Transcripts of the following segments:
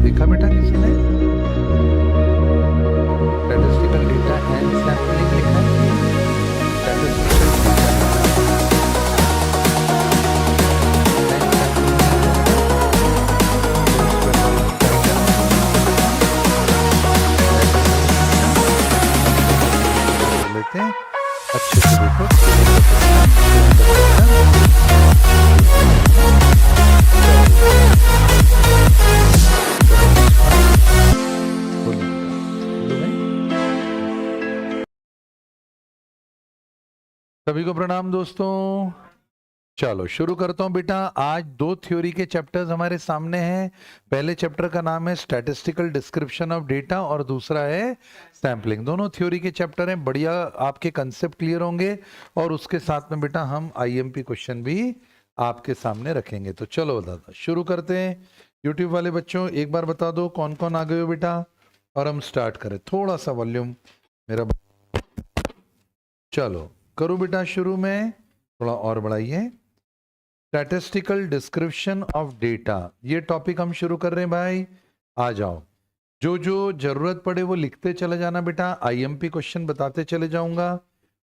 देखा बेटा किसी ने? स्टैटिस्टिकल डेटा एंड सैंपलिंग लिखा है कि स्टैटिस्टिकल डेटा एंड सैंपलिंग लिखा है? तो उसका टाइटल में तो नहीं लिखा बेटा, कर लेते हैं। अच्छे से देखो, थ्योरी का क्वेश्चन, थ्योरी का चैप्टर चलो बेटा, चलो स्टार्ट, बोलो बेटा, बोलो भाई। सभी को प्रणाम दोस्तों। चलो शुरू करता हूं बेटा। आज दो थ्योरी के चैप्टर्स हमारे सामने हैं। पहले चैप्टर का नाम है स्टैटिस्टिकल डिस्क्रिप्शन ऑफ डेटा और दूसरा है सैम्पलिंग। दोनों थ्योरी के चैप्टर हैं, बढ़िया आपके कंसेप्ट क्लियर होंगे और उसके साथ में बेटा हम आईएमपी क्वेश्चन भी आपके सामने रखेंगे। तो चलो दादा शुरू करते हैं। यूट्यूब वाले बच्चों एक बार बता दो कौन कौन आ गए हो बेटा, और हम स्टार्ट करें। थोड़ा सा वॉल्यूम मेरा, चलो करो बेटा शुरू में, थोड़ा और बढ़ाइए। स्टैटिस्टिकल डिस्क्रिप्शन ऑफ डेटा, ये टॉपिक हम शुरू कर रहे हैं भाई। आ जाओ, जो जो जरूरत पड़े वो लिखते चले जाना बेटा। आईएमपी क्वेश्चन बताते चले जाऊंगा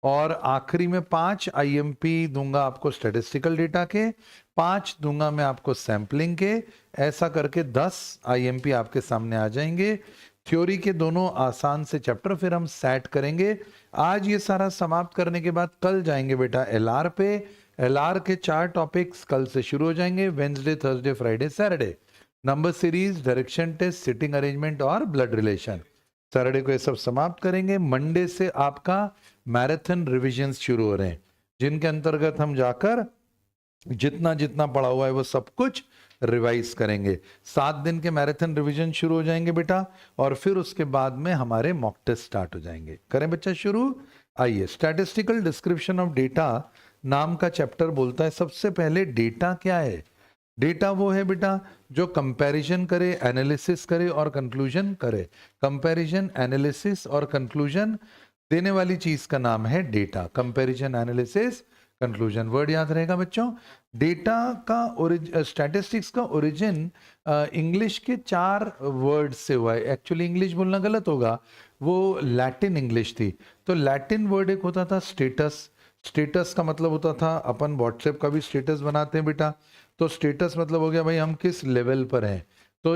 और आखिरी में 5 आईएमपी दूंगा आपको स्टैटिस्टिकल डेटा के, 5 दूंगा मैं आपको सैंपलिंग के। ऐसा करके 10 आईएमपी आपके सामने आ जाएंगे। थ्योरी के दोनों आसान से चैप्टर फिर हम सेट करेंगे। आज ये सारा समाप्त करने के बाद कल जाएंगे बेटा एलआर पे। एलआर के 4 टॉपिक्स कल से शुरू हो जाएंगे, Wednesday Thursday Friday Saturday. Number series, direction test, sitting arrangement और ब्लड रिलेशन। सैटरडे को ये सब समाप्त करेंगे। मंडे से आपका मैराथन रिविजन शुरू हो रहे हैं, जिनके अंतर्गत हम जाकर जितना जितना पढ़ा हुआ है वो सब कुछ रिवाइज करेंगे। 7 दिन के मैराथन रिवीजन शुरू हो जाएंगे बेटा, और फिर उसके बाद में हमारे मॉक टेस्ट स्टार्ट हो जाएंगे। करें बच्चा शुरू। आइए, स्टैटिस्टिकल डिस्क्रिप्शन ऑफ डेटा नाम का चैप्टर बोलता है सबसे पहले डेटा क्या है। डेटा वो है बेटा जो कंपैरिजन करे, एनालिसिस करे और कंक्लूजन करे। कंपैरिजन, एनालिसिस और कंक्लूजन देने वाली चीज का नाम है data. Comparison, analysis, conclusion, word याद रहेगा बच्चों। डेटा का स्टैटिस्टिक्स का ओरिजिन इंग्लिश के 4 वर्ड से हुआ है। एक्चुअली इंग्लिश बोलना गलत होगा, वो लैटिन इंग्लिश थी। तो लैटिन वर्ड एक होता था स्टेटस। स्टेटस का मतलब होता था, अपन व्हाट्सएप का भी स्टेटस बनाते हैं बेटा, तो स्टेटस मतलब हो गया भाई हम किस लेवल पर हैं। तो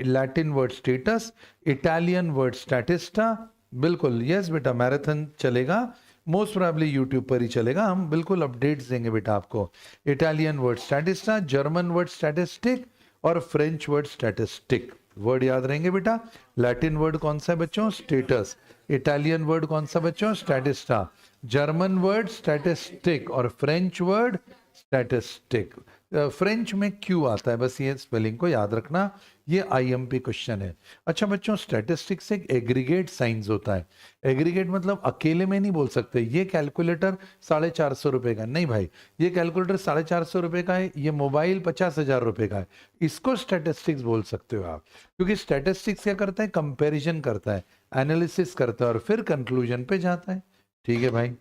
Latin word status, Italian word statista. बिल्कुल यस बेटा, मैराथन चलेगा, मोस्ट प्रोबेबली यूट्यूब पर ही चलेगा, हम बिल्कुल अपडेट्स देंगे बेटा आपको। Italian word statista, German word statistic और फ्रेंच वर्ड स्टैटिस्टिक। वर्ड याद रहेंगे बेटा। लैटिन वर्ड कौन सा है बच्चों? स्टेटस। इटालियन वर्ड कौन सा बच्चों? स्टैटिस्टा। जर्मन वर्ड स्टैटिस्टिक और फ्रेंच वर्ड स्टैटिस्टिक। फ्रेंच में क्यू आता है, बस ये स्पेलिंग को याद रखना, ये आईएमपी क्वेश्चन है। अच्छा बच्चों, स्टैटिस्टिक्स एक एग्रीगेट साइंस होता है। एग्रीगेट मतलब अकेले में नहीं बोल सकते ये कैलकुलेटर 450 रुपए का, नहीं भाई, ये कैलकुलेटर 450 रुपए का है, ये मोबाइल 50,000 रुपए का है, इसको स्टैटिस्टिक्स बोल सकते हो आप। क्योंकि स्टैटिस्टिक्स क्या करता है? कंपेरिजन करता है, एनालिसिस करता है और फिर कंक्लूजन पे जाता है। ठीक है भाई।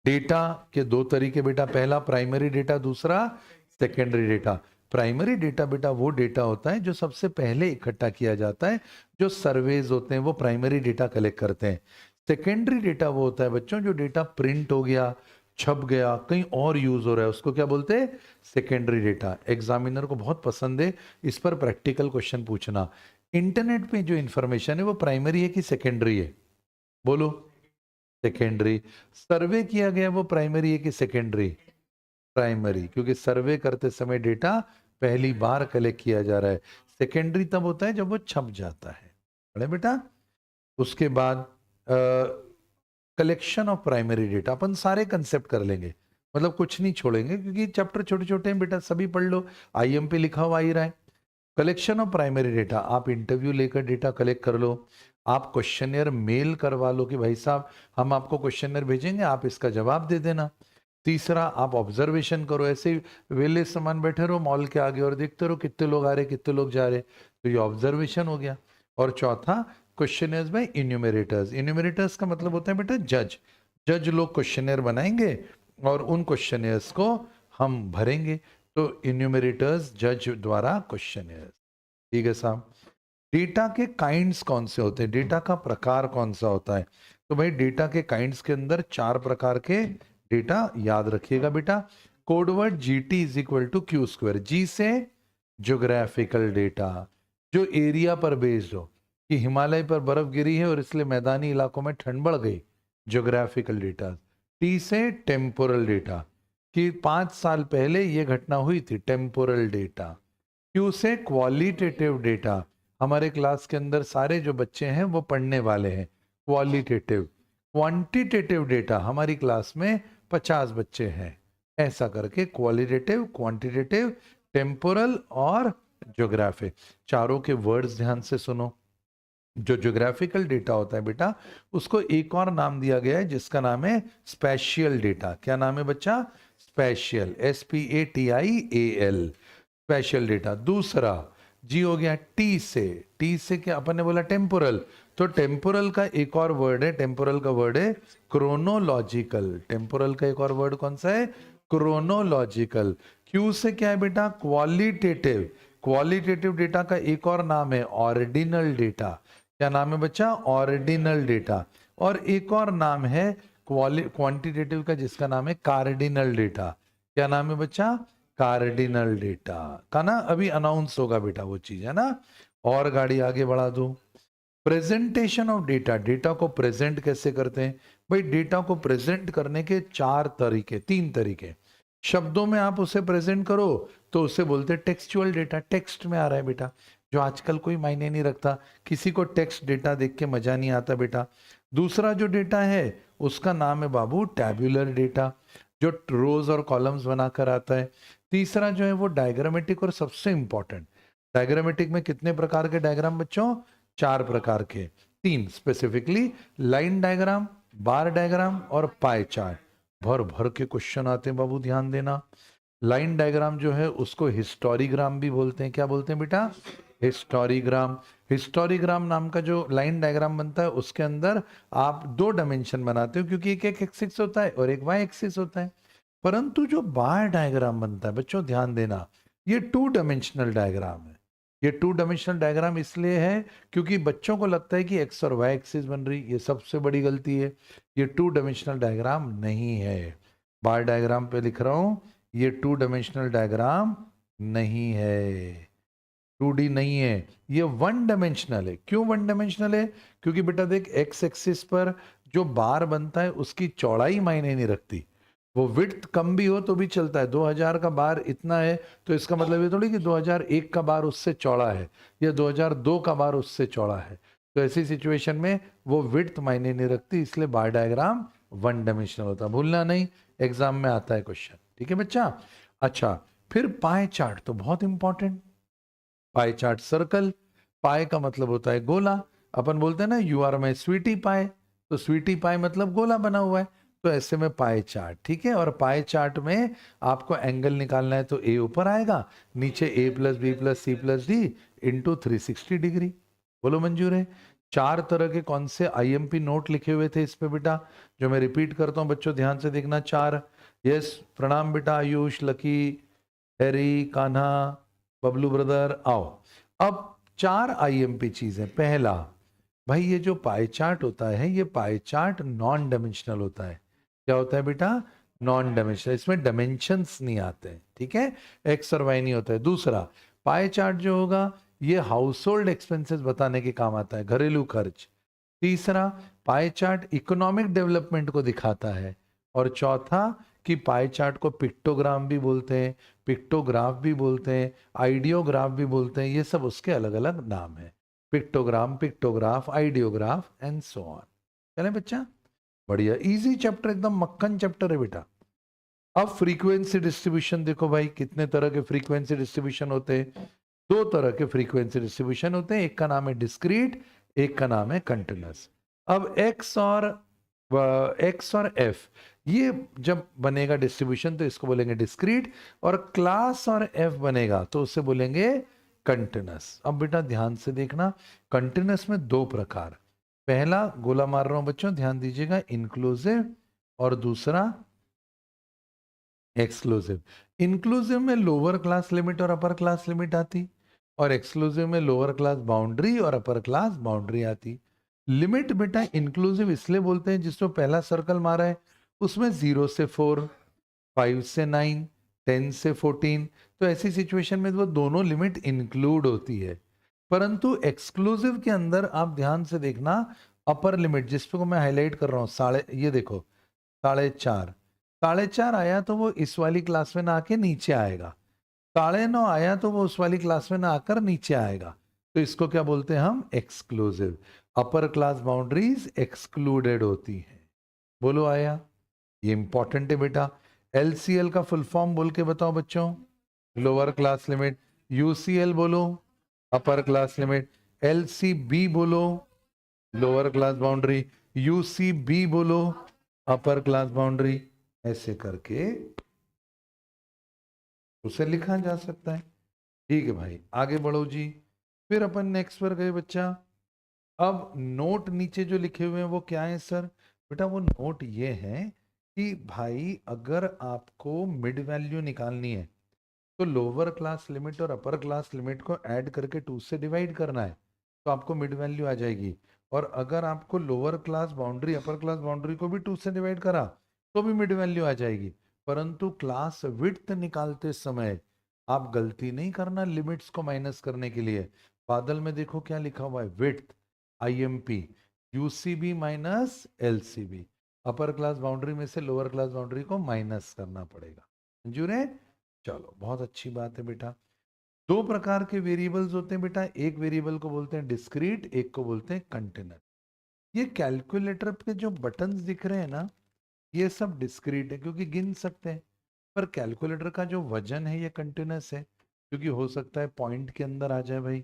डेटा के 2 तरीके बेटा, पहला प्राइमरी डेटा, दूसरा सेकेंडरी डेटा। प्राइमरी डेटा बेटा वो डेटा होता है जो सबसे पहले इकट्ठा किया जाता है, जो सर्वेज होते हैं वो प्राइमरी डेटा कलेक्ट करते हैं। सेकेंडरी डेटा वो होता है बच्चों जो डेटा प्रिंट हो गया, छप गया, कहीं और यूज हो रहा है, उसको क्या बोलते हैं? Secondary data. एग्जामिनर को बहुत पसंद है इस पर प्रैक्टिकल क्वेश्चन पूछना। इंटरनेट पे जो इंफॉर्मेशन है वो प्राइमरी है कि सेकेंडरी है? बोलो। सेकेंडरी। सर्वे किया गया वो प्राइमरी है कि सेकेंडरी? प्राइमरी, क्योंकि सर्वे करते समय डेटा पहली बार कलेक्ट किया जा रहा है। सेकेंडरी तब होता है जब वो छप जाता है। पढ़े बेटा। उसके बाद कलेक्शन ऑफ प्राइमरी डेटा, अपन सारे कंसेप्ट कर लेंगे, मतलब कुछ नहीं छोड़ेंगे क्योंकि चैप्टर छोटे छोटे हैं बेटा, सभी पढ़ लो, आईएमपी लिखा हुआ ही रहा है। कलेक्शन ऑफ प्राइमरी डेटा, आप इंटरव्यू लेकर डेटा कलेक्ट कर लो, आप क्वेश्चनियर मेल करवा लो कि भाई साहब हम आपको क्वेश्चनियर भेजेंगे, आप इसका जवाब दे देना। तीसरा, आप ऑब्जर्वेशन करो, ऐसे वेले सामान बैठे रहो मॉल के आगे और देखते रहो कितने लोग आ रहे कितने लोग जा रहे, तो ये ऑब्जर्वेशन हो गया। और चौथा, क्वेश्चनियर्स बाय इन्यूमरेटर्स। इन्यूमरेटर्स का मतलब होता है बेटा जज। जज लोग क्वेश्चनियर बनाएंगे और उन क्वेश्चनियर्स को हम भरेंगे, तो इन्यूमरेटर्स, जज द्वारा क्वेश्चनियर्स। ठीक है साहब। डेटा के काइंड्स कौन से होते हैं, डेटा का प्रकार कौन सा होता है? तो भाई डेटा के काइंड्स के अंदर 4 प्रकार के डेटा याद रखिएगा बेटा। Codeword GT is equal to Q square. G से ज्योग्राफिकल डेटा, जो एरिया पर बेस्ड हो, कि हिमालय पर बर्फ गिरी है और इसलिए मैदानी इलाकों में ठंड बढ़ गई, ज्योग्राफिकल डेटा। टी से टेम्पोरल डेटा, कि 5 साल पहले ये घटना हुई थी, टेम्पोरल डेटा। क्यू से क्वालिटेटिव डेटा, हमारे क्लास के अंदर सारे जो बच्चे हैं वो पढ़ने वाले हैं, क्वालिटेटिव। क्वांटिटेटिव डेटा, हमारी क्लास में 50 बच्चे हैं, ऐसा करके क्वालिटेटिव, क्वांटिटेटिव, टेम्पोरल और ज्योग्राफिक। चारों के वर्ड्स ध्यान से सुनो। जो ज्योग्राफिकल डेटा होता है बेटा, उसको एक और नाम दिया गया है जिसका नाम है स्पेशियल डेटा। क्या नाम है बच्चा? Special, SPATIAL, special data. दूसरा जी हो गया टी से। टी से क्या अपन ने बोला? टेम्पोरल। तो टेम्पोरल का एक और वर्ड है, टेम्पोरल का वर्ड है क्रोनोलॉजिकल। टेम्पोरल का एक और वर्ड कौन सा है? क्रोनोलॉजिकल। क्यू से क्या है बेटा? क्वालिटेटिव। क्वालिटेटिव डेटा का एक और नाम है ऑर्डिनल डेटा। क्या नाम है बच्चा? Ordinal data. और एक और नाम है क्वांटिटेटिव का, जिसका नाम है कार्डिनल डेटा। क्या नाम है बच्चा? कार्डिनल डेटा का ना अभी अनाउंस होगा बेटा वो चीज, है ना। और गाड़ी आगे बढ़ा दूं। प्रेजेंटेशन ऑफ डेटा, डेटा को प्रेजेंट कैसे करते हैं? भाई डेटा को प्रेजेंट करने के 3 तरीके। शब्दों में आप उसे प्रेजेंट करो तो उसे बोलते हैं टेक्सचुअल डेटा, टेक्स्ट में आ रहा है बेटा, जो आजकल कोई मायने नहीं रखता, किसी को टेक्स्ट डेटा देख के मजा नहीं आता बेटा। दूसरा जो डेटा है उसका नाम है बाबू टैब्यूलर डेटा, जो रोज और कॉलम्स बनाकर आता है। तीसरा जो है वो डायग्रामेटिक, और सबसे इंपॉर्टेंट, डायग्रामेटिक में कितने प्रकार के डायग्राम बच्चों? 4 प्रकार के। 3 स्पेसिफिकली, लाइन डायग्राम, बार डायग्राम और पाई चार्ट। भर भर के क्वेश्चन आते हैं बाबू, ध्यान देना। लाइन डायग्राम जो है उसको हिस्टोरीग्राम भी बोलते हैं। क्या बोलते हैं बेटा? हिस्टोरीग्राम। हिस्टोरीग्राम नाम का जो लाइन डायग्राम बनता है उसके अंदर आप 2 डायमेंशन बनाते हो, क्योंकि एक एक एक्सिस होता है और एक वाई एक्सिस होता है। परंतु जो बार डायग्राम बनता है बच्चों, ध्यान देना, ये 2 डायमेंशनल डायग्राम है। ये 2 डायमेंशनल डायग्राम इसलिए है क्योंकि बच्चों को लगता है कि एक्स और वाई एक्सिस बन रही, ये सबसे बड़ी गलती है। ये 2 डायमेंशनल डायग्राम नहीं है। बार डायग्राम पे लिख रहा हूं, ये 2 डायमेंशनल डायग्राम नहीं है, 2D नहीं है, ये 1 डायमेंशनल है। क्यों 1 डायमेंशनल है? क्योंकि बेटा देख, एक्स एक्सिस पर जो बार बनता है उसकी चौड़ाई मायने नहीं रखती, वो विड्थ कम भी हो तो भी चलता है। 2000 का बार इतना है तो इसका मतलब ये थोड़ी कि 2001 का बार उससे चौड़ा है या 2002 का बार उससे चौड़ा है। तो ऐसी सिचुएशन में वो विड्थ मायने नहीं रखती, इसलिए बार डायग्राम 1 डायमेंशनल होता है। भूलना नहीं, एग्जाम में आता है क्वेश्चन, ठीक है बच्चा। अच्छा, फिर पाई चार्ट तो बहुत इंपॉर्टेंट। पाई चार्ट सर्कल, पाई का मतलब होता है गोला। अपन बोलते हैं ना यू आर माई स्वीटी पाई, तो स्वीटी पाई मतलब गोला बना हुआ है, तो ऐसे में पाई चार्ट, ठीक है। और पाई चार्ट में आपको एंगल निकालना है तो ए ऊपर आएगा, नीचे A plus B plus C plus D into 360 degree. बोलो मंजूर है? 4 तरह के कौन से आईएमपी नोट लिखे हुए थे इस पे बेटा, जो मैं रिपीट करता हूँ बच्चों, ध्यान से देखना। 4। यस, प्रणाम बेटा Ayush, lucky, Harry, Kanha, Bablu brother, आओ। अब 4 आईएमपी चीजें। पहला, भाई ये जो पाई चार्ट होता है, ये पाई चार्ट नॉन डायमेंशनल होता है। क्या होता है बेटा? नॉन डायमेंशनल, इसमें डायमेंशंस नहीं आते हैं, ठीक है, एक्स और वाई नहीं होता है। दूसरा, पाई चार्ट जो होगा ये हाउस होल्ड एक्सपेंसेस बताने के काम आता है, घरेलू खर्च। तीसरा, पाई चार्ट इकोनॉमिक डेवलपमेंट को दिखाता है। और चौथा, कि पाई चार्ट को पिक्टोग्राम भी बोलते हैं, पिक्टोग्राफ भी बोलते हैं, आइडियोग्राफ भी बोलते हैं, ये सब उसके अलग अलग नाम है। Pictogram, pictograph, ideograph and so on. चले बच्चा, बढ़िया, इजी चैप्टर, एकदम मक्खन चैप्टर है बेटा। अब फ्रीक्वेंसी डिस्ट्रीब्यूशन देखो भाई, कितने तरह के फ्रीक्वेंसी डिस्ट्रीब्यूशन होते हैं? 2 तरह के फ्रीक्वेंसी डिस्ट्रीब्यूशन होते हैं, एक का नाम है डिस्क्रीट, एक का नाम है कंटिन्यूअस। अब एक्स और एफ, ये जब बनेगा डिस्ट्रीब्यूशन तो इसको बोलेंगे डिस्क्रीट, और क्लास और एफ बनेगा तो उससे बोलेंगे कंटिन्यूअस। अब बेटा ध्यान से देखना, कंटिन्यूअस में 2 प्रकार। पहला, गोला मार रहा हूं बच्चों, ध्यान दीजिएगा, इंक्लूसिव, और दूसरा एक्सक्लूसिव। इंक्लूसिव में लोअर क्लास लिमिट और अपर क्लास लिमिट आती, और एक्सक्लूसिव में लोअर क्लास बाउंड्री और अपर क्लास बाउंड्री आती। लिमिट बेटा इंक्लूसिव इसलिए बोलते हैं जिसमें पहला सर्कल मारा है उसमें 0 से 4, 5 से 9, 10 से 14, तो ऐसी सिचुएशन में वो दोनों लिमिट इंक्लूड होती है। परंतु एक्सक्लूसिव के अंदर आप ध्यान से देखना, अपर लिमिट जिसको मैं हाईलाइट कर रहा हूँ, साढ़े, ये देखो 4.5, 4.5 आया तो वो इस वाली क्लास में ना आके नीचे आएगा, 9.5 आया तो वो उस वाली क्लास में ना आकर नीचे आएगा, तो इसको क्या बोलते हैं हम, exclusive. Upper class boundaries excluded होती हैं। बोलो आया, ये इंपॉर्टेंट है बेटा। एलसीएल का फुल फॉर्म बोल के बताओ बच्चों, लोअर क्लास लिमिट। यूसीएल बोलो, अपर क्लास लिमिट। एलसीबी बोलो, लोअर क्लास बाउंड्री। यूसीबी बोलो, अपर क्लास बाउंड्री। ऐसे करके उसे लिखा जा सकता है। ठीक है भाई, आगे बढ़ो जी। फिर अपन नेक्स्ट पर गए बच्चा। अब नोट नीचे जो लिखे हुए हैं वो क्या है सर? बेटा वो नोट ये है कि भाई अगर आपको मिड वैल्यू निकालनी है तो लोअर क्लास लिमिट और अपर क्लास लिमिट को ऐड करके 2 से डिवाइड करना है, तो आपको मिड वैल्यू आ जाएगी। और अगर आपको लोअर क्लास बाउंड्री अपर क्लास बाउंड्री को भी 2 से डिवाइड करा तो भी मिड वैल्यू आ जाएगी। परंतु क्लास विड्थ निकालते समय आप गलती नहीं करना लिमिट्स को माइनस करने के लिए। बादल में देखो क्या लिखा हुआ है, width IMP UCB minus LCB. अपर क्लास बाउंड्री में से लोअर क्लास बाउंड्री को माइनस करना पड़ेगा। मंजूर है? चलो बहुत अच्छी बात है बेटा। दो प्रकार के वेरिएबल्स होते हैं बेटा, एक वेरिएबल को बोलते हैं डिस्क्रीट, एक को बोलते हैं कंटिन्यूअस। ये कैलकुलेटर पे जो बटन्स दिख रहे हैं ना, ये सब डिस्क्रीट है क्योंकि गिन सकते हैं। पर कैलकुलेटर का जो वजन है ये कंटिन्यूअस है, क्योंकि हो सकता है पॉइंट के अंदर आ जाए भाई,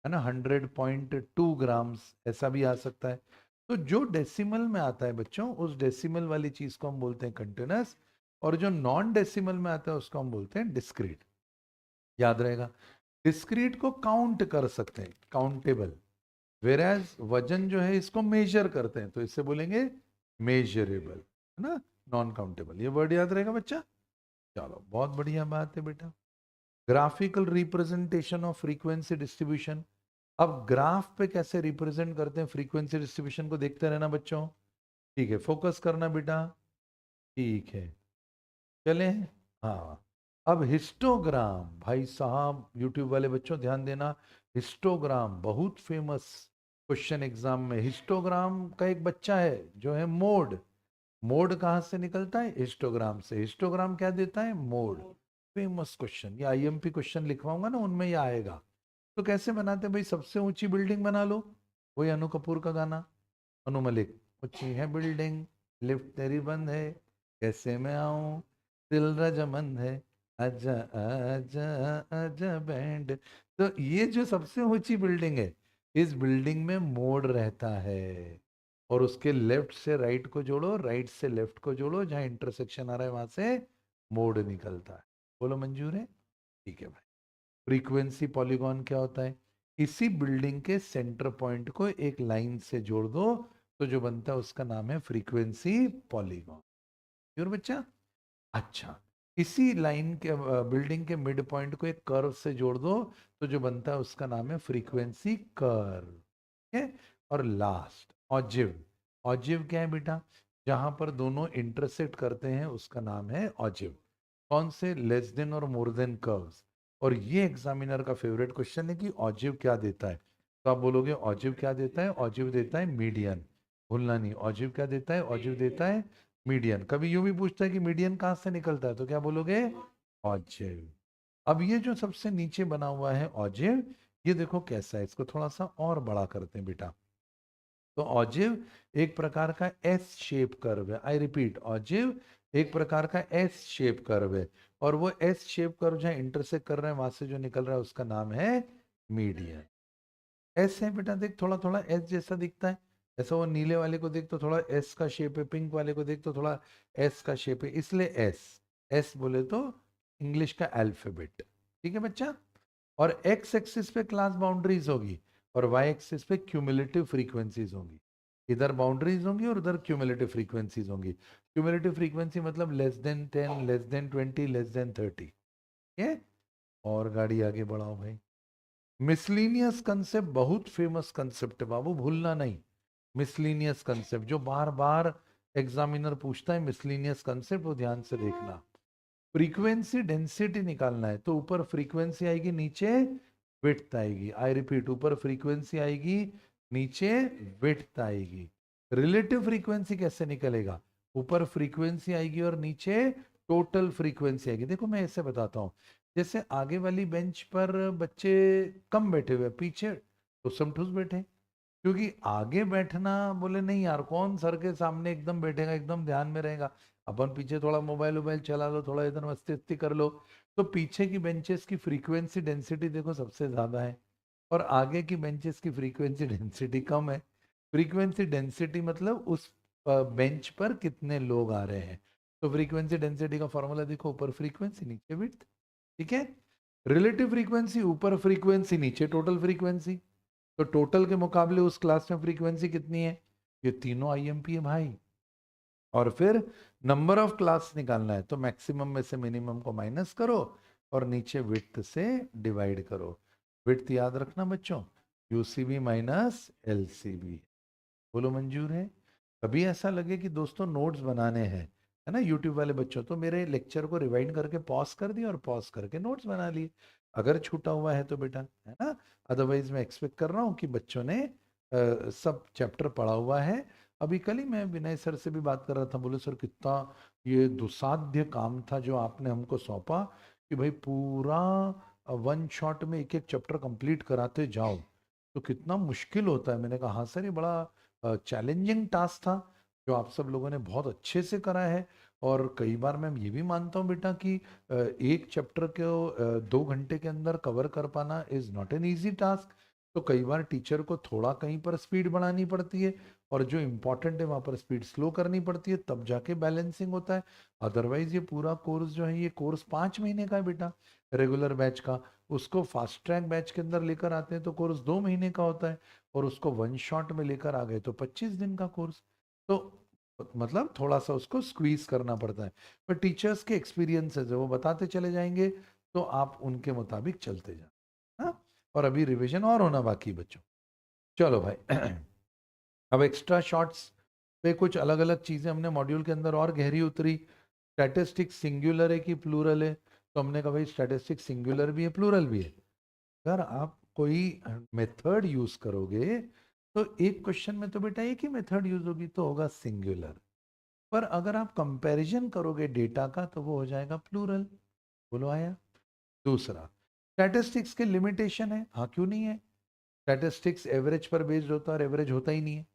है ना, 100.2 ग्राम्स ऐसा भी आ सकता है। तो जो डेसिमल में आता है बच्चों, उस डेसिमल वाली चीज को हम बोलते हैं कंटिन्यूअस, और जो नॉन डेसिमल में आता है उसको हम बोलते हैं डिस्क्रीट। याद रहेगा, डिस्क्रीट को काउंट कर सकते हैं, काउंटेबल, वेराज वजन जो है इसको मेजर करते हैं तो इससे बोलेंगे मेजरेबल, है ना, नॉन काउंटेबल। ये वर्ड याद रहेगा बच्चा। चलो बहुत बढ़िया बात है बेटा। Graphical representation of frequency distribution. अब ग्राफ पे कैसे रिप्रेजेंट करते हैं फ्रीक्वेंसी डिस्ट्रीब्यूशन को देखते रहना बच्चों। ठीक है, फोकस करना बेटा। ठीक है, चले। हाँ, अब हिस्टोग्राम, भाई साहब यूट्यूब वाले बच्चों ध्यान देना, हिस्टोग्राम बहुत फेमस क्वेश्चन एग्जाम में। हिस्टोग्राम का एक बच्चा है जो है मोड। मोड कहाँ से निकलता है? हिस्टोग्राम से। हिस्टोग्राम क्या देता है? मोड। फेमस क्वेश्चन, ये आईएमपी क्वेश्चन लिखवाऊंगा ना उनमें ये आएगा। तो कैसे बनाते हैं भाई? सबसे ऊंची बिल्डिंग बना लो, वही अनु कपूर का गाना, अनु मलिक। ऊंची है बिल्डिंग, लिफ्ट तेरी बंद है, कैसे मैं आऊं, दिल रजामंद है, आजा आजा आजा बैंड। तो ये जो सबसे ऊंची बिल्डिंग है, इस बिल्डिंग में मोड़ रहता है, और उसके लेफ्ट से राइट को जोड़ो, राइट से लेफ्ट को जोड़ो, जहां इंटरसेक्शन आ रहा है वहां से मोड़ निकलता है। बोलो मंजूर है? ठीक है भाई। फ्रीक्वेंसी पॉलीगॉन क्या होता है? इसी बिल्डिंग के सेंटर पॉइंट को एक लाइन से जोड़ दो तो जो बनता है उसका नाम है फ्रीक्वेंसी पॉलीगॉन। क्यों बच्चा? अच्छा, इसी लाइन के बिल्डिंग के मिड पॉइंट को एक कर्व से जोड़ दो तो जो बनता है उसका नाम है फ्रीक्वेंसी कर्व। ठीक है? और लास्ट ऑजिव। ऑजिव क्या है बेटा? जहां पर दोनों इंटरसेक्ट करते हैं उसका नाम है ऑजिव। कौन से? लेस देन और मोर देन कर्व्स। और ये एग्जामिनर का फेवरेट क्वेश्चन है कि ऑजिव क्या देता है। तो आप बोलोगे ऑजिव क्या देता है? ऑजिव देता है मीडियन। भूलना नहीं, ऑजिव क्या देता है? ऑजिव देता है मीडियन। कभी यूं भी पूछता है कि मीडियन कहां से निकलता है, तो क्या बोलोगे? ऑजिव। अब ये जो सबसे नीचे बना हुआ है ऑजिव, ये देखो कैसा है, इसको थोड़ा सा और बड़ा करते हैं बेटा। तो ऑजिव एक प्रकार का एस शेप कर्व है। आई रिपीट, ऑजिव एक प्रकार का एस शेप कर्व है, और वो एस शेप कर्व जहां इंटरसेक्ट कर रहे हैं वहां से जो निकल रहा है उसका नाम है मीडियन। एस है बेटा, देख थोड़ा थोड़ा एस जैसा दिखता है। ऐसा वो नीले वाले को देख तो थोड़ा एस का शेप है, पिंक वाले को देख तो थोड़ा एस का शेप है, इसलिए एस। एस बोले तो इंग्लिश का अल्फाबेट। ठीक है बच्चा? और एक्स एक्सिस पे क्लास बाउंड्रीज होगी और वाई एक्सिस पे क्यूमुलेटिव फ्रीक्वेंसीज होंगी। इधर बाउंड्रीज होंगी और उधर क्यूमुलेटिव फ्रीक्वेंसीज होंगी। क्यूमुलेटिव फ्रीक्वेंसी मतलब less than 10, less than 20, less than 30। ठीक है? और गाड़ी आगे बढ़ाओ भाई। मिसलिनियस कंसेप्ट बहुत फेमस कंसेप्ट है बाबू, भूलना नहीं। मिसलिनियस कंसेप्ट जो बार बार एग्जामिनर पूछता है, मिसलिनियस कंसेप्ट, वो ध्यान से देखना। फ्रीक्वेंसी डेंसिटी निकालना है तो ऊपर फ्रीक्वेंसी आएगी, नीचे विड्थ आएगी। आई रिपीट, ऊपर फ्रीक्वेंसी आएगी, नीचे विड्थ आएगी। रिलेटिव फ्रीक्वेंसी कैसे निकलेगा? ऊपर फ्रीक्वेंसी आएगी और नीचे टोटल फ्रीक्वेंसी आएगी। देखो मैं ऐसे बताता हूं, जैसे आगे वाली बेंच पर बच्चे कम बैठे हुए, पीछे तो सब ठूस बैठे, क्योंकि आगे बैठना, बोले नहीं यार कौन सर के सामने एकदम बैठेगा, एकदम ध्यान में रहेगा। अपन पीछे थोड़ा मोबाइल वोबाइल चला लो, थोड़ा इधर मस्ती वस्ती कर लो, तो पीछे की बेंचेस की फ्रीक्वेंसी डेंसिटी देखो सबसे ज्यादा है, और आगे की बेंचेस की फ्रीक्वेंसी डेंसिटी कम है। फ्रीक्वेंसी डेंसिटी मतलब उस बेंच पर कितने लोग आ रहे हैं। तो फ्रीक्वेंसी डेंसिटी का फॉर्मूला देखो, ऊपर फ्रीक्वेंसी नीचे विड्थ, ठीक है। रिलेटिव फ्रीक्वेंसी ऊपर फ्रीक्वेंसी नीचे टोटल फ्रीक्वेंसी, तो टोटल के मुकाबले उस क्लास में फ्रीक्वेंसी कितनी है? ये तीनों आईएमपी है भाई। और फिर नंबर ऑफ क्लास निकालना है तो मैक्सिमम में से मिनिमम को माइनस करो और नीचे विड्थ से डिवाइड करो। विड्थ याद रखना बच्चों, यूसीबी माइनस एलसीबी। बोलो मंजूर है? कभी ऐसा लगे कि दोस्तों नोट्स बनाने हैं, है ना, यूट्यूब वाले बच्चों, तो मेरे लेक्चर को रिवाइंड करके पॉज कर दिया और पॉज करके नोट्स बना लिए, अगर छूटा हुआ है तो बेटा, है ना। अदरवाइज मैं एक्सपेक्ट कर रहा हूँ कि बच्चों ने सब चैप्टर पढ़ा हुआ है। अभी कल ही मैं विनय सर से भी बात कर रहा था, बोले सर कितना ये दुसाध्य काम था जो आपने हमको सौंपा, कि भाई पूरा वन शॉट में एक एक चैप्टर कंप्लीट कराते जाओ, तो कितना मुश्किल होता है। मैंने कहा हाँ सर, ये बड़ा चैलेंजिंग टास्क था जो आप सब लोगों ने बहुत अच्छे से करा है। और कई बार मैं ये भी मानता हूँ बेटा कि एक चैप्टर को 2 घंटे के अंदर कवर कर पाना is not an easy task. तो कई बार टीचर को थोड़ा कहीं पर स्पीड बढ़ानी पड़ती है, और जो इम्पोर्टेंट है वहाँ पर स्पीड स्लो करनी पड़ती है, तब जाके बैलेंसिंग होता है। अदरवाइज ये पूरा कोर्स जो है, ये कोर्स 5 महीने का है बेटा, रेगुलर बैच का। उसको फास्ट ट्रैक बैच के अंदर लेकर आते हैं तो कोर्स 2 महीने का होता है, और उसको वन शॉट में लेकर आ गए तो 25 दिन का कोर्स। तो मतलब थोड़ा सा उसको स्क्वीज करना पड़ता है। पर टीचर्स के एक्सपीरियंसेस है, वो बताते चले जाएंगे, तो आप उनके मुताबिक चलते जाए। हाँ, और अभी रिवीजन और होना बाकी बच्चों। चलो भाई अब एक्स्ट्रा शॉर्ट्स पे कुछ अलग अलग चीजें हमने मॉड्यूल के अंदर और गहरी उतरी। स्टैटिस्टिक्स सिंगुलर है कि प्लूरल है? तो हमने कहा भाई स्टैटिस्टिक्स सिंगुलर भी है प्लूरल भी है। अगर आप कोई मेथड यूज करोगे तो एक क्वेश्चन में तो बेटा एक ही मेथड यूज होगी, तो होगा सिंगुलर। पर अगर आप कंपैरिजन करोगे डेटा का तो वो हो जाएगा प्लूरल। बोलो आया? दूसरा, स्टैटिस्टिक्स के लिमिटेशन है, हाँ क्यों नहीं है? स्टैटिस्टिक्स एवरेज पर बेस्ड होता है और एवरेज होता ही नहीं है।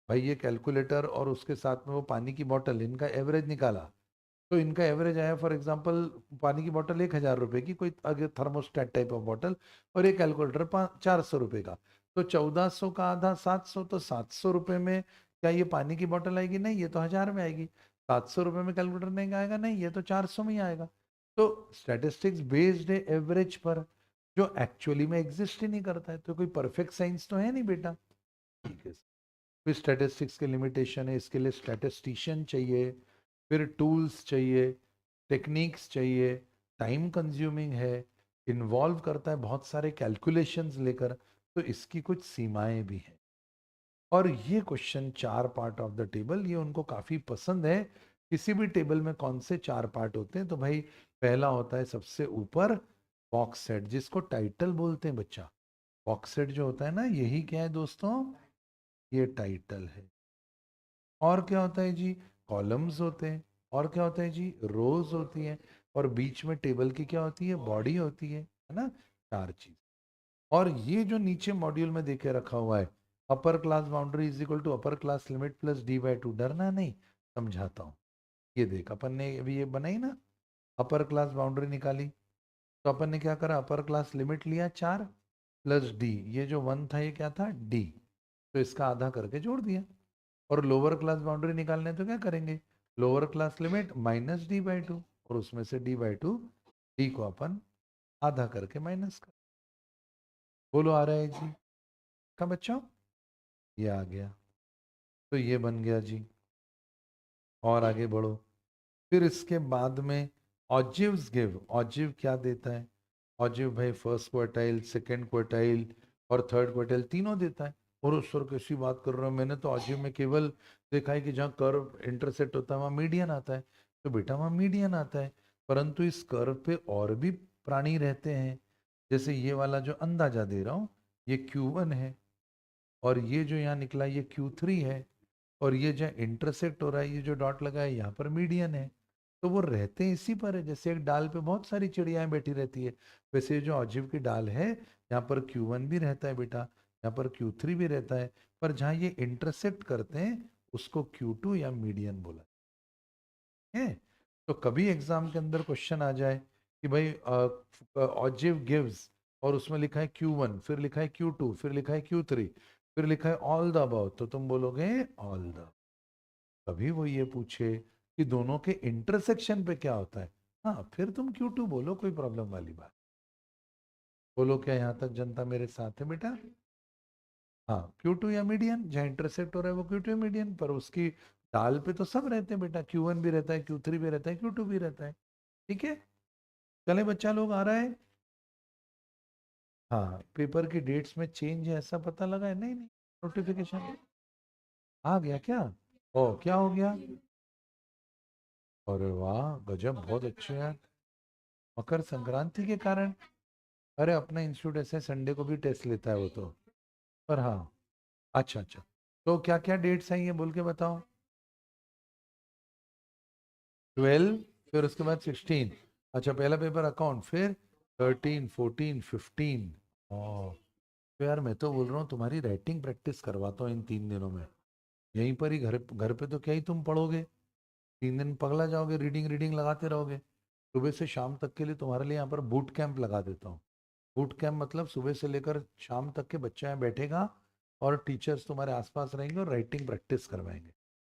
भाई ये कैलकुलेटर और उसके साथ में वो पानी की बोतल, इनका एवरेज निकाला तो इनका एवरेज आया फॉर एग्जांपल, पानी की बोतल 1,000 रुपए की, कोई अगर थर्मोस्टेट टाइप ऑफ बोतल, और ये कैलकुलेटर 400 रुपए का। तो 1,400 का आधा 700, तो 700 रुपए में क्या ये पानी की बोतल आएगी? नहीं, ये तो 1,000 में आएगी। 700 रुपए में कैलकुलेटर नहीं आएगा? नहीं, ये तो 400 में ही आएगा। तो स्टैटिस्टिक्स बेस्ड है एवरेज पर, जो एक्चुअली में एग्जिस्ट ही नहीं करता है। तो कोई परफेक्ट साइंस तो है नहीं बेटा। ठीक है, फिर स्टैटिस्टिक्स के लिमिटेशन है, इसके लिए स्टैटिस्टिशियन चाहिए, फिर टूल्स चाहिए, टेक्निक्स चाहिए, टाइम कंज्यूमिंग है, इन्वॉल्व करता है बहुत सारे कैलकुलेशंस लेकर, तो इसकी कुछ सीमाएं भी हैं। और ये question 4 part of the table, ये उनको काफी पसंद है। किसी भी टेबल में कौन से 4 पार्ट होते हैं? तो भाई पहला होता है सबसे ऊपर बॉक्स सेट, जिसको टाइटल बोलते हैं बच्चा। बॉक्स सेट जो होता है ना, यही क्या है दोस्तों? ये टाइटल है। और क्या होता है जी? कॉलम्स होते हैं। और क्या होता है जी? रोज होती है। और बीच में टेबल की क्या होती है? बॉडी होती है ना। 4 चीज। और ये जो नीचे मॉड्यूल में देके रखा हुआ है, upper class boundary is equal to upper class limit plus d/2, डरना नहीं, समझाता हूँ। ये देख, अपन ने अभी ये बनाई ना, अपर क्लास बाउंड्री निकाली, तो अपन ने क्या करा? अपर क्लास लिमिट लिया 4 प्लस डी, ये जो 1 था ये क्या था? डी, तो इसका आधा करके जोड़ दिया। और लोअर क्लास बाउंड्री निकालने तो क्या करेंगे? Lower class limit minus d/2, और उसमें से d/2, डी को अपन आधा करके माइनस कर। बोलो आ रहा है जी? का बच्चों ये आ गया, तो ये बन गया जी। और आगे बढ़ो। फिर इसके बाद में ऑजिव्स गिव, ऑजिव क्या देता है? ऑजिव भाई फर्स्ट क्वार्टाइल, सेकंड क्वार्टाइल और थर्ड क्वार्टाइल तीनों देता है। और उस सर कैसी बात कर रहा हूँ, मैंने तो ऑजिव में केवल देखा है कि जहाँ कर्व इंटरसेक्ट होता है वहाँ मीडियन आता है। तो बेटा वहाँ मीडियन आता है, परंतु इस कर्व पे और भी प्राणी रहते हैं। जैसे ये वाला जो अंदाजा दे रहा हूँ, ये Q1 है, और ये जो यहाँ निकला ये Q3 है, और ये जो इंटरसेक्ट हो रहा है, ये जो डॉट लगा है यहाँ पर मीडियन है। तो वो रहते हैं इसी पर है। जैसे एक डाल पे बहुत सारी चिड़ियाएं बैठी रहती है, वैसे ये जो ऑजिव की डाल है यहाँ पर Q1 भी रहता है बेटा, यहाँ पर Q3 भी रहता है, पर जहाँ ये इंटरसेक्ट करते हैं उसको Q2 या मीडियन बोला है। तो कभी एग्जाम के अंदर क्वेश्चन आ जाए कि भाई ऑजिव गिव्स, और उसमें लिखा है Q1, फिर लिखा है Q2, फिर लिखा है Q3, फिर लिखा है ऑल द अबव, तो तुम बोलोगे ऑल द। कभी वो ये पूछे कि दोनों के इंटरसेक्शन पे क्या होता है, हाँ फिर तुम Q2 बोलो, कोई प्रॉब्लम वाली बात। बोलो, क्या यहाँ तक जनता मेरे साथ है बेटा? हाँ, Q2 या मीडियन, जहाँ इंटरसेक्ट हो रहा है वो Q2 या मीडियन, पर उसकी डाल पे तो सब रहते हैं बेटा, Q1 भी रहता है, Q3 भी रहता है, Q2 भी रहता है। ठीक है, चले बच्चा लोग, आ रहा है? हाँ, पेपर की डेट्स में चेंज है ऐसा पता लगा है? नहीं नहीं, नोटिफिकेशन आ गया क्या? ओ, क्या हो गया? अरे वाह, गजब, बहुत अच्छे यार। मकर संक्रांति के कारण? अरे अपना इंस्टीट्यूट ऐसे संडे को भी टेस्ट लेता है वो तो। पर हाँ, अच्छा अच्छा, तो क्या क्या डेट्स हैं ये बोल के बताओ। 12, फिर उसके बाद 16। अच्छा, पहला पेपर अकाउंट, फिर 13, 14, 15। ओ, तो यार मैं तो बोल रहा हूँ तुम्हारी राइटिंग प्रैक्टिस करवाता हूँ इन 3 दिनों में। यहीं पर ही, घर घर पे तो क्या ही तुम पढ़ोगे, 3 दिन पगला जाओगे, रीडिंग रीडिंग लगाते रहोगे। सुबह से शाम तक के लिए तुम्हारे लिए यहाँ पर बूट कैंप लगा देता हूँ। बूट कैंप मतलब सुबह से लेकर शाम तक के बच्चा यहाँ बैठेगा, और टीचर्स तुम्हारे आसपास रहेंगे और राइटिंग प्रैक्टिस करवाएंगे।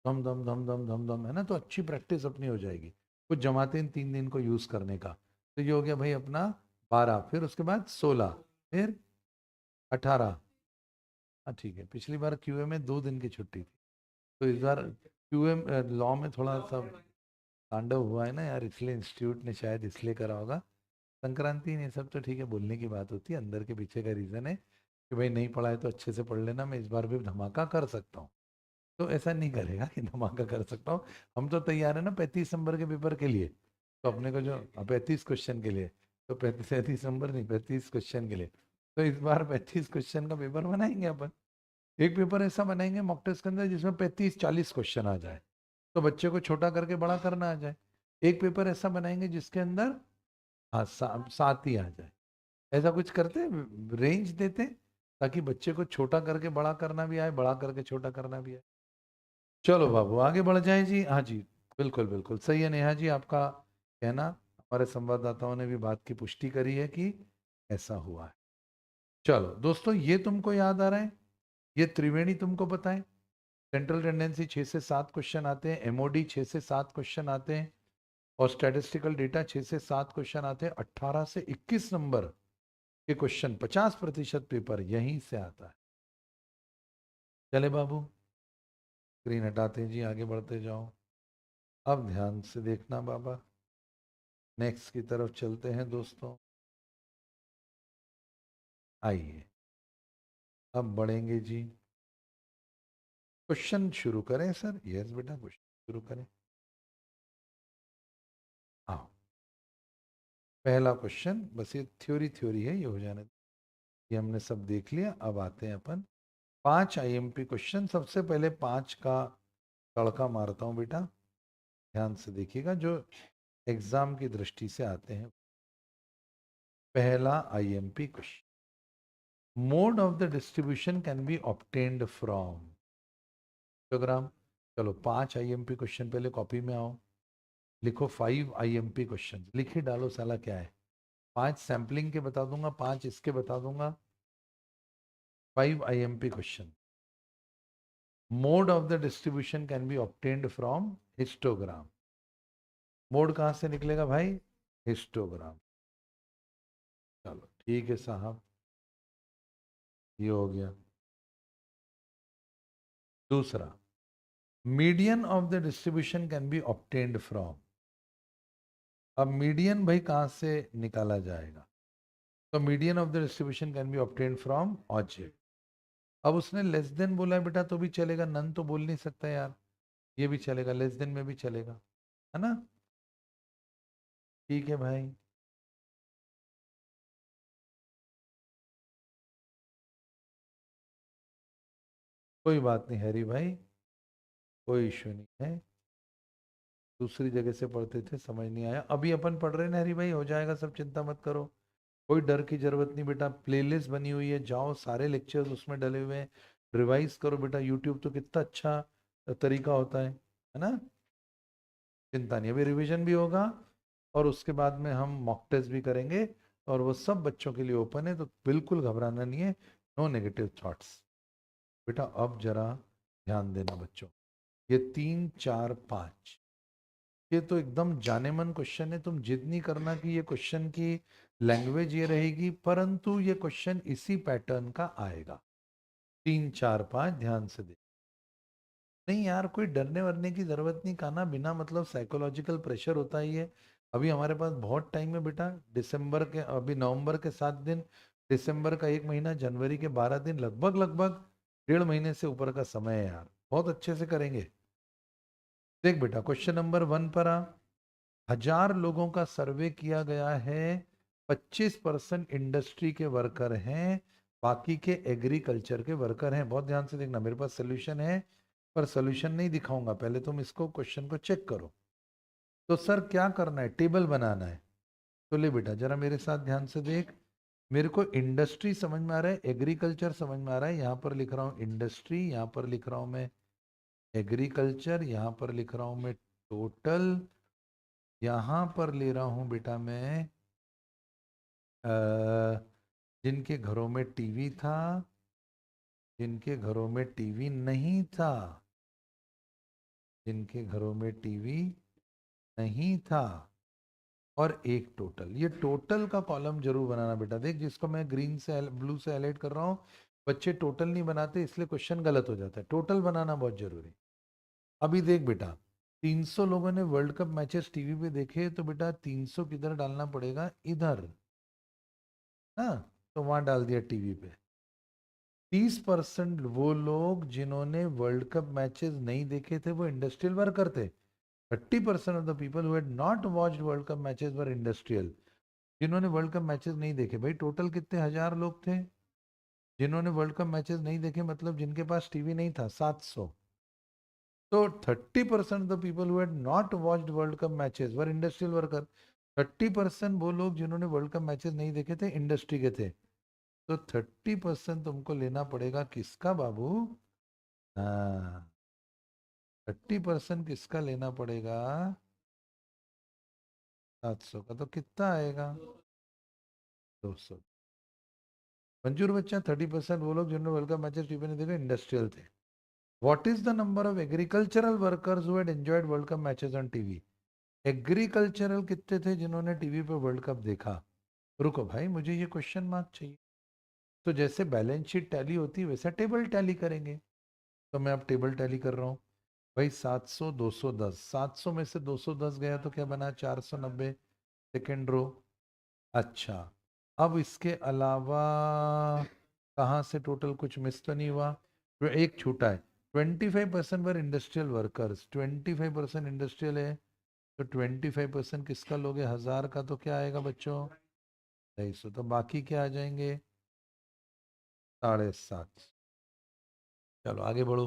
दम दम दम दम दम दम, है ना? तो अच्छी प्रैक्टिस अपनी हो जाएगी। कुछ जमाते इन 3 दिन को यूज करने का। तो ये हो गया भाई अपना 12, फिर उसके बाद 16, फिर 18। हाँ ठीक है, पिछली बार क्यूए में 2 दिन की छुट्टी थी, तो इस बार क्यूए लॉ में थोड़ा सा तांडव हुआ है ना यार, इसलिए इंस्टीट्यूट ने शायद इसलिए करा होगा। संक्रांति नहीं, सब तो ठीक है, बोलने की बात होती है, अंदर के पीछे का रीजन है कि भाई नहीं पढ़ा है तो अच्छे से पढ़ लेना, मैं इस बार भी धमाका कर सकता हूँ। तो ऐसा नहीं करेगा कि धमाका कर सकता हूँ। हम तो तैयार है ना 35 नंबर के पेपर के लिए। तो अपने को जो 35 क्वेश्चन के लिए, तो 35 नंबर नहीं, 35 क्वेश्चन के लिए। तो इस बार 35 क्वेश्चन का पेपर बनाएंगे अपन। एक पेपर ऐसा बनाएंगे मॉक टेस्ट के अंदर जिसमें 35-40 क्वेश्चन आ जाए, तो बच्चे को छोटा करके बड़ा करना आ जाए। एक पेपर ऐसा बनाएंगे जिसके अंदर हाँ 7 ही आ जाए। ऐसा कुछ करते, रेंज देते, ताकि बच्चे को छोटा करके बड़ा करना भी आए, बड़ा करके छोटा करना भी आए। चलो बाबू, आगे बढ़ जाए जी। हाँ जी, बिल्कुल बिल्कुल सही है नेहा जी आपका कहना। हमारे संवाददाताओं ने भी बात की पुष्टि करी है कि ऐसा हुआ है। चलो दोस्तों, ये तुमको याद आ रहा है, ये त्रिवेणी तुमको पता है। सेंट्रल टेंडेंसी 6 से 7 क्वेश्चन आते हैं, एमओडी 6 से 7 क्वेश्चन आते हैं, और स्टैटिस्टिकल डेटा 6 से 7 क्वेश्चन आते हैं। 18 से 21 नंबर के क्वेश्चन, 50% पेपर यहीं से आता है। चले बाबू, स्क्रीन हटाते जी, आगे बढ़ते जाओ। अब ध्यान से देखना बाबा, नेक्स्ट की तरफ चलते हैं दोस्तों। आइए, अब बढ़ेंगे जी। क्वेश्चन शुरू करें सर? यस बेटा, क्वेश्चन शुरू करें। हाँ, पहला क्वेश्चन, बस ये थ्योरी थ्योरी है, ये हो जाने, ये हमने सब देख लिया। अब आते हैं अपन 5 आईएमपी क्वेश्चन। सबसे पहले 5 का तड़का मारता हूं बेटा, ध्यान से देखिएगा, जो एग्जाम की दृष्टि से आते हैं। पहला IMP question, mode of the distribution can be obtained from histogram. चलो 5 आईएमपी क्वेश्चन, पहले कॉपी में आओ, लिखो 5 आईएमपी क्वेश्चन, लिख ही डालो साला क्या है। 5 सैम्पलिंग के बता दूंगा, 5 इसके बता दूंगा। 5 IMP question, mode of the distribution can be obtained from histogram. Mode कहां से निकलेगा भाई? हिस्टोग्राम। चलो ठीक है साहब, ये हो गया। दूसरा, median of the distribution can be obtained from. अब मीडियन भाई कहां से निकाला जाएगा? तो median of the distribution can be obtained from object. अब उसने लेस देन बोला है बेटा तो भी चलेगा, नन तो बोल नहीं सकता यार, ये भी चलेगा, लेस देन में भी चलेगा, है ना? ठीक है भाई। कोई बात नहीं हैरी भाई, कोई इश्यू नहीं है। दूसरी जगह से पढ़ते थे, समझ नहीं आया, अभी अपन पढ़ रहे हैं ना हैरी भाई, हो जाएगा सब, चिंता मत करो। कोई डर की जरूरत नहीं बेटा, प्लेलिस्ट बनी हुई है, जाओ सारे लेक्चर्स उसमें डले हुए हैं, रिवाइज करो बेटा। यूट्यूब तो कितना अच्छा तरीका होता है ना? चिंता नहीं, अभी रिवीजन भी होगा और उसके बाद में हम मॉक टेस्ट भी करेंगे, और वो सब बच्चों के लिए ओपन है, तो बिल्कुल घबराना नहीं है। नो नेगेटिव थॉट्स बेटा। अब जरा ध्यान देना बच्चों, ये 3 4 5 ये तो एकदम जाने मन क्वेश्चन है, तुम जिद नहीं करना कि ये क्वेश्चन की लैंग्वेज ये रहेगी, परंतु ये क्वेश्चन इसी पैटर्न का आएगा। 3 4 5 ध्यान से दे। नहीं यार, कोई डरने वरने की जरूरत नहीं, खाना बिना मतलब साइकोलॉजिकल प्रेशर होता ही है। अभी हमारे पास बहुत टाइम है बेटा, दिसंबर के, अभी नवंबर के 7 दिन, दिसंबर का 1 महीना, जनवरी के 12 दिन, लगभग लगभग 1.5 महीने से ऊपर का समय है यार, बहुत अच्छे से करेंगे। देख बेटा, क्वेश्चन नंबर 1 पर आ। 1000 लोगों का सर्वे किया गया है, 25% इंडस्ट्री के वर्कर हैं, बाकी के एग्रीकल्चर के वर्कर हैं। बहुत ध्यान से देखना, मेरे पास सोल्यूशन है, पर सोल्यूशन नहीं दिखाऊंगा, पहले तुम इसको क्वेश्चन को चेक करो। तो सर क्या करना है, टेबल बनाना है। तो ले बेटा जरा मेरे साथ ध्यान से देख, मेरे को इंडस्ट्री समझ में आ रहा है, एग्रीकल्चर समझ में आ रहा है, यहाँ पर लिख रहा हूँ इंडस्ट्री, यहाँ पर लिख रहा हूँ मैं एग्रीकल्चर, यहाँ पर लिख रहा हूँ मैं टोटल, यहाँ पर ले रहा हूँ बेटा मैं जिनके घरों में टीवी था, जिनके घरों में टीवी नहीं था, जिनके घरों में टीवी नहीं था, और एक टोटल। ये टोटल का कॉलम जरूर बनाना बेटा। देख, जिसको मैं ग्रीन से ब्लू से हाईलाइट कर रहा हूँ, बच्चे टोटल नहीं बनाते, इसलिए क्वेश्चन गलत हो जाता है। टोटल बनाना बहुत जरूरी। अभी देख बेटा, 300 लोगों ने वर्ल्ड कप मैचेस टीवी पे देखे, तो बेटा 300 किधर डालना पड़ेगा, इधर ना, तो वहां डाल दिया टीवी पे। 30% वो लोग जिन्होंने वर्ल्ड कप मैचेस नहीं देखे थे वो इंडस्ट्रियल वर्कर थे। 30% of the people who had not watched world cup matches were industrial. जिन्होंने वर्ल्ड कप मैचेस नहीं देखे, भाई टोटल कितने 1000 लोग थे जिन्होंने वर्ल्ड कप मैचेस नहीं देखे, मतलब जिनके पास टीवी नहीं था, 700। तो 30% the people who had not watched world cup matches were industrial worker. 30% वो लोग जिन्होंने वर्ल्ड कप मैचेस नहीं देखे थे, इंडस्ट्री के थे। तो 30% तुमको लेना पड़ेगा किसका बाबू? हाँ, 30% किसका लेना पड़ेगा? 700 का, तो कितना आएगा? 200। मंजूर बच्चा, 30% वो लोग जिन्होंने वर्ल्ड कप मैचेस टीवी ने देखे, इंडस्ट्रियल थे। What is the number of agricultural workers who had enjoyed world cup matches on TV? Agricultural कितने थे जिन्होंने टीवी पे वर्ल्ड कप देखा? रुको भाई, मुझे ये क्वेश्चन मार्क चाहिए। तो जैसे बैलेंस शीट टैली होती है, वैसा टेबल टैली करेंगे। तो मैं अब टेबल टैली कर रहा हूँ भाई। 700 210, 700 में से 210 गया तो क्या बना, 490, सेकेंड रो। अच्छा, अब इसके अलावा कहाँ से टोटल कुछ मिस तो नहीं हुआ? तो एक छूटा है। 25% पर इंडस्ट्रियल वर्कर्स, 25% इंडस्ट्रियल है, तो 25% किसका लोगे, 1000 का, तो क्या आएगा बच्चों? 250। तो बाकी क्या आ जाएंगे? 750। चलो आगे बढ़ो।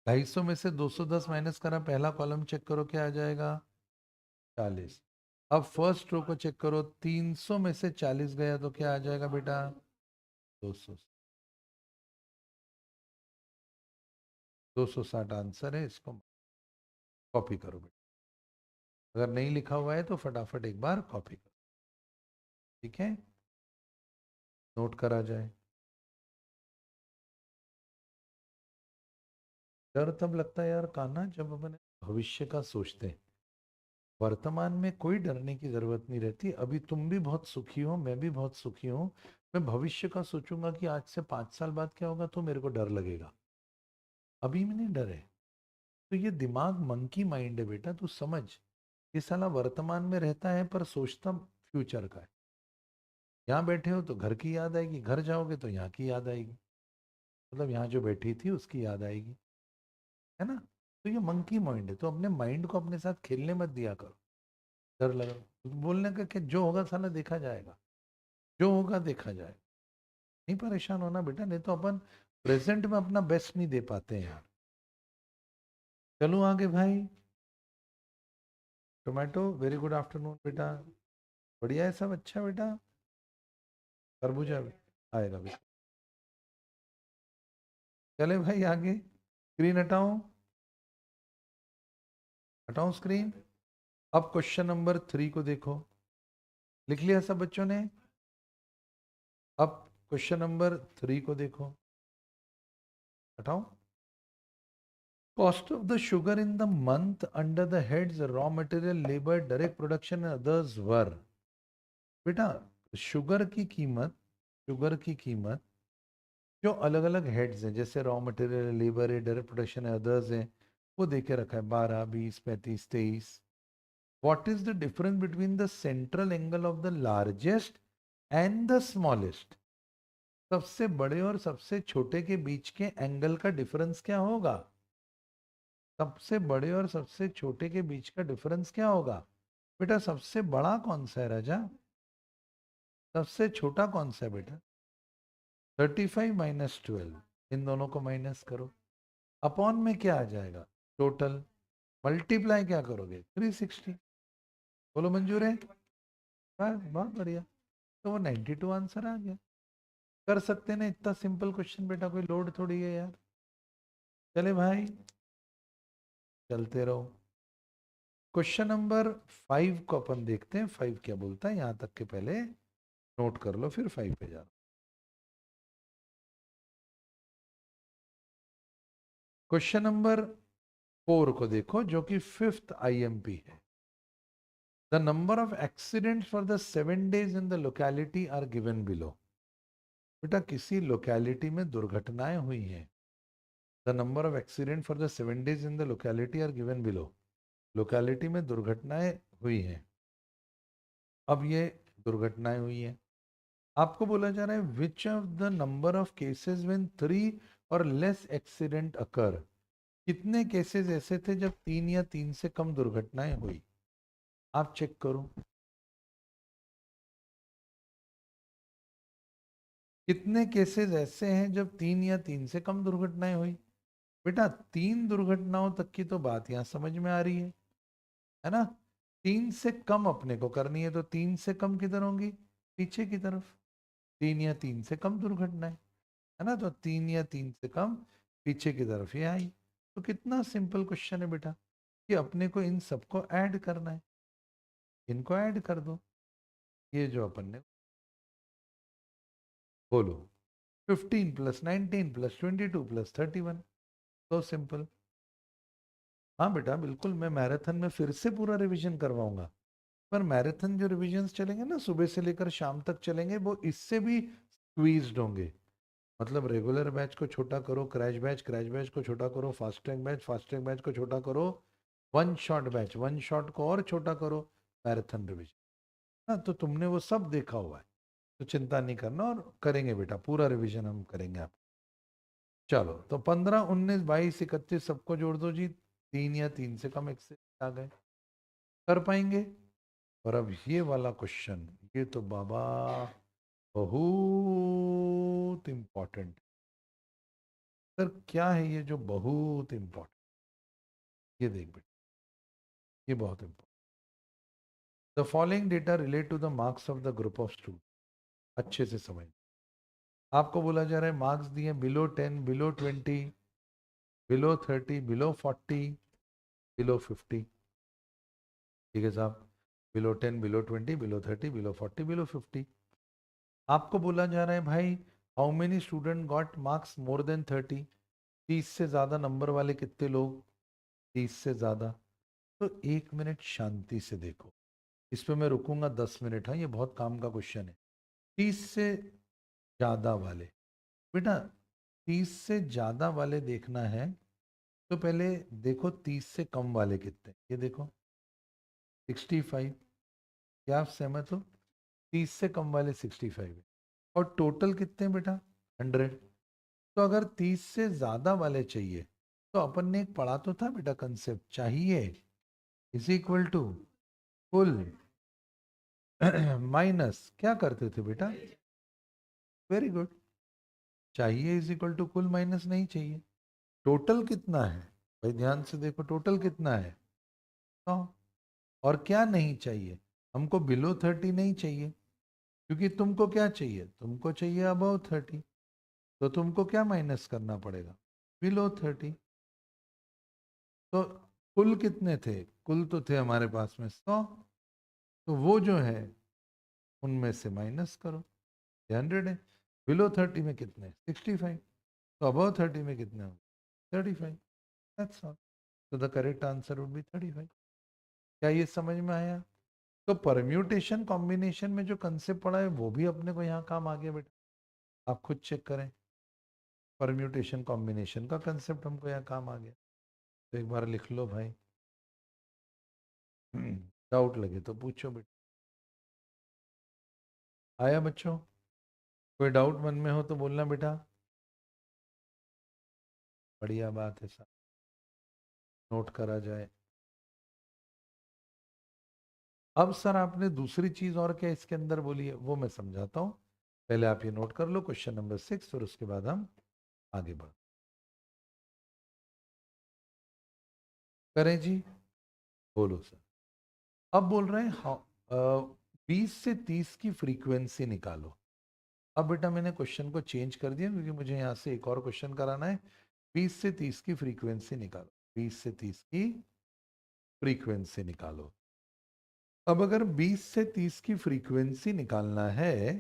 250 में से 210 माइनस करा, पहला कॉलम चेक करो क्या आ जाएगा, 40। अब फर्स्ट रो को चेक करो, 300 में से 40 गया तो क्या आ जाएगा बेटा, 200। 260 आंसर है, इसको कॉपी करो बेटा। अगर नहीं लिखा हुआ है तो फटाफट एक बार कॉपी करो, ठीक है, नोट करा जाए। डर तब लगता है यार कान्हा, जब अपन भविष्य का सोचते हैं। वर्तमान में कोई डरने की जरूरत नहीं रहती। अभी तुम भी बहुत सुखी हो, मैं भी बहुत सुखी हूं। मैं भविष्य का सोचूंगा कि आज से 5 साल बाद क्या होगा, तो मेरे को डर लगेगा। अभी में नहीं डर है। तो ये दिमाग मंकी माइंड है बेटा, तू समझ। ये साला वर्तमान में रहता है पर सोचता फ्यूचर का है। यहाँ बैठे हो तो घर की याद आएगी, घर जाओगे तो यहाँ की याद आएगी, मतलब यहाँ जो बैठी थी उसकी याद आएगी, है ना। तो ये मंकी माइंड है, तो अपने माइंड को अपने साथ खेलने मत दिया करो। डर लगा बोलने का कि जो होगा साला देखा जाएगा, जो होगा देखा जाएगा। नहीं परेशान होना बेटा, नहीं तो अपन प्रेजेंट में अपना बेस्ट नहीं दे पाते हैं यार। चलो आगे भाई। टोमेटो वेरी गुड आफ्टरनून बेटा, बढ़िया है सब, अच्छा बेटा। तरबूजा आएगा बेटा। चले भाई आगे, स्क्रीन हटाओ, हटाओ स्क्रीन। अब क्वेश्चन नंबर 3 को देखो, लिख लिया सब बच्चों ने। अब क्वेश्चन नंबर 3 को देखो, हटाओ। Cost of the sugar in the month under the heads raw material, labor, direct production and others were। बेटा शुगर की कीमत, शुगर की कीमत जो अलग अलग हेड्स हैं, जैसे रॉ मटेरियल, लेबर है, डायरेक्ट प्रोडक्शन है, अदर्स हैं, वो देके रखा है 12, 20, 35, 23। What is the difference between the central angle of the largest and the smallest. सबसे बड़े और सबसे छोटे के बीच के एंगल का डिफरेंस क्या होगा। सबसे बड़े और सबसे छोटे के बीच का डिफरेंस क्या होगा। बेटा सबसे बड़ा कौन सा है राजा, सबसे छोटा कौन सा है बेटा। 35 माइनस 12, इन दोनों को माइनस करो, अपॉन में क्या आ जाएगा टोटल, मल्टीप्लाई क्या करोगे 360। बोलो मंजूर है, बस बहुत बढ़िया। तो वो 92 आंसर आ गया। कर सकते ना, इतना सिंपल क्वेश्चन बेटा, कोई लोड थोड़ी है यार। चले भाई चलते रहो। क्वेश्चन नंबर 5 को अपन देखते हैं, 5 क्या बोलता है, यहां तक के पहले नोट कर लो फिर 5 पे जाओ। क्वेश्चन नंबर 4 को देखो जो कि 5th IMP है। The number of accidents for the 7 days in the locality are given below. बेटा किसी लोकेलिटी में दुर्घटनाएं हुई हैं, the number of accident for the 7 days in the locality are given below. Locality में दुर्घटनाएं हुई हैं। अब ये दुर्घटनाएं हुई हैं, आपको बोला जा रहा है विच of the number of cases when 3 और लेस एक्सीडेंट अकर। कितने केसेस ऐसे थे जब 3 या 3 से कम दुर्घटनाएं हुई। आप चेक करो कितने केसेस ऐसे हैं जब 3 या 3 से कम दुर्घटनाएं हुई। बेटा 3 दुर्घटनाओं तक की तो बात यहां समझ में आ रही है ना। 3 से कम अपने को करनी है, तो 3 से कम किधर होंगी, पीछे की तरफ। 3 या 3 से कम दुर्घटनाएं, है ना, तो 3 या 3 से कम पीछे की तरफ ये आई। तो कितना सिंपल क्वेश्चन है बेटा कि अपने को इन सबको ऐड करना है, इनको ऐड कर दो। ये जो अपन ने बोलो 15 प्लस 19 प्लस 22 प्लस 31, तो सिंपल। हाँ बेटा बिल्कुल, मैं मैराथन में फिर से पूरा रिवीजन करवाऊंगा, पर मैराथन जो रिवीजन्स चलेंगे ना सुबह से लेकर शाम तक चलेंगे, वो इससे भी स्क्वीज्ड होंगे। मतलब रेगुलर बैच को छोटा करो, क्रैश बैच, क्रैश बैच को छोटा करो, fast track batch, fast track batch को छोटा करो, one shot batch, one shot को और छोटा करो, मैराथन रिवीजन। हाँ तो तुमने वो सब देखा हुआ है, तो चिंता नहीं करना, और करेंगे बेटा पूरा रिवीजन हम करेंगे आप। चलो तो 15, 19, 22, 31 सबको जोड़ दो जी, 3 या 3 से कम एक से आ गए, कर पाएंगे। और अब ये वाला क्वेश्चन, ये तो बाबा बहुत इंपॉर्टेंट। सर क्या है ये जो बहुत इंपॉर्टेंट, ये देख बेटा, ये बहुत important. The following data relate to the marks of the group of student. अच्छे से समझ, आपको बोला जा रहा है मार्क्स दिए below 10, below 20, below 30, below 40, below 50। ठीक है साहब, below 10, below 20, below 30, below 40, below 50। आपको बोला जा रहा है भाई how many student got marks more than 30। 30 से ज्यादा नंबर वाले कितने लोग, 30 से ज्यादा। तो 1 मिनट शांति से देखो, इस पे मैं रुकूंगा 10 मिनट। हाँ ये बहुत काम का क्वेश्चन है। 30 से ज्यादा वाले, बेटा 30 से ज्यादा वाले देखना है, तो पहले देखो 30 से कम वाले कितने, ये देखो 65। क्या आप सहमत हो। 30 से कम वाले 65 है और टोटल कितने बेटा 100। तो अगर 30 से ज्यादा वाले चाहिए तो अपन ने एक पढ़ा तो था बेटा कंसेप्ट, चाहिए इज इक्वल टू कुल माइनस क्या करते थे बेटा, वेरी गुड, चाहिए इज इक्वल टू कुल माइनस नहीं चाहिए। टोटल कितना है भाई, ध्यान से देखो टोटल कितना है 100। और क्या नहीं चाहिए, हमको बिलो 30 नहीं चाहिए, क्योंकि तुमको क्या चाहिए, तुमको चाहिए अबव 30। तो तुमको क्या माइनस करना पड़ेगा, बिलो 30। तो कुल कितने थे, कुल तो थे हमारे पास में 100, तो वो जो है उनमें से माइनस करो, 100 है। बिलो 30 में कितने 65, तो अबव 30 में कितने हो 35। That's all. तो the correct answer would be 35। क्या ये समझ में आया। तो परम्यूटेशन कॉम्बिनेशन में जो कंसेप्ट पढ़ा है वो भी अपने को यहाँ काम आ गया बेटा, आप खुद चेक करें। परम्यूटेशन कॉम्बिनेशन का कंसेप्ट हमको यहाँ काम आ गया, तो एक बार लिख लो भाई। डाउट लगे तो पूछो बेटा। आया बच्चों, कोई डाउट मन में हो तो बोलना बेटा। बढ़िया बात है सर, नोट करा जाए। अब सर आपने दूसरी चीज और क्या इसके अंदर बोली है वो मैं समझाता हूं, पहले आप ये नोट कर लो क्वेश्चन नंबर 6, और उसके बाद हम आगे बढ़ करें जी। बोलो सर। अब बोल रहे हैं 20 से 30 की फ्रीक्वेंसी निकालो। अब बेटा मैंने क्वेश्चन को चेंज कर दिया क्योंकि मुझे यहाँ से एक और क्वेश्चन कराना है। 20 से 30 की फ्रीक्वेंसी निकालो, 20 से 30 की फ्रीक्वेंसी निकालो। अब अगर 20 से 30 की फ्रीक्वेंसी निकालना है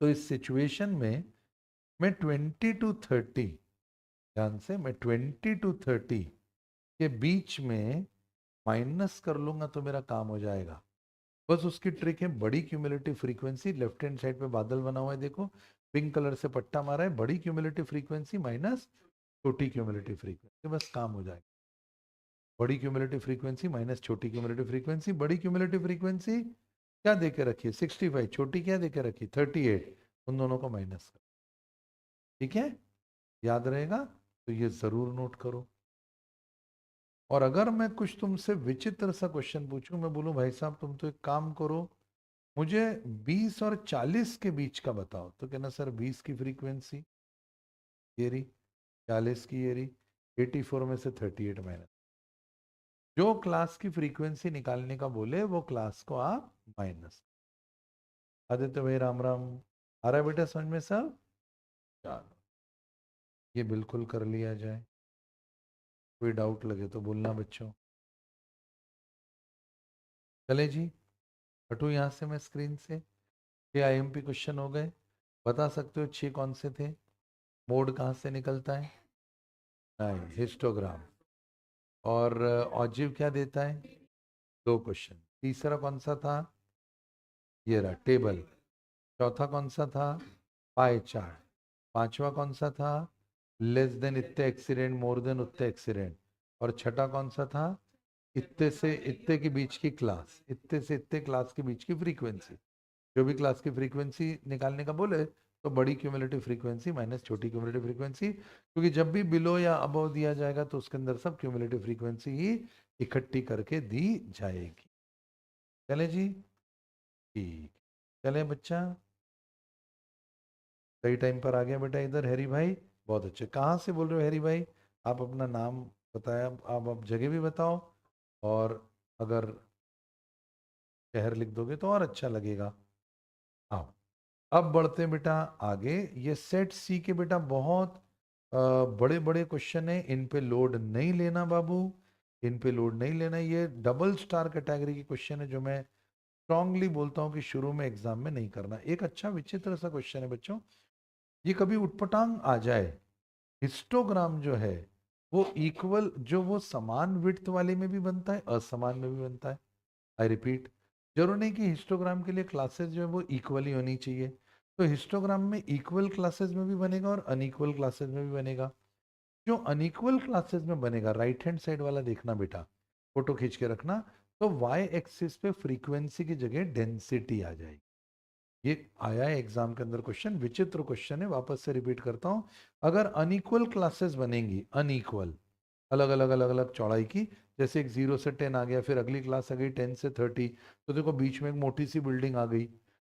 तो इस सिचुएशन में मैं 20 टू 30, ध्यान से, मैं 20 टू 30 के बीच में माइनस कर लूंगा तो मेरा काम हो जाएगा। बस उसकी ट्रिक है, बड़ी cumulative frequency, left hand side पे बादल बना हुआ है देखो, पिंक कलर से पट्टा मारा है, बड़ी क्यूमुलेटिव फ्रीक्वेंसी माइनस छोटी क्यूमुलेटिव फ्रीक्वेंसी, बस काम हो जाएगा। बड़ी क्यूमुलेटिव फ्रीक्वेंसी माइनस छोटी क्यूमुलेटिव फ्रीक्वेंसी। बड़ी क्यूमुलेटिव फ्रीक्वेंसी क्या देके रखी है 65, छोटी क्या देके रखी 38, उन दोनों को माइनस कर, ठीक है, याद रहेगा, तो ये जरूर नोट करो। और अगर मैं कुछ तुमसे विचित्र सा क्वेश्चन पूछूं, मैं बोलूं भाई साहब तुम तो एक काम करो, मुझे 20 और 40 के बीच का बताओ, तो कहना सर 20 की फ्रीक्वेंसी ये रही, 40 की ये रही, 84 में से 38 माइनस, जो क्लास की फ्रीक्वेंसी निकालने का बोले वो क्लास को आप माइनस। आदित्य भाई राम राम, आ रहा है बेटा समझ में सब। चलो ये बिल्कुल कर लिया जाए, कोई डाउट लगे तो बोलना बच्चों। चले जी, हटू यहाँ से मैं स्क्रीन से। 6 IMP क्वेश्चन हो गए, बता सकते हो 6 कौन से थे। मोड कहाँ से निकलता है, नहीं हिस्टोग्राम। और ऑजिव क्या देता है, 2 क्वेश्चन। तीसरा कौन सा था, ये रहा टेबल। चौथा कौन सा था, पाई चार्ट। पांचवा कौन सा था, लेस देन इतने एक्सीडेंट, मोर देन उतने एक्सीडेंट। और छठा कौन सा था, इतने से इतने के बीच की क्लास, इतने से इतने क्लास के बीच की फ्रीक्वेंसी। जो भी क्लास की फ्रीक्वेंसी निकालने का बोले तो बड़ी क्यूमुलेटिव फ्रीक्वेंसी माइनस छोटी क्यूमुलेटिव फ्रीक्वेंसी, क्योंकि जब भी बिलो या अबव दिया जाएगा तो उसके अंदर सब क्यूमुलेटिव फ्रीक्वेंसी ही इकट्ठी करके दी जाएगी। चले जी, ठीक, चले बच्चा, सही टाइम पर आ गया बेटा इधर हैरी भाई, बहुत अच्छे। कहाँ से बोल रहे हो हैरी भाई, आप अपना नाम बताया, आप जगह भी बताओ, और अगर शहर लिख दोगे तो और अच्छा लगेगा। आओ, अब बढ़ते हैं बेटा आगे। ये सेट सी के बेटा बहुत बड़े बड़े क्वेश्चन है, इन पे लोड नहीं लेना बाबू, इन पे लोड नहीं लेना। ये डबल स्टार कैटेगरी की क्वेश्चन है जो मैं स्ट्रांगली बोलता हूँ कि शुरू में एग्जाम में नहीं करना। एक अच्छा विचित्र सा क्वेश्चन है बच्चों, ये कभी उटपटांग आ जाए, हिस्टोग्राम जो है वो इक्वल, जो वो समान विड्थ वाले में भी बनता है असमान में भी बनता है। आई रिपीट, जरूर नहीं कि हिस्टोग्राम के लिए क्लासेस जो है वो इक्वली होनी चाहिए, तो हिस्टोग्राम में इक्वल क्लासेस में भी बनेगा और अनइक्वल क्लासेस में भी बनेगा। जो अनइक्वल क्लासेस में बनेगा राइट हैंड साइड वाला देखना बेटा, फोटो खींच के रखना, तो वाई एक्सिस पे फ्रीक्वेंसी की जगह डेंसिटी आ जाएगी। ये आया है एग्जाम के अंदर क्वेश्चन, विचित्र क्वेश्चन है, वापस से रिपीट करता हूं। अगर अनइक्वल क्लासेस बनेंगी, अनइक्वल, अलग अलग अलग अलग चौड़ाई की, जैसे एक 0 से 10 आ गया, फिर अगली क्लास आ गई 10 से 30, तो देखो बीच में एक मोटी सी बिल्डिंग आ गई।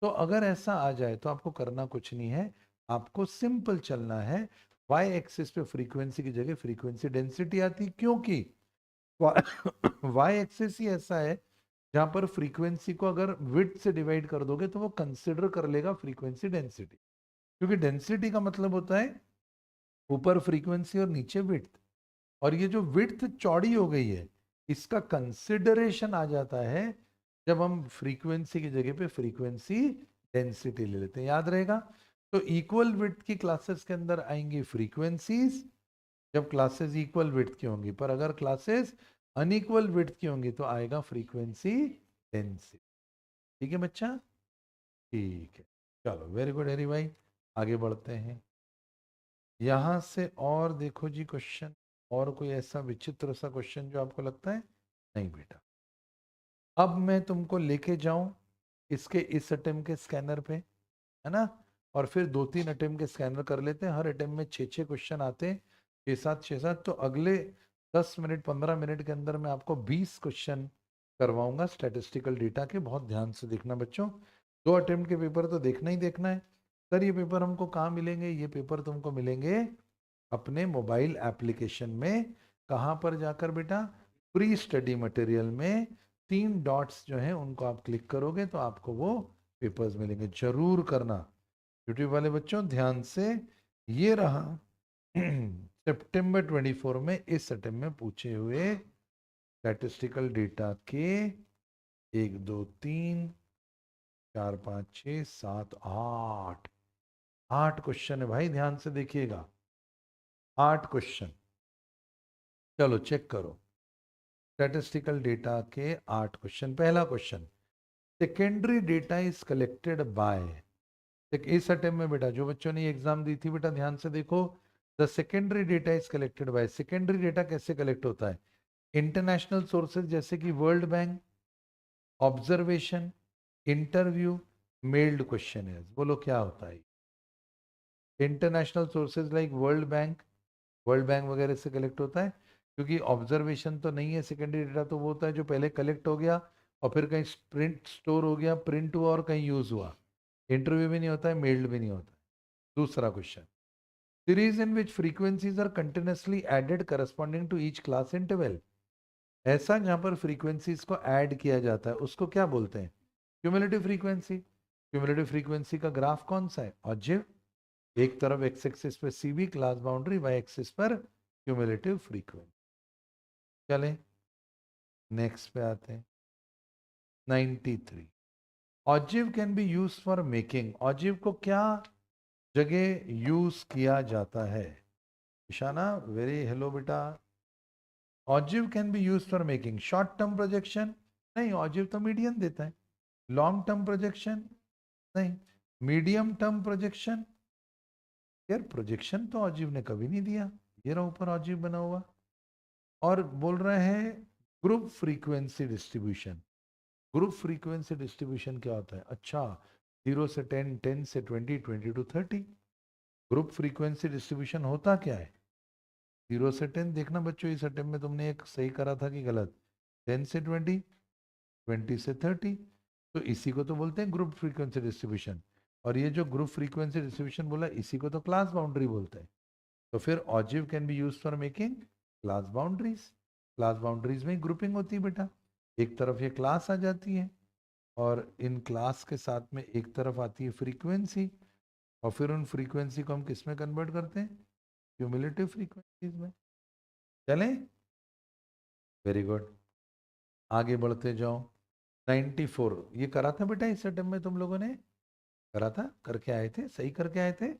तो अगर ऐसा आ जाए तो आपको करना कुछ नहीं है, आपको सिंपल चलना है। वाई एक्सिस पे फ्रीक्वेंसी की जगह फ्रीक्वेंसी डेंसिटी आती, क्योंकि वाई एक्सिस ही ऐसा है जहां पर फ्रीक्वेंसी को अगर विड्थ से डिवाइड कर दोगे तो वो कंसिडर कर लेगा फ्रीक्वेंसी डेंसिटी, क्योंकि डेंसिटी का मतलब होता है ऊपर फ्रीक्वेंसी और नीचे विड्थ। और ये जो विड्थ चौड़ी हो गई है, इसका कंसिडरेशन आ जाता है जब हम फ्रीक्वेंसी की जगह पे फ्रीक्वेंसी डेंसिटी ले लेते हैं, याद रहेगा। तो इक्वल विड्थ की क्लासेस के अंदर आएंगी फ्रीक्वेंसीज, जब क्लासेस इक्वल विड्थ की होंगी, पर अगर क्लासेस अनइक्वल विड्थ की होंगी तो आएगा फ्रीक्वेंसी डेंसिटी। ठीक है बच्चा, ठीक है। चलो वेरी गुड हरी भाई, आगे बढ़ते हैं। यहां से और देखो जी क्वेश्चन, और कोई ऐसा विचित्र सा क्वेश्चन जो आपको लगता है? नहीं बेटा। अब मैं तुमको लेके जाऊं इसके इस अटेम्प्ट के स्कैनर पे, है ना, और फिर 2-3 अटेम्प्ट के स्कैनर कर लेते हैं, हर अटेम्प्ट में 6-6 क्वेश्चन आते हैं, 6-7 तो अगले 10 मिनट 15 मिनट के अंदर मैं आपको 20 क्वेश्चन करवाऊंगा स्टैटिस्टिकल डेटा के। बहुत ध्यान से देखना बच्चों, 2 अटेम्प्ट के पेपर तो देखना ही देखना है। सर ये पेपर हमको कहाँ मिलेंगे? ये पेपर तुमको मिलेंगे अपने मोबाइल एप्लीकेशन में। कहाँ पर जाकर बेटा? प्री स्टडी मटेरियल में 3 डॉट्स जो हैं उनको आप क्लिक करोगे तो आपको वो पेपर्स मिलेंगे, जरूर करना। यूट्यूब वाले बच्चों ध्यान से, ये रहा सितंबर 24 में इस अटेम्प्ट में पूछे हुए स्टैटिस्टिकल डेटा के 1 2 3 4 5 6 7 8 8 क्वेश्चन है भाई, ध्यान से देखिएगा, 8 क्वेश्चन। चलो चेक करो स्टैटिस्टिकल डेटा के 8 क्वेश्चन। पहला question, secondary data is collected by. इस अटेम्प्ट में बेटा जो बच्चों ने एग्जाम दी थी बेटा ध्यान से देखो, the secondary data is collected by. Secondary data कैसे कलेक्ट होता है? इंटरनेशनल सोर्सेज जैसे कि world bank, observation, interview, meld question. बोलो क्या होता है? International sources like world bank वगैरह से कलेक्ट होता है, क्योंकि ऑब्जर्वेशन तो नहीं है, सेकेंडरी डेटा तो वो होता है जो पहले कलेक्ट हो गया और फिर कहीं प्रिंट स्टोर हो गया, प्रिंट हुआ और कहीं यूज हुआ। इंटरव्यू भी नहीं होता है, मेल्ड भी नहीं होता है। दूसरा question, series in which frequencies are continuously added corresponding to each class interval. ऐसा जहां पर फ्रीक्वेंसीज को ऐड किया जाता है उसको क्या बोलते हैं? Cumulative frequency. क्यूमुलेटिव फ्रीक्वेंसी का ग्राफ कौन सा है? ऑब्जेक्ट, एक तरफ एक्स एक्सिस पे CB class boundary, Y axis पर क्यूमुलेटिव फ्रीक्वेंसी। चलें नेक्स्ट पे आते हैं। 93, ogive can be use for making. Ogive को क्या जगह यूज किया जाता है? ईशाना वेरी हेलो बेटा। Ogive can be use for making short term projection, नहीं ऑजिव तो मीडियन देता है। लॉन्ग टर्म प्रोजेक्शन, नहीं। मीडियम टर्म प्रोजेक्शन, यार प्रोजेक्शन तो ऑजिव ने कभी नहीं दिया, ये रहा ऊपर ऑजिव बना हुआ। और बोल रहे हैं group frequency distribution. Group frequency distribution क्या होता है? अच्छा, 0 से 10, 10 से 20, 20 to 30। ग्रुप फ्रीक्वेंसी डिस्ट्रीब्यूशन होता क्या है? 0 से 10, देखना बच्चों इस अटेम्प्ट में तुमने एक सही करा था कि गलत? 10 से 20, 20 से 30, तो इसी को तो बोलते हैं ग्रुप फ्रीक्वेंसी डिस्ट्रीब्यूशन। और ये जो ग्रुप फ्रीक्वेंसी डिस्ट्रीब्यूशन बोला इसी को तो क्लास बाउंड्री बोलते हैं। तो फिर ogive can be use for making class boundaries. Class boundaries में ग्रुपिंग होती है बेटा, एक तरफ ये क्लास आ जाती है और इन क्लास के साथ में एक तरफ आती है फ्रीक्वेंसी, और फिर उन फ्रीक्वेंसी को हम किस में कन्वर्ट करते हैं? क्यूमुलेटिव फ्रीक्वेंसीज में। चलें, वेरी गुड, आगे बढ़ते जाओ। 94, ये करा था बेटा इस अटेम्प्ट में तुम लोगों ने? करा था, करके आए थे, सही करके आए थे।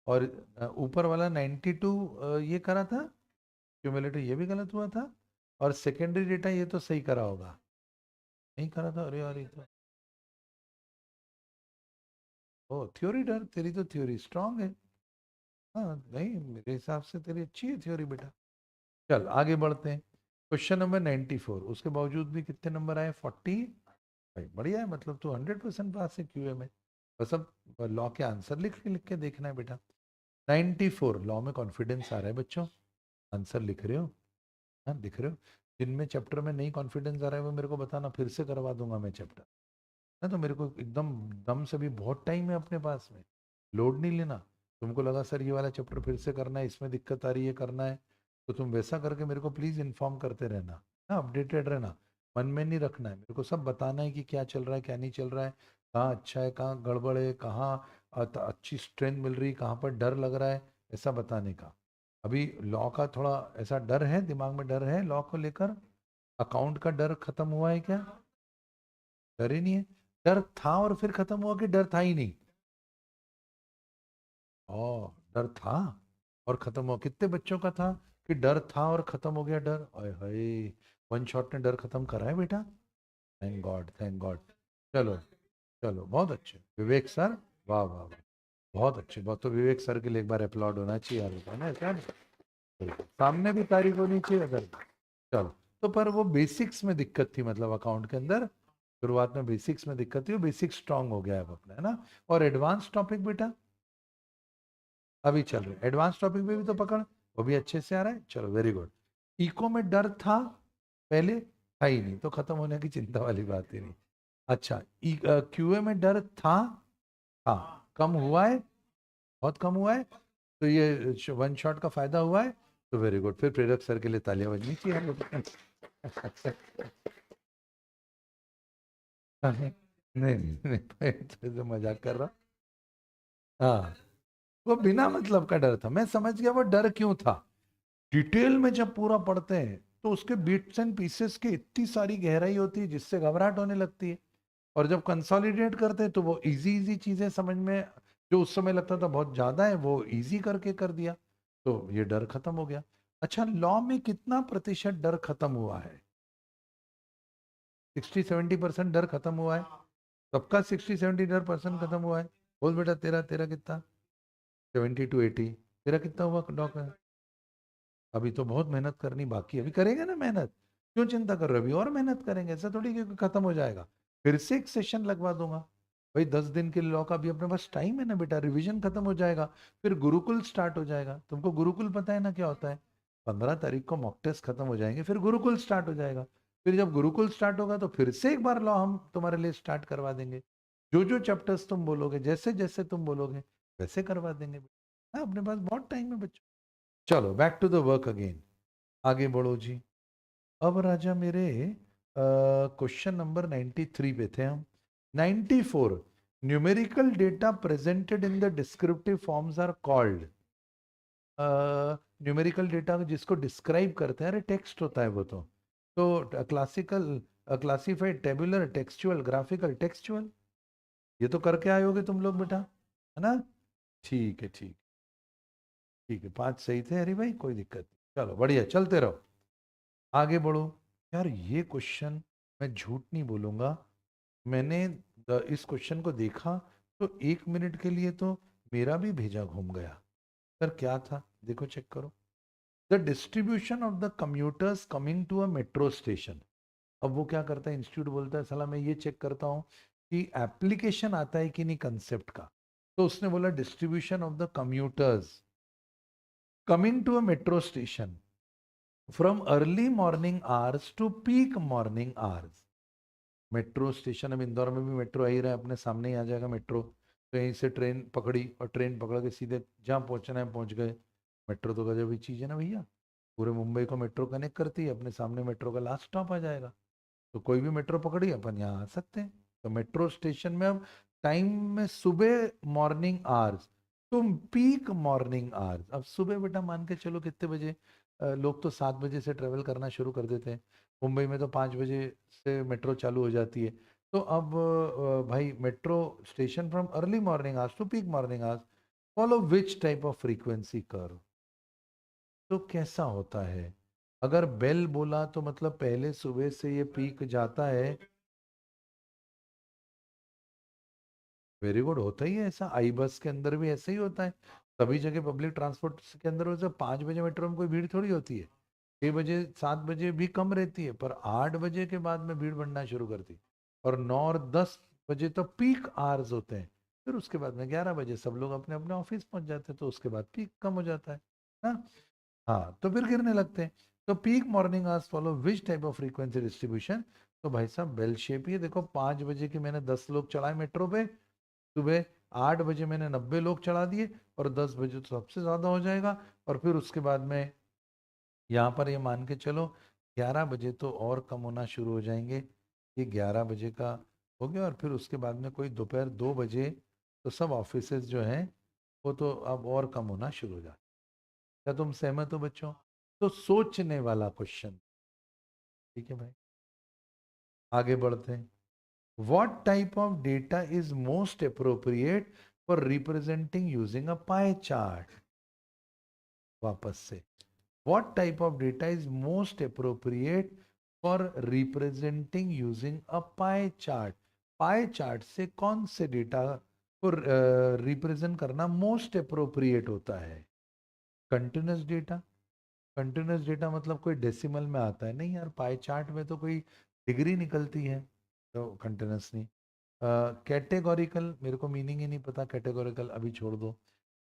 और ऊपर वाला 92 ये करा था, क्यूमुलेटिव ये भी गलत हुआ था। और सेकेंडरी डेटा ये तो सही करा होगा, नहीं करा था? अरे यार ये तो, ओ थ्योरी डर, तेरी तो थ्योरी स्ट्रांग है। हाँ नहीं मेरे हिसाब से तेरी अच्छी है थ्योरी बेटा। चल आगे बढ़ते हैं। क्वेश्चन नंबर 94, उसके बावजूद भी कितने नंबर आए? 40। भाई बढ़िया है, मतलब तू 100% पास है क्यूए में। बस अब लॉ के आंसर लिख के देखना है बेटा। 94 लॉ में कॉन्फिडेंस आ रहा है बच्चों? आंसर लिख रहे हो? हाँ लिख रहे हो? जिनमें चैप्टर में नहीं कॉन्फिडेंस आ रहा है वो मेरे को बताना, फिर से करवा दूंगा मैं चैप्टर। ना तो मेरे को एकदम दम से भी बहुत टाइम है अपने पास में, लोड नहीं लेना। तुमको लगा सर ये वाला चैप्टर फिर से करना है, इसमें दिक्कत आ रही है करना है, तो तुम वैसा करके मेरे को प्लीज इन्फॉर्म करते रहना, ना अपडेटेड रहना। मन में नहीं रखना है, मेरे को सब बताना है कि क्या चल रहा है क्या नहीं चल रहा है, कहाँ अच्छा है कहाँ गड़बड़ है, कहाँ अच्छी स्ट्रेंथ मिल रही, कहाँ पर डर लग रहा है, ऐसा बताने का। अभी लॉ का थोड़ा ऐसा डर है, दिमाग में डर है लॉ को लेकर। अकाउंट का डर खत्म हुआ है क्या? डर ही नहीं है? डर था और फिर खत्म हुआ कि डर था ही नहीं? ओ, डर था और खत्म हुआ। कितने बच्चों का था कि डर था और खत्म हो गया डर? ओए हाय, वन शॉट ने डर खत्म करा है बेटा। Thank God thank God. चलो चलो, बहुत अच्छे विवेक सर, वाह वाह वाह, बहुत अच्छे। बहुत, तो विवेक सर के लिए एक बार अप्लॉड होना चाहिए यार, है ना सर? सामने भी तारीफ होनी चाहिए अगर। चलो, तो पर वो बेसिक्स में दिक्कत थी, मतलब अकाउंट के अंदर शुरुआत में बेसिक्स में दिक्कत थी, वो बेसिक स्ट्रांग हो गया है अब अपना, है ना? और एडवांस टॉपिक बेटा अभी चल रहे, एडवांस टॉपिक पे भी तो पकड़, वो भी अच्छे से आ रहा है। चलो वेरी गुड। इको में डर था पहले, था ही नहीं, तो खत्म होने की चिंता वाली बात ही नहीं। अच्छा, क्यूए में डर था, हाँ कम हुआ है, बहुत कम हुआ है, तो ये वन शॉट का फायदा हुआ है, तो वेरी गुड। फिर प्रेरक सर के लिए तालियां बजनी चाहिए हम लोग। नहीं नहीं नहीं, तो मजाक कर रहा। हाँ, वो बिना मतलब का डर था, मैं समझ गया वो डर क्यों था। डिटेल में जब पूरा पढ़ते हैं तो उसके बिट्स एंड पीसेस की इतनी सारी गहराई होती है जिससे घबराहट होने लगती है। और जब कंसोलिडेट करते हैं तो वो इजी इजी चीजें समझ में, जो उस समय लगता था बहुत ज्यादा है वो इजी करके कर दिया, तो ये डर खत्म हो गया। अच्छा, लॉ में कितना प्रतिशत डर खत्म हुआ है? 60-70% डर खत्म हुआ है। सबका 60-70% खत्म हुआ है। बोल बेटा, तेरा तेरा कितना? 70 to 80। तेरा कितना हुआ डॉक्टर? अभी तो बहुत मेहनत करनी बाकी है, अभी करेंगे ना मेहनत। क्यों चिंता कर रहे हो? अभी और मेहनत करेंगे, ऐसा थोड़ी कि खत्म हो जाएगा। फिर से एक सेशन लगवा दूंगा। भाई 10 दिन के लॉ का भी अपने पास टाइम है ना बेटा, रिवीजन खत्म हो जाएगा। फिर गुरुकुल स्टार्ट हो जाएगा। तुमको गुरुकुल पता है ना क्या होता है? 15 तारीख को मॉक टेस्ट खत्म हो जाएंगे, फिर गुरुकुल स्टार्ट हो जाएगा। फिर जब गुरुकुल स्टार्ट होगा तो फिर से एक बार लॉ हम तुम्हारे लिए स्टार्ट करवा देंगे। जो जो चैप्टर्स तुम बोलोगे, जैसे जैसे तुम बोलोगे वैसे करवा देंगे। हाँ, अपने पास बहुत टाइम है बच्चों। चलो back to the work again, आगे बढ़ो जी। अब राजा मेरे क्वेश्चन नंबर 93 पे थे हम। 94, numerical data presented in the descriptive forms are called. Numerical data जिसको डिस्क्राइब करते हैं, अरे टेक्स्ट होता है वो तो classical, classified, tabular, textual, graphical, textual. ये तो करके आए होगे तुम लोग बेटा, है ना? ठीक है ठीक, ठीक है, 5 सही थे हरी भाई, कोई दिक्कत नहीं। चलो बढ़िया, चलते रहो, आगे बढ़ो। यार ये क्वेश्चन, मैं झूठ नहीं बोलूंगा, मैंने इस क्वेश्चन को देखा तो 1 मिनट के लिए तो मेरा भी भेजा घूम गया। सर क्या था, देखो चेक करो। The distribution of the commuters coming to a metro station. अब वो क्या करता है, इंस्टीट्यूट बोलता है साला मैं ये चेक करता हूँ कि एप्लीकेशन आता है कि नहीं कंसेप्ट का। तो उसने बोला distribution of the commuters coming to a metro station from early morning hours to peak morning hours. Metro station, अब इंदौर में भी मेट्रो आ ही रहा है, अपने सामने ही आ जाएगा मेट्रो। तो यहीं से ट्रेन पकड़ी और ट्रेन पकड़ के सीधे जहाँ पहुँचना है पहुँच गए। मेट्रो तो गजब ही चीज़ है ना भैया, पूरे मुंबई को मेट्रो कनेक्ट करती है, अपने सामने मेट्रो का लास्ट स्टॉप आ जाएगा। तो कोई भी मेट्रो पकड़ी अपन यहाँ आ सकते हैं। तो मेट्रो स्टेशन में अब टाइम में सुबह मॉर्निंग आवर्स, तुम पीक मॉर्निंग आवर्स। अब सुबह बेटा मान के चलो कितने बजे, लोग तो 7 बजे से ट्रेवल करना शुरू कर देते हैं। मुंबई में तो 5 बजे से मेट्रो चालू हो जाती है। तो अब भाई metro station from early morning hours to peak morning hours, follow which type of frequency curve. तो कैसा होता है? अगर बेल बोला तो मतलब पहले सुबह से ये पीक जाता है। वेरी गुड, होता ही है ऐसा, आई बस के अंदर भी ऐसे ही होता है। सभी जगह पब्लिक ट्रांसपोर्ट के अंदर वैसे 5 बजे मेट्रो में कोई भीड़ थोड़ी होती है। 6 बजे 7 बजे भी कम रहती है, पर 8 बजे के बाद में भीड़ बढ़ना शुरू करती, और 9 और 10 बजे तो पीक आवर्स होते हैं। फिर उसके बाद में 11 बजे सब लोग अपने अपने ऑफिस पहुंच जाते हैं, तो उसके बाद पीक कम हो जाता है ना। हाँ, तो फिर गिरने लगते हैं। तो peak morning hours follow which type of frequency distribution? तो भाई साहब बेल शेप ही है। देखो 5 बजे के मैंने 10 लोग चढ़ाए मेट्रो पे, सुबह 8 बजे मैंने 90 लोग चढ़ा दिए, और 10 बजे तो सबसे ज्यादा हो जाएगा, और फिर उसके बाद में यहाँ पर ये मान के चलो 11 बजे तो और कम होना शुरू हो जाएंगे। ये 11 बजे का हो गया, और फिर उसके बाद में कोई दोपहर 2 बजे तो सब ऑफिसेज जो हैं वो तो अब और कम होना शुरू हो जाए। क्या तुम सहमत हो बच्चों? तो सोचने वाला क्वेश्चन। ठीक है भाई, आगे बढ़ते हैं। What type of data is most appropriate for representing using a pie chart? वापस से, what type of data is most appropriate for representing using a pie chart? Pie chart से कौन से डेटा को रिप्रेजेंट करना मोस्ट अप्रोप्रिएट होता है? Continuous data. Continuous data मतलब कोई डेसिमल में आता है नहीं यार, पाई चार्ट में तो कोई डिग्री निकलती है, तो कंटिन्यूस नहीं। कैटेगोरिकल, मेरे को मीनिंग ही नहीं पता कैटेगोरिकल, अभी छोड़ दो।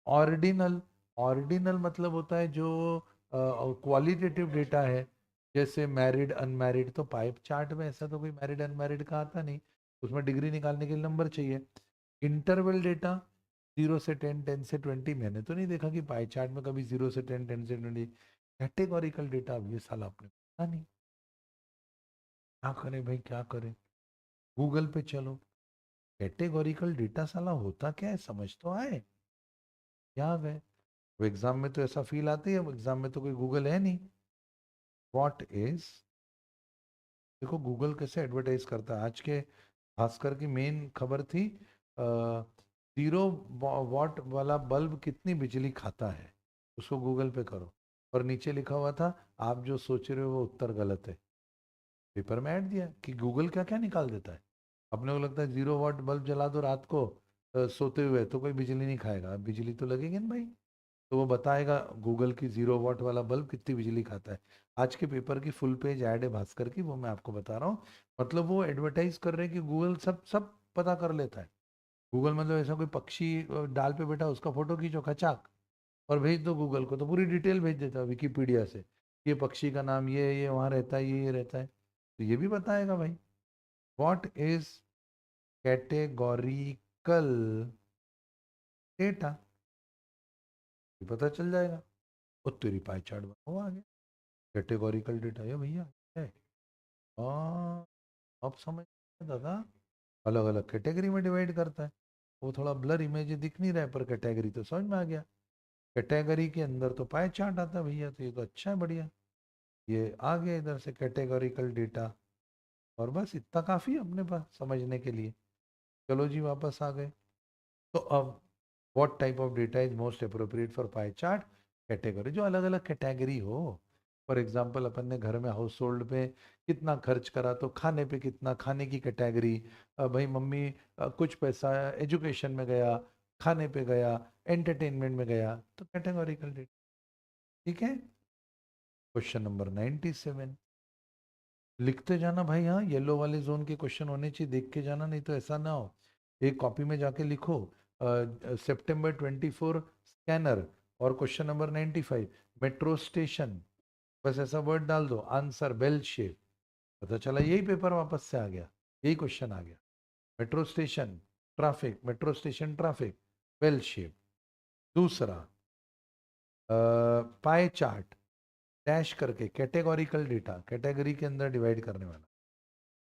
ऑर्डिनल, ऑर्डिनल मतलब होता है जो क्वालिटेटिव डेटा है, जैसे मैरिड अनमैरिड, तो पाइप चार्ट में ऐसा तो कोई मैरिड अनमैरिड का आता नहीं, उसमें डिग्री निकालने के लिए नंबर चाहिए। इंटरवल डेटा 0 से 10, 10 से 20, मैंने तो नहीं देखा कि पाई चार्ट में कभी 0 से 10, 10 से 20। कैटेगोरिकल डेटा, अब ये साला आपने पता नहीं, क्या करें भाई क्या करें? गूगल पे चलो, कैटेगोरिकल डेटा साला होता क्या है, समझ तो आए। क्या आ गए? वो एग्जाम में तो ऐसा फील आती है, एग्जाम में तो कोई गूगल है नहीं। व्हाट इज, देखो गूगल कैसे एडवर्टाइज करता है आज के, भास्कर की मेन खबर थी 0 वॉट वाला बल्ब कितनी बिजली खाता है, उसको गूगल पे करो, और नीचे लिखा हुआ था आप जो सोच रहे हो वो उत्तर गलत है। पेपर में ऐड दिया कि गूगल क्या क्या निकाल देता है। अपने को लगता है 0 वॉट बल्ब जला दो रात को सोते हुए तो कोई बिजली नहीं खाएगा, बिजली तो लगेगी ना भाई। तो वो बताएगा गूगल की 0 वॉट वाला बल्ब कितनी बिजली खाता है। आज के पेपर की फुल पेज ऐड है भास्कर की, वो मैं आपको बता रहा हूँ। मतलब वो एडवर्टाइज कर रहे हैं कि गूगल सब सब पता कर लेता है। गूगल मतलब ऐसा कोई पक्षी डाल पे बैठा उसका फोटो खींचो खचाक और भेज दो गूगल को, तो पूरी डिटेल भेज देता है विकीपीडिया से, ये पक्षी का नाम ये वहाँ रहता है, ये रहता है, तो ये भी बताएगा भाई। व्हाट इज कैटेगोरिकल डेटा, पता चल जाएगा। और तेरी पाई चार्ट बनाओ आगे, कैटेगोरिकल डेटा है भैया है। हाँ, अब समझ में दादा, अलग अलग कैटेगरी में डिवाइड करता है। वो थोड़ा ब्लर इमेज दिख नहीं रहा है, पर कैटेगरी तो समझ में आ गया। कैटेगरी के अंदर तो पाई चार्ट आता है भैया, तो ये तो अच्छा है, बढ़िया। ये आ गया इधर से कैटेगोरिकल डेटा, और बस इतना काफ़ी है अपने पास समझने के लिए। चलो जी वापस आ गए। तो अब what type of data is most appropriate for pie chart? Category, जो अलग अलग कैटेगरी हो। फॉर एग्जांपल अपन ने घर में हाउस होल्ड में कितना खर्च करा, तो खाने पे कितना, खाने की कैटेगरी। भाई मम्मी कुछ पैसा एजुकेशन में गया, खाने पे गया, एंटरटेनमेंट में गया, तो कैटेगोरिकल डेटा। ठीक है, क्वेश्चन नंबर 97, लिखते जाना भाई। हाँ, येलो वाले जोन के क्वेश्चन होने चाहिए, देख के जाना, नहीं तो ऐसा ना हो एक कॉपी में जाके लिखो September 24 स्कैनर, और क्वेश्चन नंबर 95 मेट्रो स्टेशन, बस ऐसा वर्ड डाल दो, आंसर बेल शेप, पता चला यही पेपर वापस से आ गया, यही क्वेश्चन आ गया। Metro station traffic, metro station traffic, bell shape. दूसरा पाई चार्ट, डैश करके कैटेगोरिकल डेटा, कैटेगरी के अंदर डिवाइड करने वाला।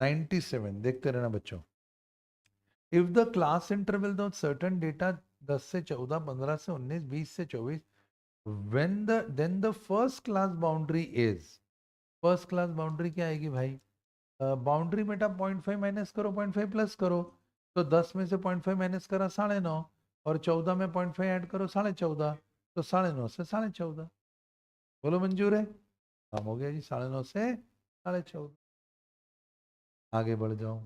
97 देखते रहना बच्चों। If the class interval the certain data 10 से 14, 15 से 19, 20 से 24, when the then the first class boundary is, first class boundary क्या आएगी भाई? बाउंड्री बेटा 0.5 माइनस करो, 0.5 प्लस करो, तो 10 में से 0.5 माइनस करा 9.5, और 14 में 0.5 ऐड करो 14.5, तो 9.5 से 14.5। बोलो मंजूर है? काम हो गया जी, 9.5 से 14.5। आगे बढ़ जाओ।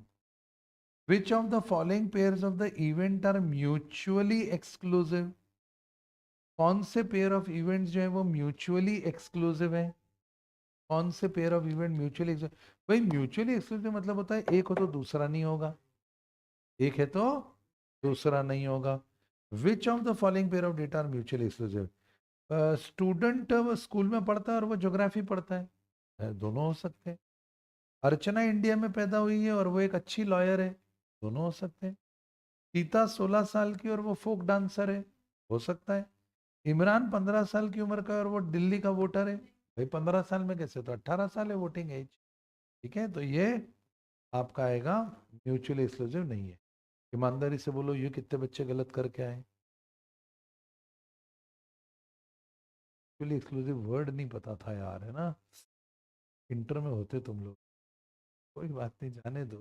Which of the following pairs of the event are mutually exclusive? कौन से पेयर ऑफ इवेंट्स जो है वो म्यूचुअली एक्सक्लूसिव है? कौन से पेयर ऑफ इवेंट म्यूचुअली भाई म्यूचुअली एक्सक्लूसिव मतलब होता है एक हो तो दूसरा नहीं होगा, एक है तो दूसरा नहीं होगा। Which of the following pair of data are mutually exclusive? Student school में पढ़ता है और वो ज्योग्राफी पढ़ता है, दोनों हो सकते हैं। अर्चना इंडिया में पैदा हुई है और वो एक अच्छी लॉयर है, दोनों हो सकते हैं। सीता 16 साल की और वो फोक डांसर है, हो सकता है। इमरान 15 साल की उम्र का और वो दिल्ली का वोटर है, भाई 15 साल में कैसे, तो 18 साल है वोटिंग एज। ठीक है, तो ये आपका आएगा म्यूचुअली एक्सक्लूसिव नहीं है। ईमानदारी से बोलो ये कितने बच्चे गलत करके आए? म्यूचुअली एक्सक्लूसिव वर्ड नहीं पता था यार, है ना, इंटर में होते तुम लोग। कोई बात नहीं, जाने दो,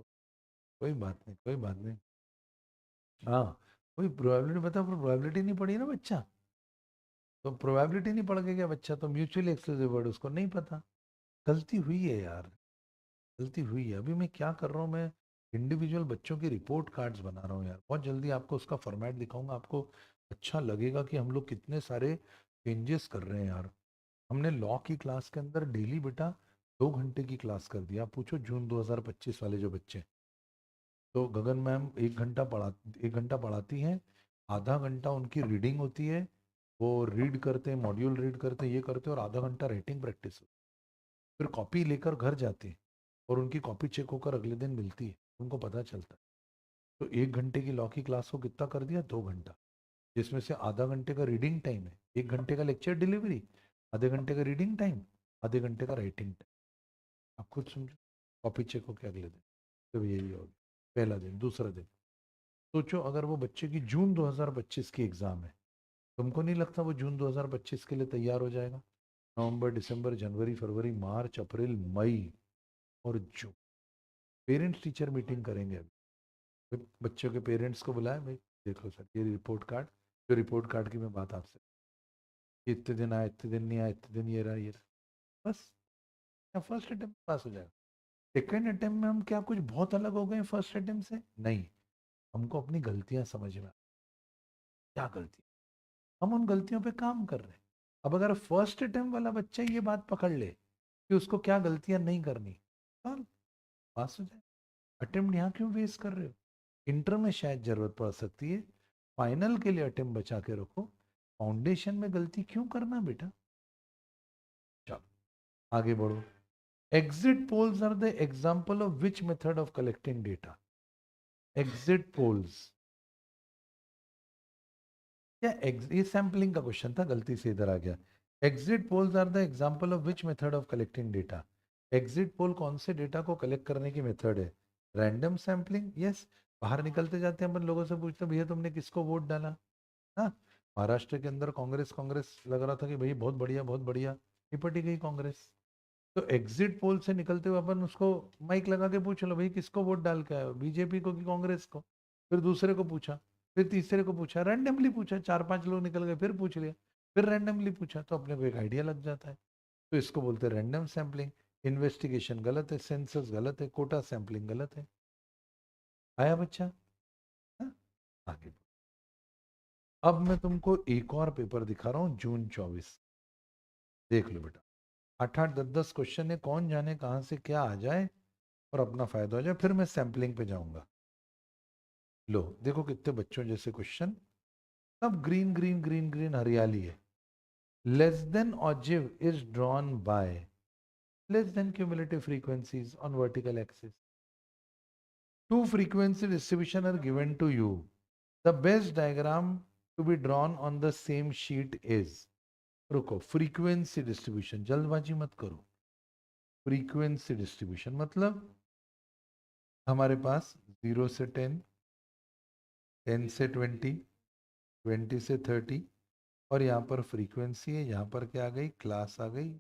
कोई बात नहीं, कोई बात नहीं। हाँ, कोई प्रोबेबिलिटी पता, प्रोबेबिलिटी नहीं पढ़ी ना बच्चा, तो प्रोबेबिलिटी नहीं पढ़ के गया बच्चा, तो म्यूचुअली एक्सक्लूसिव वर्ड उसको नहीं पता। गलती हुई है यार, गलती हुई है। अभी मैं क्या कर रहा हूँ, मैं इंडिविजुअल बच्चों की रिपोर्ट कार्ड्स बना रहा हूँ यार, बहुत जल्दी आपको उसका फॉर्मेट दिखाऊंगा, आपको अच्छा लगेगा कि हम लोग कितने सारे चेंजेस कर रहे हैं यार। हमने लॉ की क्लास के अंदर डेली बेटा 2 घंटे की क्लास कर दिया। आप पूछो जून 2025 वाले जो बच्चे, तो गगन मैम 1 घंटा पढ़ाती हैं, आधा घंटा उनकी रीडिंग होती है, वो रीड करते हैं, मॉड्यूल रीड करते हैं, ये करते हैं, और आधा घंटा राइटिंग प्रैक्टिस होती है। फिर कॉपी लेकर घर जाते हैं और उनकी कॉपी चेक होकर अगले दिन मिलती है, उनको पता चलता है। तो 1 घंटे की लॉ की क्लास को कितना कर दिया, 2 घंटा, जिसमें से आधा घंटे का रीडिंग टाइम है, 1 घंटे का लेक्चर डिलीवरी, आधे घंटे का रीडिंग टाइम, आधे घंटे का राइटिंग टाइम। आप खुद समझो, कॉपी चेक होकर अगले दिन, तो यही हो गया पहला दिन। दूसरा दिन सोचो, अगर वो बच्चे की जून 2025 की एग्जाम है, तुमको नहीं लगता वो जून 2025 के लिए तैयार हो जाएगा? नवंबर, दिसंबर, जनवरी, फरवरी, मार्च, अप्रैल, मई और जून, पेरेंट्स टीचर मीटिंग करेंगे अभी। फिर बच्चों के पेरेंट्स को बुलाए, भाई देखो सर ये रिपोर्ट कार्ड, जो रिपोर्ट कार्ड की मैं बात आपसे, ये इतने दिन आया, इतने दिन नहीं आया, इतने दिन ये रहा, ये रहा, बस। क्या फर्स्ट अटेम्प्ट पास हो जाएगा? सेकेंड अटेम्प्ट में हम क्या कुछ बहुत अलग हो गए फर्स्ट अटेम्प्ट से? नहीं, हमको अपनी गलतियां समझ में क्या गलती, हम उन गलतियों पे काम कर रहे हैं। अब अगर फर्स्ट अटेम्प्ट वाला बच्चा ये बात पकड़ ले कि उसको क्या गलतियां नहीं करनी, चल पास हो जाए। अटेम्प्ट यहाँ क्यों वेस्ट कर रहे हो? इंटर में शायद जरूरत पड़ सकती है, फाइनल के लिए अटेम्प्ट बचा के रखो, फाउंडेशन में गलती क्यों करना बेटा। चलो आगे बढ़ो। Exit polls are the example of which method of collecting data? Exit polls क्या ये सैम्पलिंग का क्वेश्चन था, गलती से इधर आ गया। Exit polls are the example of which method of collecting data? Exit poll कौन से डेटा को कलेक्ट करने की मेथड है? Random sampling, yes. बाहर निकलते जाते हैं अपन लोगों से पूछते हैं, भैया तुमने किसको वोट डाला? हाँ, महाराष्ट्र के अंदर कांग्रेस कांग्रेस लग रहा था कि भाई बहुत बढ़िया बहुत बढ़िया, निपटी गई कांग्रेस। तो एग्जिट पोल से निकलते हुए अपन उसको माइक लगा के पूछ लो, भाई किसको वोट डाल के आए हो, बीजेपी को कि कांग्रेस को? फिर दूसरे को पूछा, फिर तीसरे को पूछा, रैंडमली पूछा, 4-5 लोग निकल गए, फिर पूछ लिया, फिर रैंडमली पूछा, तो अपने को एक आइडिया लग जाता है। तो इसको बोलते हैं रैंडम सैम्पलिंग। इन्वेस्टिगेशन गलत है, सेंसस गलत है, कोटा सैम्पलिंग गलत है। आया बच्चा? हाँ? आगे अब मैं तुमको एक और पेपर दिखा रहा हूँ, जून 24, देख लो बेटा। 8-8 10-10 क्वेश्चन है, कौन जाने कहाँ से क्या आ जाए और अपना फायदा हो जाए, फिर मैं सैम्पलिंग पे जाऊंगा। लो देखो कितने बच्चों जैसे क्वेश्चन, सब ग्रीन ग्रीन ग्रीन ग्रीन हरियाली है। Less than ogive is drawn by less than cumulative frequencies on vertical axis. Two frequency distribution are given to you. The best diagram to be drawn on the same sheet is, रुको, frequency distribution, जल्दबाजी मत करो। Frequency distribution मतलब हमारे पास 0 से 10, 10 से 20, 20 से 30, और यहाँ पर फ्रीक्वेंसी है, यहाँ पर क्या आ गई, क्लास आ गई,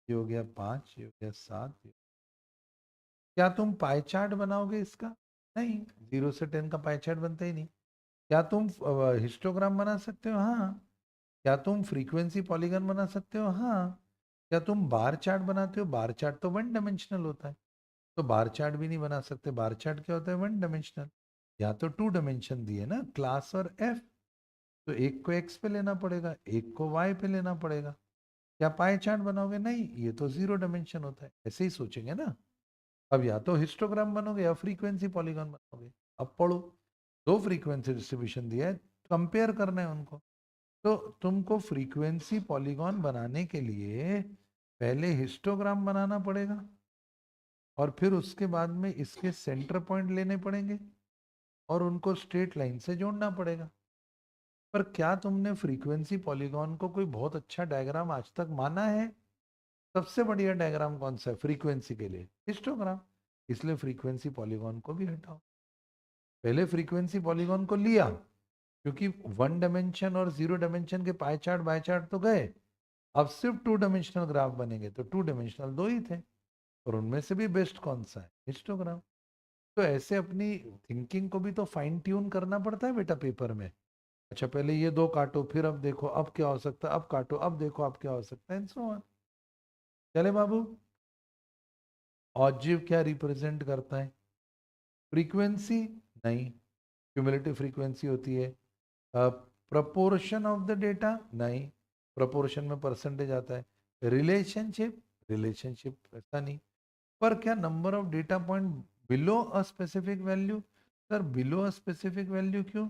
ये हो गया 5, ये हो गया 7। क्या तुम पाई चार्ट बनाओगे इसका? नहीं, 0 से 10 का पाई चार्ट बनता ही नहीं। क्या तुम हिस्टोग्राम बना सकते हो? हाँ। क्या तुम फ्रीक्वेंसी पॉलीगन बना सकते हो? हाँ। क्या तुम बार चार्ट बनाते हो? बार चार्ट तो 1 डायमेंशनल होता है, तो बार चार्ट भी नहीं बना सकते। बार चार्ट क्या होता है? 1 डायमेंशनल। या तो 2 डायमेंशन दिए ना, क्लास और एफ, तो एक को एक्स पे लेना पड़ेगा, एक को वाई पे लेना पड़ेगा। क्या पाई चार्ट बनाओगे? नहीं, ये तो 0 डायमेंशन होता है। ऐसे ही सोचेंगे ना। अब या तो हिस्टोग्राम बनोगे या फ्रीक्वेंसी पॉलीगॉन बनोगे। अब पढ़ो, दो फ्रीक्वेंसी डिस्ट्रीब्यूशन दिया है, कंपेयर करना है उनको। तो तुमको फ्रीक्वेंसी पॉलीगॉन बनाने के लिए पहले हिस्टोग्राम बनाना पड़ेगा और फिर उसके बाद में इसके सेंटर पॉइंट लेने पड़ेंगे और उनको स्ट्रेट लाइन से जोड़ना पड़ेगा। पर क्या तुमने फ्रीक्वेंसी पॉलीगॉन को कोई बहुत अच्छा डायग्राम आज तक माना है? सबसे बढ़िया डायग्राम कौन सा है फ्रीक्वेंसी के लिए? हिस्टोग्राम। इसलिए फ्रीक्वेंसी पॉलीगॉन को भी हटाओ। पहले फ्रीक्वेंसी पॉलीगॉन को लिया क्योंकि 1 डायमेंशन और 0 डायमेंशन के पाई चार्ट बाय चार्ट तो गए। अब सिर्फ 2 डायमेंशनल ग्राफ बनेंगे, तो 2 डायमेंशनल दो ही थे और उनमें से भी बेस्ट कौन सा है? हिस्टोग्राम। तो ऐसे अपनी थिंकिंग को भी तो फाइन ट्यून करना पड़ता है बेटा पेपर में। अच्छा, पहले ये दो काटो, फिर अब देखो अब क्या हो सकता है, अब काटो, अब देखो अब क्या हो सकता है, एंड सो ऑन। चले बाबू, ऑब्जेक्टिव क्या रिप्रेजेंट करता है? फ्रीक्वेंसी नहीं, क्यूमुलेटिव फ्रीक्वेंसी होती है। प्रपोर्शन ऑफ द डेटा नहीं, प्रपोर्शन में परसेंटेज आता है। रिलेशनशिप, रिलेशनशिप ऐसा नहीं। पर क्या number of data point below a specific value? Sir below a specific value क्यों?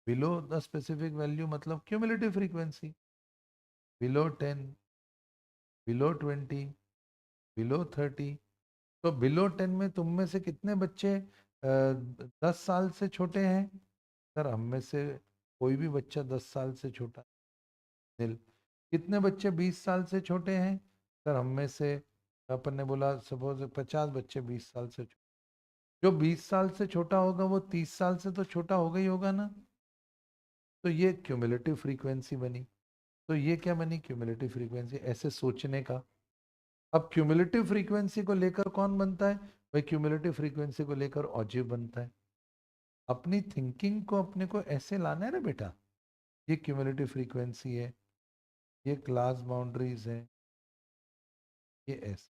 बिलो द स्पेसिफिक वैल्यू मतलब cumulative frequency. Below 10, below 20, below 30। तो बिलो 10 में तुम में से कितने बच्चे 10 साल से छोटे हैं? सर हम में से कोई भी बच्चा 10 साल से छोटा नील। कितने बच्चे 20 साल से छोटे हैं? सर हम में से, अपन ने बोला सपोज 50 बच्चे 20 साल से जो 20 साल से छोटा होगा वो 30 साल से तो छोटा होगा ही होगा ना। तो ये क्यूमुलेटिव फ्रीक्वेंसी बनी। तो ये क्या बनी? Cumulative frequency. ऐसे सोचने का। अब क्यूमुलेटिव फ्रीक्वेंसी को लेकर कौन बनता है? भाई क्यूमुलेटिव फ्रीक्वेंसी को लेकर ऑब्जेक्टिव बनता है। अपनी थिंकिंग को अपने को ऐसे लाना है ना बेटा। ये क्यूमुलेटिव फ्रीक्वेंसी है, ये क्लास बाउंड्रीज है, ये ऐसे।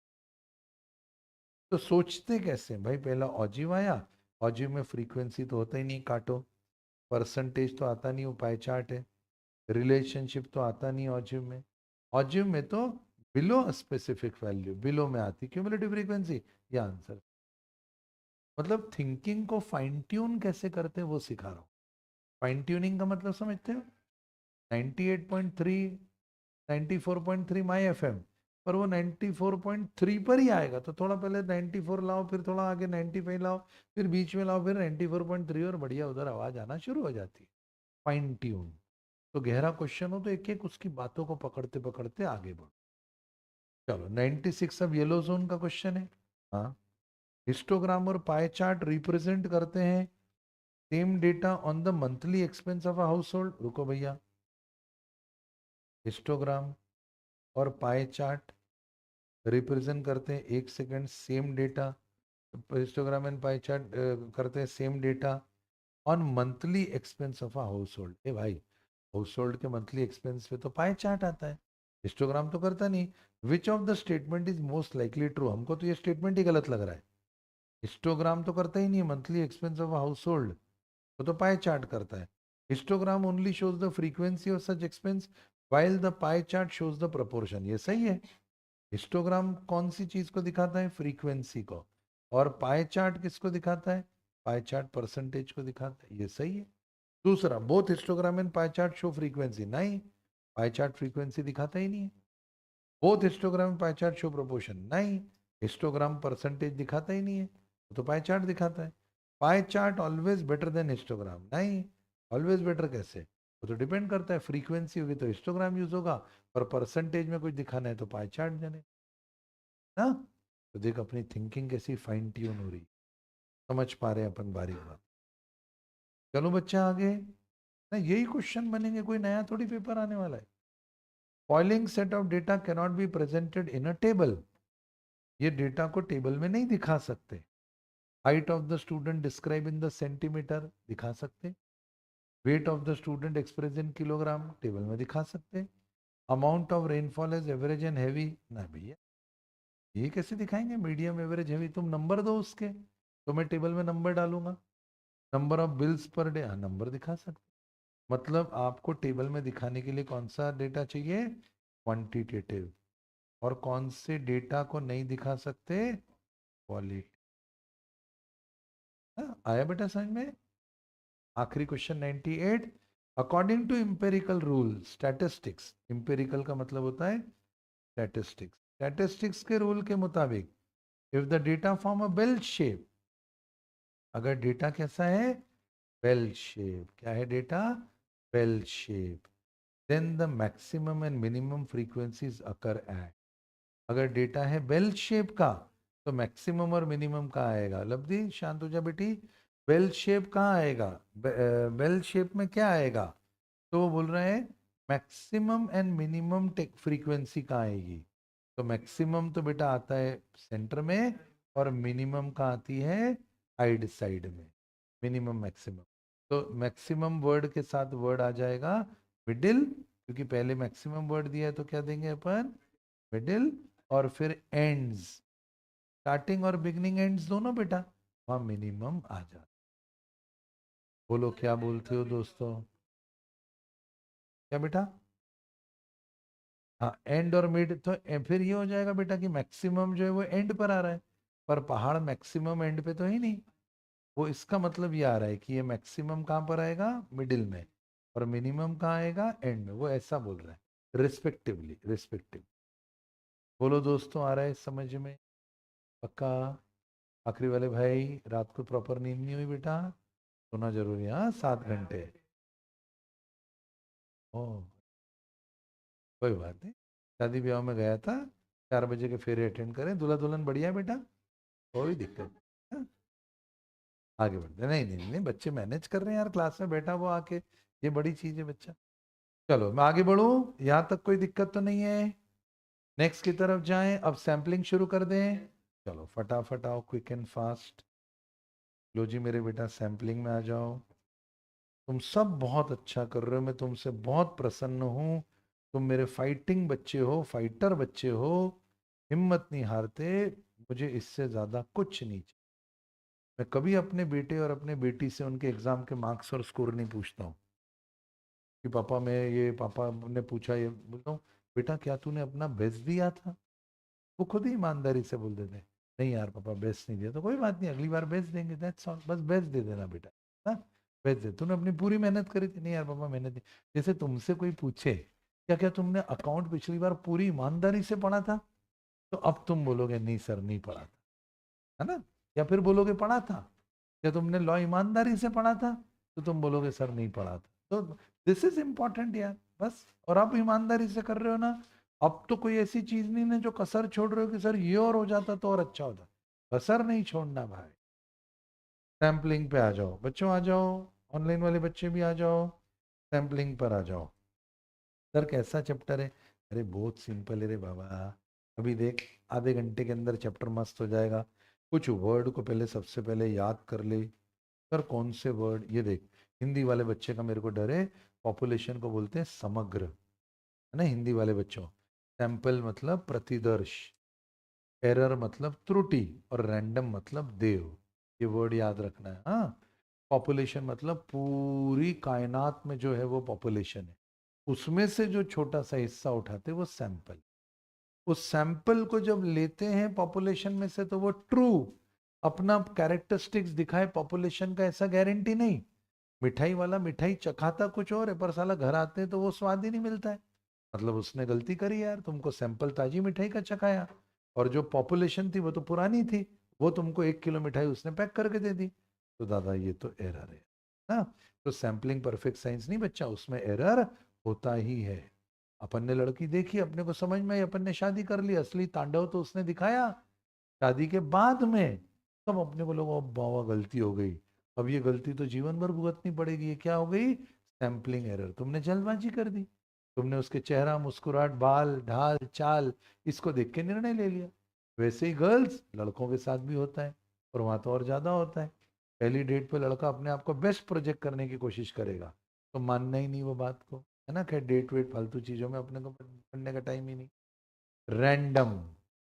तो सोचते कैसे भाई? पहला ऑब्जेक्टिव आया, ऑब्जेक्टिव में फ्रीक्वेंसी तो होता ही नहीं, काटो। परसेंटेज तो आता नहीं, वो पाई चार्ट है। रिलेशनशिप तो आता नहीं ऑब्जेक्टिव में। ऑब्जेक्टिव में तो बिलो स्पेसिफिक वैल्यू, बिलो में आती क्यूमुलेटिव फ्रीक्वेंसी। ये आंसर। मतलब थिंकिंग को फाइन ट्यून कैसे करते हैं वो सिखा रहा हूँ। फाइन ट्यूनिंग का मतलब समझते हो? 98.3, 94.3 माई एफएम, पर वो 94.3 पर ही आएगा। तो थोड़ा पहले 94 लाओ, फिर थोड़ा आगे 95 लाओ, फिर बीच में लाओ, फिर 94.3 और बढ़िया उधर आवाज आना शुरू हो जाती है। Fine tune. तो गहरा क्वेश्चन हो तो एक एक उसकी बातों को पकड़ते पकड़ते आगे बढ़ो। चलो 96 अब येलो जोन का क्वेश्चन है। हाँ, हिस्टोग्राम और पाई चार्ट रिप्रेजेंट करते हैं same data on the monthly expense of a house hold. रुको भैया, हिस्टोग्राम और पाई चार्ट रिप्रेजेंट करते हैं, एक second, same data. Histogram and pie chart करते हैं same data on monthly expense of a household. ए भाई, हाउस होल्ड के मंथली एक्सपेंस पे तो पाई चार्ट आता है, हिस्टोग्राम तो करता नहीं। विच of the statement is most likely true? हमको तो ये स्टेटमेंट ही गलत लग रहा है। हिस्टोग्राम तो करता ही नहीं monthly expense of house hold, वो तो पाई चार्ट करता है। Histogram only shows the frequency of such expense while the pie chart shows the proportion. ये सही है। हिस्टोग्राम कौन सी चीज को दिखाता है? फ्रीक्वेंसी को। और पाई चार्ट किसको दिखाता है? पाई चार्ट परसेंटेज को दिखाता है। ये सही है। दूसरा, both histogram and pie chart show frequency. नहीं, पाई चार्ट फ्रीक्वेंसी दिखाता ही नहीं है। Both histogram pie chart show proportion. नहीं, हिस्टोग्राम परसेंटेज दिखाता ही नहीं है, वो तो पाई चार्ट दिखाता है। Pie chart always better than histogram. नहीं, ऑलवेज बेटर कैसे? वो तो डिपेंड करता है, फ्रीक्वेंसी होगी तो हिस्टोग्राम यूज होगा, और परसेंटेज में कुछ दिखाना है तो पाई चार्ट जाने ना। तो देख अपनी थिंकिंग कैसी फाइन ट्यून हो रही, समझ पा रहे हैं अपन बारीक बात। चलो बच्चा आगे ना, यही क्वेश्चन बनेंगे, कोई नया थोड़ी पेपर आने वाला है। Following set of data can not be presented in a table. ये डेटा को टेबल में नहीं दिखा सकते। Height of the student describe in the centimetre, दिखा सकते। Weight of the student express in kilogram, table में दिखा सकते। Amount of rainfall is average and heavy, ना भैया ये कैसे दिखाएंगे? मीडियम, एवरेज, हैवी, तुम नंबर दो उसके, तो मैं टेबल में नंबर डालूंगा। Number of bills per day, हाँ नंबर दिखा सकते। मतलब आपको टेबल में दिखाने के लिए कौन सा डेटा चाहिए? क्वांटिटेटिव। और कौन से डेटा को नहीं दिखा सकते? क्वालिटी। आया बेटा समझ में? आखिरी question 98। According to empirical rule statistics, empirical का मतलब होता है स्टैटिस्टिक्स, स्टैटिस्टिक्स के रूल के मुताबिक if the data form a bell shape, अगर डेटा कैसा है? Bell shape. क्या है data? Bell shape. Then the maximum and minimum frequencies occur at, अगर डेटा है बेल शेप का तो मैक्सिमम और मिनिमम कहाँ आएगा? लब्धि शांत हो जा बेटी। बेल शेप कहाँ आएगा? बेल शेप में क्या आएगा? तो वो बोल रहे हैं maximum and minimum take frequency कहाँ आएगी? तो मैक्सिमम तो बेटा आता है सेंटर में, और मिनिमम कहाँ आती है? साइड साइड में। मिनिमम मैक्सिमम, तो मैक्सिमम वर्ड के साथ वर्ड आ जाएगा मिडिल, क्योंकि पहले मैक्सिमम वर्ड दिया है तो क्या देंगे अपन? मिडिल। और फिर एंड्स, स्टार्टिंग और बिगनिंग एंड्स दोनों बेटा, वहां मिनिमम आ जाता। बोलो क्या बोलते हो दोस्तों? क्या बेटा? हाँ, एंड और मिड तो फिर ये हो जाएगा बेटा कि मैक्सिमम जो है वो एंड पर आ रहा है, पर पहाड़ मैक्सिमम एंड पे तो है ही नहीं। वो इसका मतलब ये आ रहा है कि ये मैक्सिमम कहाँ पर आएगा? मिडिल में। और मिनिमम कहाँ आएगा? एंड में। वो ऐसा बोल रहा है रिस्पेक्टिवली, रिस्पेक्टिव। बोलो दोस्तों, आ रहा है समझ में? पक्का? आखिरी वाले भाई, रात को प्रॉपर नींद नहीं हुई बेटा? सोना जरूरी है, हाँ, 7 घंटे। ओ, कोई बात नहीं। शादी ब्याह में गया था, 4 बजे के फेरे अटेंड करें, दूल्हा दुल्हन बढ़िया है बेटा, कोई दिक्कत नहीं, हाँ? आगे बढ़ते, नहीं नहीं नहीं, बच्चे मैनेज कर रहे हैं यार, क्लास में बैठा वो आके, ये बड़ी चीज है बच्चा। चलो मैं आगे बढ़ूं, यहाँ तक कोई दिक्कत तो नहीं है? नेक्स्ट की तरफ जाएं, अब सैम्पलिंग शुरू कर दें। चलो फटाफट आओ, क्विक एंड फास्ट। लो जी मेरे बेटा, सैम्पलिंग में आ जाओ। तुम सब बहुत अच्छा कर रहे हो, मैं तुमसे बहुत प्रसन्न हूँ। तुम मेरे फाइटिंग बच्चे हो, फाइटर बच्चे हो, हिम्मत नहीं हारते। मुझे इससे ज्यादा कुछ नहीं चाहिए। मैं कभी अपने बेटे और अपने बेटी से उनके एग्जाम के मार्क्स और स्कोर नहीं पूछता हूँ कि पापा मैं ये, पापा ने पूछा ये, बोलता हूँ बेटा क्या तूने अपना बेस्ट दिया था? वो खुद ही ईमानदारी से बोल देते हैं, नहीं यार पापा बेस्ट नहीं दिया, तो कोई बात नहीं, अगली बार बेस्ट देंगे, दैट्स ऑल, बस बेस्ट दे देना बेटा। ना, बेस्ट दे, तूने अपनी पूरी मेहनत करी थी, नहीं यार पापा मेहनत नहीं। जैसे तुमसे कोई पूछे क्या क्या तुमने अकाउंट पिछली बार पूरी ईमानदारी से पढ़ा था, तो अब तुम बोलोगे नहीं सर नहीं पढ़ा था, है ना? या फिर बोलोगे पढ़ा था? क्या तुमने लॉ ईमानदारी से पढ़ा था? तो तुम बोलोगे सर नहीं पढ़ा था। तो दिस इज इंपॉर्टेंट यार, बस। और आप ईमानदारी से कर रहे हो ना, अब तो कोई ऐसी चीज नहीं है जो कसर छोड़ रहे हो कि सर ये और हो जाता तो और अच्छा होता। कसर नहीं छोड़ना भाई। सैम्पलिंग पे आ जाओ बच्चों, आ जाओ, ऑनलाइन वाले बच्चे भी आ जाओ, सैम्पलिंग पर आ जाओ। सर कैसा चैप्टर है? अरे बहुत सिंपल है रे बाबा, अभी देख, आधे घंटे के अंदर चैप्टर मस्त हो जाएगा। कुछ वर्ड को पहले, सबसे पहले याद कर ले। सर कौन से वर्ड? ये देख, हिंदी वाले बच्चे का मेरे को डर है। पॉपुलेशन को बोलते हैं समग्र, है ना हिंदी वाले बच्चों? सैंपल मतलब प्रतिदर्श, एरर मतलब त्रुटि, और रैंडम मतलब देव। ये वर्ड याद रखना है, हाँ। पॉपुलेशन मतलब पूरी कायनात में जो है वो पॉपुलेशन है, उसमें से जो छोटा सा हिस्सा उठाते हैं वो सैंपल। उस सैंपल को जब लेते हैं पॉपुलेशन में से, तो वो ट्रू अपना कैरेक्टरिस्टिक्स दिखाए पॉपुलेशन का, ऐसा गारंटी नहीं। मिठाई वाला मिठाई चखाता कुछ और है, पर साला घर आते हैं तो वो स्वाद ही नहीं मिलता है। मतलब उसने गलती करी यार, तुमको सैंपल ताजी मिठाई का चखाया, और जो पॉपुलेशन थी वो तो पुरानी थी, वो तुमको 1 किलो मिठाई उसने पैक करके दे दी। तो दादा ये तो एरर है ना। तो सैंपलिंग परफेक्ट साइंस नहीं बच्चा, उसमें एरर होता ही है। अपन ने लड़की देखी, अपने को समझ में आई, अपन ने शादी कर ली, असली तांडव तो उसने दिखाया शादी के बाद में। तब अपने को लगा बाबा गलती हो गई, अब ये गलती तो जीवन भर भुगतनी पड़ेगी। ये क्या हो गई? Sampling error. तुमने जल्दबाजी कर दी, तुमने उसके चेहरा, मुस्कुराहट, बाल, ढाल, चाल, इसको देख के निर्णय ले लिया। वैसे ही गर्ल्स, लड़कों के साथ भी होता है, और वहां तो और ज्यादा होता है। पहली डेट पे लड़का अपने आप को बेस्ट प्रोजेक्ट करने की कोशिश करेगा, तो मानना ही नहीं वो बात को, है ना? खैर डेट वेट फालतू चीजों में अपने को पढ़ने का टाइम ही नहीं। रैंडम,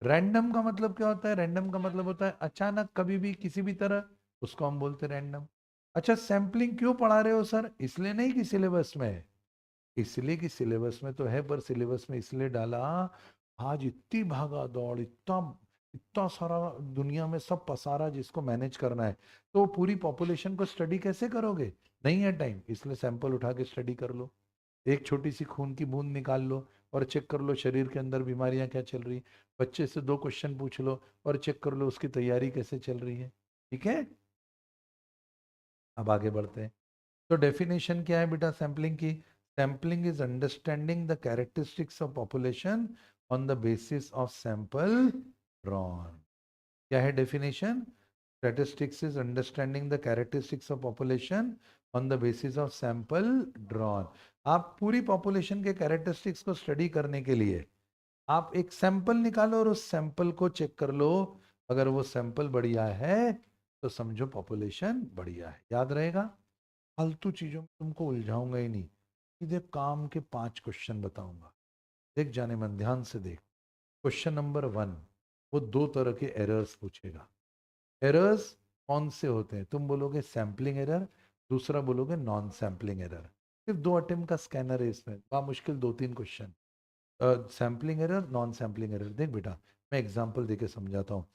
रैंडम का मतलब क्या होता है? रैंडम का मतलब होता है अचानक कभी भी किसी भी तरह, उसको हम बोलते हैं रैंडम। अच्छा सैम्पलिंग क्यों पढ़ा रहे हो सर? इसलिए नहीं कि सिलेबस में है, इसलिए कि सिलेबस में तो है, पर सिलेबस में इसलिए डाला आज इतनी भागा दौड़, इतना इतना सारा दुनिया में सब पसारा जिसको मैनेज करना है, तो पूरी पॉपुलेशन को स्टडी कैसे करोगे? नहीं है टाइम, इसलिए सैंपल उठा के स्टडी कर लो। एक छोटी सी खून की बूंद निकाल लो और चेक कर लो शरीर के अंदर बीमारियां क्या चल रही है। बच्चे से 2 क्वेश्चन पूछ लो और चेक कर लो उसकी तैयारी कैसे चल रही है। ठीक है, अब आगे बढ़ते हैं। तो डेफिनेशन क्या है बेटा सैंपलिंग की? Sampling is understanding the characteristics of population on the basis of sample drawn. क्या है definition? Statistics is understanding the characteristics of population on the basis of sample drawn. आप पूरी पॉपुलेशन के कैरेक्टरिस्टिक्स को स्टडी करने के लिए आप एक सैंपल निकालो और उस सैंपल को चेक कर लो। अगर वो सैंपल बढ़िया है तो समझो पॉपुलेशन बढ़िया है। याद रहेगा, फालतू चीजों में तुमको उलझाऊंगा ही नहीं, सीधे काम के 5 क्वेश्चन बताऊंगा। देख जाने मन, ध्यान से देख। क्वेश्चन नंबर 1, वो 2 तरह के एरर्स पूछेगा। एरर्स कौन से होते हैं? तुम बोलोगे सैम्पलिंग एरर, दूसरा बोलोगे नॉन सैम्पलिंग एरर। सिर्फ 2 अटेम्प्ट का स्कैनर है इसमें, मुश्किल 2-3 question. Sampling error, non sampling error. देख बेटा, मैं एग्जांपल देके समझाता हूँ।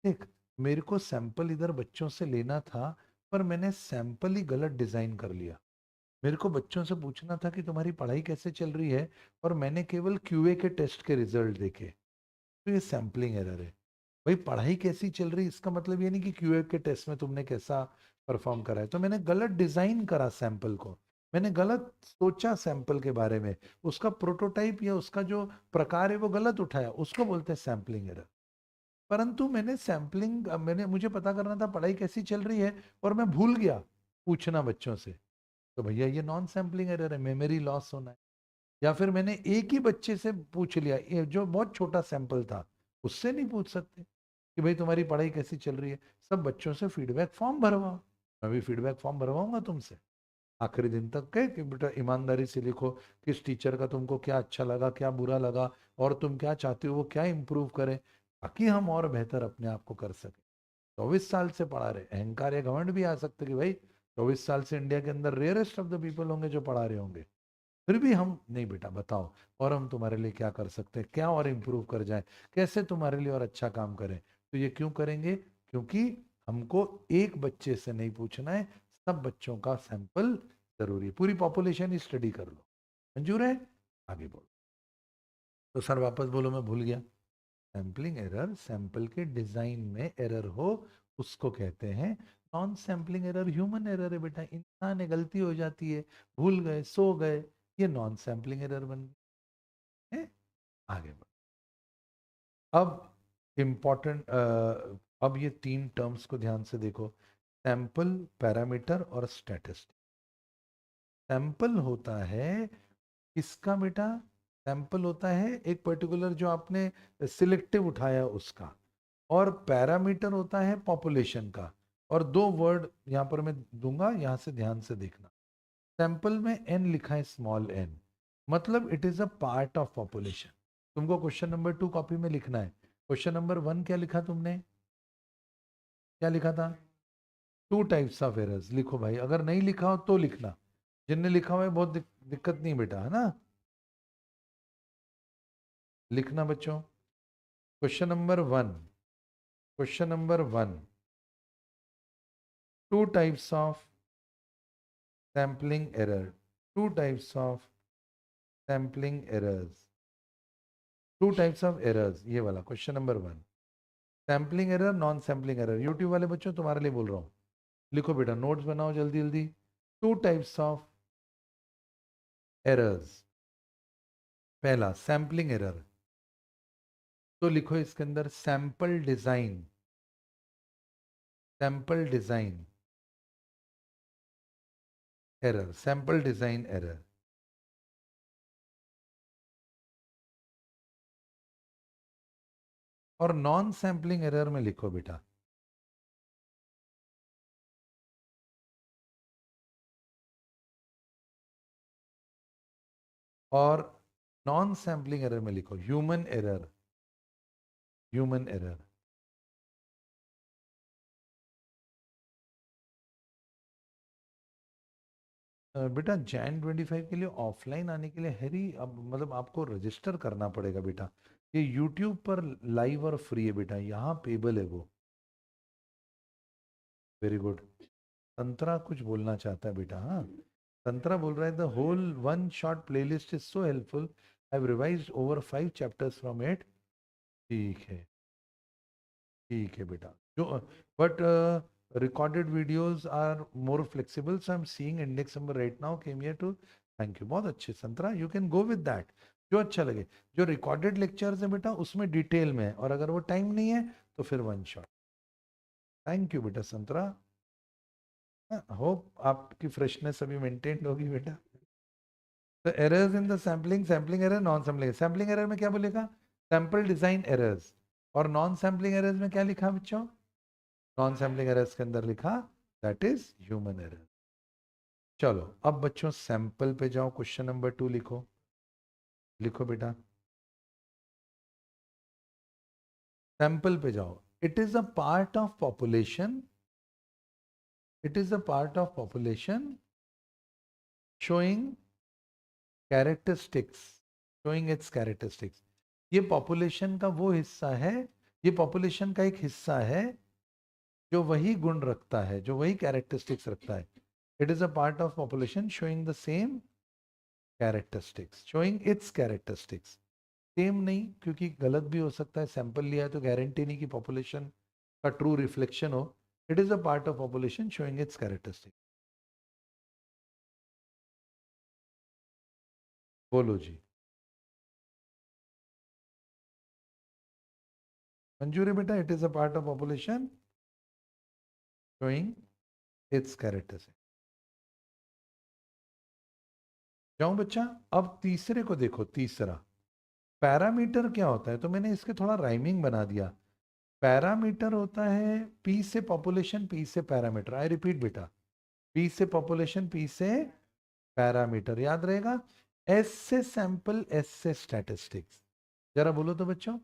देख, मेरे को सैंपल इधर बच्चों से लेना था, पर मैंने सैंपल ही गलत डिजाइन कर लिया। मेरे को बच्चों से पूछना था कि तुम्हारी पढ़ाई कैसे चल रही है, और मैंने केवल क्यूए के टेस्ट के रिजल्ट देखे। तो ये सैम्पलिंग एरर है। भाई पढ़ाई कैसी चल रही, इसका मतलब ये नहीं कि क्यूए के टेस्ट में तुमने कैसा परफॉर्म करा है। तो मैंने गलत डिजाइन करा सैंपल को, मैंने गलत सोचा सैंपल के बारे में, उसका प्रोटोटाइप या उसका जो प्रकार है वो गलत उठाया, उसको बोलते हैं सैंपलिंग एरर। परंतु मैंने सैंपलिंग, मैंने मुझे पता करना था पढ़ाई कैसी चल रही है, और मैं भूल गया पूछना बच्चों से, तो भैया ये नॉन सैंपलिंग एरर है, मेमोरी लॉस होना है। या फिर मैंने एक ही बच्चे से पूछ लिया, ये जो बहुत छोटा सैंपल था, उससे नहीं पूछ सकते कि भाई तुम्हारी पढ़ाई कैसी चल रही है। सब बच्चों से फीडबैक फॉर्म भरवाओ। मैं भी फीडबैक फॉर्म भरवाऊंगा तुमसे आखिरी दिन तक के, कि बेटा ईमानदारी से लिखो किस टीचर का तुमको क्या अच्छा लगा, क्या बुरा लगा, और तुम क्या चाहते हो वो क्या इंप्रूव करें, ताकि हम और बेहतर अपने आप को कर सके। 24 साल से पढ़ा रहे, अहंकार या घमंड भी आ सकते कि भाई 24 साल से इंडिया के अंदर रेयरेस्ट ऑफ द पीपल होंगे जो पढ़ा रहे होंगे। फिर भी हम नहीं, बेटा बताओ और हम तुम्हारे लिए क्या कर सकते हैं, क्या और इम्प्रूव कर जाए, कैसे तुम्हारे लिए और अच्छा काम करें। तो ये क्यों करेंगे? क्योंकि हमको एक बच्चे से नहीं पूछना है, सब बच्चों का सैंपल जरूरी है। पूरी पॉपुलेशन ही स्टडी कर लो। मंजूर है? आगे बोलो। तो सर वापस बोलो, मैं भूल गया। सैम्पलिंग एरर, सैंपल के डिजाइन में एरर हो उसको कहते हैं non sampling error. Human error है बेटा, इंसान है, गलती हो जाती है, भूल गए, सो गए, ये नॉन सैम्पलिंग एरर बन गए। आगे बढ़। अब इम्पॉर्टेंट, अब ये 3 टर्म्स को ध्यान से देखो। सैंपल, पैरामीटर और स्टैटिस्टिक। सैंपल होता है इसका बेटा, सैंपल होता है एक पर्टिकुलर जो आपने सिलेक्टिव उठाया उसका, और पैरामीटर होता है पॉपुलेशन का। और 2 वर्ड यहां पर मैं दूंगा, यहां से ध्यान से देखना। सैंपल में एन लिखा है, स्मॉल एन, मतलब it is a part of population. तुमको क्वेश्चन नंबर 2 कॉपी में लिखना है। क्वेश्चन नंबर 1 क्या लिखा तुमने? क्या लिखा था? 2 टाइप्स ऑफ एरर्स लिखो भाई, अगर नहीं लिखा हो तो लिखना। जिनने लिखा हुआ है बहुत दिक्कत नहीं बेटा, है ना? लिखना बच्चों। Question number 1, question number 1, 2 types of sampling error, 2 types of sampling errors, 2 types of errors, ये वाला question number 1। Sampling error, non sampling error. YouTube वाले बच्चों तुम्हारे लिए बोल रहा हूँ, लिखो बेटा, नोट्स बनाओ जल्दी जल्दी। 2 टाइप्स ऑफ एरर्स। पहला सैम्पलिंग एरर, तो लिखो इसके अंदर sample design, sample design error, sample design error. और नॉन सैंपलिंग एरर में लिखो बेटा, और नॉन सैंपलिंग एरर में लिखो ह्यूमन एरर, ह्यूमन एरर। बेटा Jan 25 के लिए ऑफलाइन आने के लिए हैरी, अब मतलब आपको रजिस्टर करना पड़ेगा बेटा, ये YouTube पर लाइव और फ्री है बेटा, यहाँ पेबल है वो। Very good. तंत्रा कुछ बोलना चाहता है बेटा। हाँ, तंत्रा बोल रहा है the whole one shot playlist is so helpful, I have revised over 5 chapters from it. ठीक है, ठीक है बेटा। जो but recorded videos are more flexible, so I'm seeing index number right now came here to thank you। बहुत अच्छे संतरा, you can go with that, जो अच्छा लगे। जो रिकॉर्डेड लेक्चर्स है बेटा उसमें डिटेल में है, और अगर वो टाइम नहीं है तो फिर वन शॉट। थैंक यू बेटा संतरा। होप आपकी फ्रेशनेस अभी मेंटेन होगी बेटा। तो errors in the sampling, sampling error, non sampling. Sampling error में क्या बोलेगा? Sample design errors. और नॉन सैम्पलिंग एरर्स में क्या लिखा बच्चों? नॉन सैम्पलिंग एरर्स के अंदर लिखा दैट इज ह्यूमन एरर। चलो अब बच्चों सैंपल पे जाओ, क्वेश्चन नंबर 2 लिखो। लिखो बेटा, सैंपल पे जाओ। It is a part of population, it is a part of population showing characteristics, showing it's characteristics. ये पॉपुलेशन का वो हिस्सा है, ये पॉपुलेशन का एक हिस्सा है जो वही गुण रखता है, जो वही कैरेक्टरिस्टिक्स रखता है। It is a part of population showing the same characteristics, showing it's characteristics. Same नहीं, क्योंकि गलत भी हो सकता है, सैंपल लिया है तो गारंटी नहीं कि पॉपुलेशन का ट्रू रिफ्लेक्शन हो। It is a part of population showing it's characteristics. बोलो जी। मंजूर है बेटा, it is a part of population showing it's characteristics. जाऊं बच्चा, अब तीसरे को देखो। तीसरा पैरामीटर क्या होता है, तो मैंने इसके थोड़ा राइमिंग बना दिया। पैरामीटर होता है पी से पॉपुलेशन, पी से पैरामीटर। आई रिपीट बेटा, पी से पॉपुलेशन, पी से पैरामीटर, याद रहेगा। एस से सैंपल, एस से स्टैटिस्टिक्स। जरा बोलो तो बच्चों,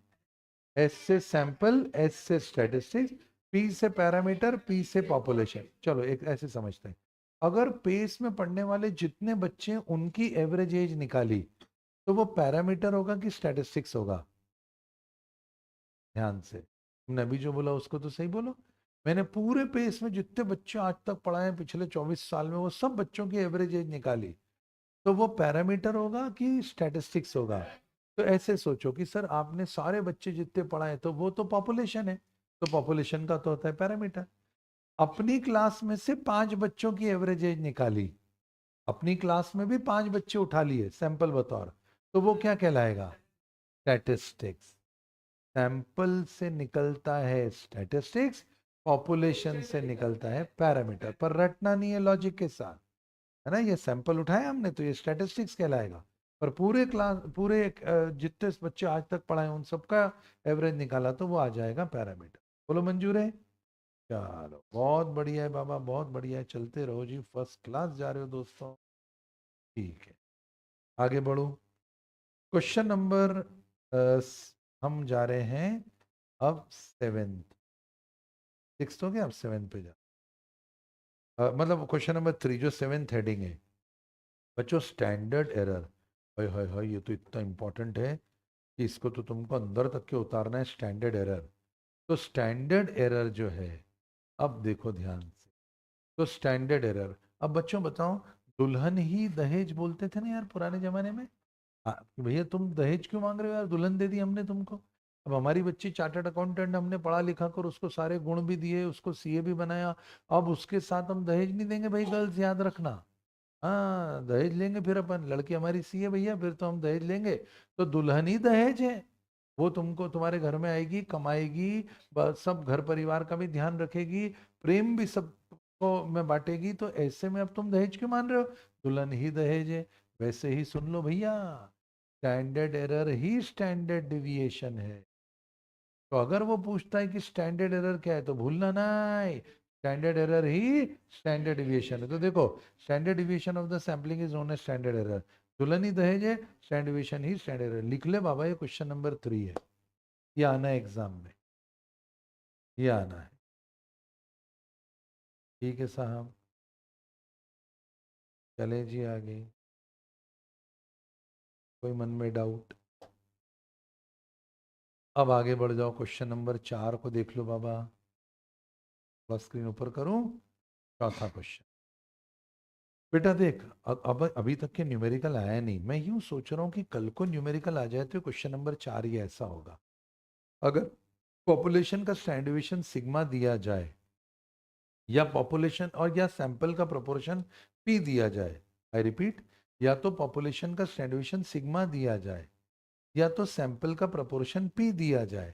एस से सैंपल, एस से स्टैटिस्टिक्स, पी से पैरामीटर, पी से पॉपुलेशन। चलो एक ऐसे समझते हैं, अगर पेस में पढ़ने वाले जितने बच्चे उनकी एवरेज एज निकाली तो वो पैरामीटर होगा कि स्टैटिस्टिक्स होगा? ध्यान से, तुमने अभी जो बोला उसको तो सही बोलो। मैंने पूरे पेस में जितने बच्चे आज तक पढ़ाए हैं पिछले 24 साल में, वो सब बच्चों की एवरेज एज निकाली, तो वो पैरामीटर होगा कि स्टैटिस्टिक्स होगा? तो ऐसे सोचो कि सर आपने सारे बच्चे जितने पढ़ाए तो वो तो पॉपुलेशन है, तो पॉपुलेशन का तो होता है पैरामीटर। अपनी क्लास में से 5 बच्चों की एवरेज एज निकाली, अपनी क्लास में भी 5 बच्चे उठा लिए सैंपल बतौर, तो वो क्या कहलाएगा? स्टैटिस्टिक्स। सैंपल से निकलता है स्टैटिस्टिक्स, पॉपुलेशन से निकलता है पैरामीटर। पर रटना नहीं है लॉजिक के साथ, है ना। ये सैंपल उठाया हमने तो ये स्टैटिस्टिक्स कहलाएगा, पर पूरे क्लास, पूरे जितने बच्चे आज तक पढ़ाए उन सबका एवरेज निकाला तो वो आ जाएगा पैरामीटर। बोलो मंजूर है? चलो बहुत बढ़िया है बाबा, बहुत बढ़िया है, चलते रहो जी, फर्स्ट क्लास जा रहे हो दोस्तों। ठीक है, आगे बढ़ो। क्वेश्चन नंबर, हम जा रहे हैं अब सेवेंथ। सिक्स हो गया, अब सेवेंथ पे जा, मतलब क्वेश्चन नंबर 3 जो सेवेंथ हेडिंग है बच्चों, स्टैंडर्ड एरर। हाय हाय हाय, ये तो इतना इंपॉर्टेंट है कि इसको तो तुमको अंदर तक के उतारना है। स्टैंडर्ड एरर, तो स्टैंडर्ड एरर जो है, अब देखो ध्यान से। तो स्टैंडर्ड एरर, अब बच्चों बताओ, दुल्हन ही दहेज बोलते थे ना यार पुराने जमाने में। हाँ, कि भैया तुम दहेज क्यों मांग रहे हो यार, दुल्हन दे दी हमने तुमको। अब हमारी बच्ची चार्टर्ड अकाउंटेंट, हमने पढ़ा लिखा कर उसको सारे गुण भी दिए, उसको सीए भी बनाया, अब उसके साथ हम दहेज नहीं देंगे भाई, गर्ल्स याद रखना। हाँ दहेज लेंगे फिर अपन, लड़की हमारी सीए भैया, फिर तो हम दहेज लेंगे। तो दुल्हन ही दहेज है, वो तुमको तुम्हारे घर में आएगी, कमाएगी, सब घर परिवार का भी ध्यान रखेगी, प्रेम भी सबको में बांटेगी, तो ऐसे में अब तुम दहेज क्यों मान रहे हो? दुल्हन ही दहेज है। वैसे ही सुन लो भैया, स्टैंडर्ड एरर ही स्टैंडर्ड डिविएशन है। तो अगर वो पूछता है कि स्टैंडर्ड एरर क्या है, तो भूलना नहीं, स्टैंडर्ड एरर ही स्टैंडर्ड डिविएशन है। तो देखो, standard deviation of the sampling is known as standard error. दुल्हन ही दहेज है, स्टैंडर्ड डिविएशन ही स्टैंडर्ड एरर। लिख ले बाबा, ये क्वेश्चन नंबर 3 है, ये आना है एग्जाम में, ये आना है। ठीक है साहब, चले जी आगे। कोई मन में डाउट? अब आगे बढ़ जाओ, क्वेश्चन नंबर 4 को देख लो बाबा। थोड़ा स्क्रीन ऊपर करूं, चौथा क्वेश्चन। बेटा देख, अब अभी तक के न्यूमेरिकल आया नहीं, मैं यूं सोच रहा हूं कि कल को न्यूमेरिकल आ जाए तो क्वेश्चन नंबर 4 ही ऐसा होगा। अगर पॉपुलेशन का स्टैंडर्ड डिवीजन सिग्मा दिया जाए, या पॉपुलेशन और या सैंपल का प्रोपोर्शन पी दिया जाए, आई रिपीट, या तो पॉपुलेशन का स्टैंडर्ड डिवीजन सिग्मा दिया जाए या तो सैंपल का प्रोपोर्शन पी दिया जाए,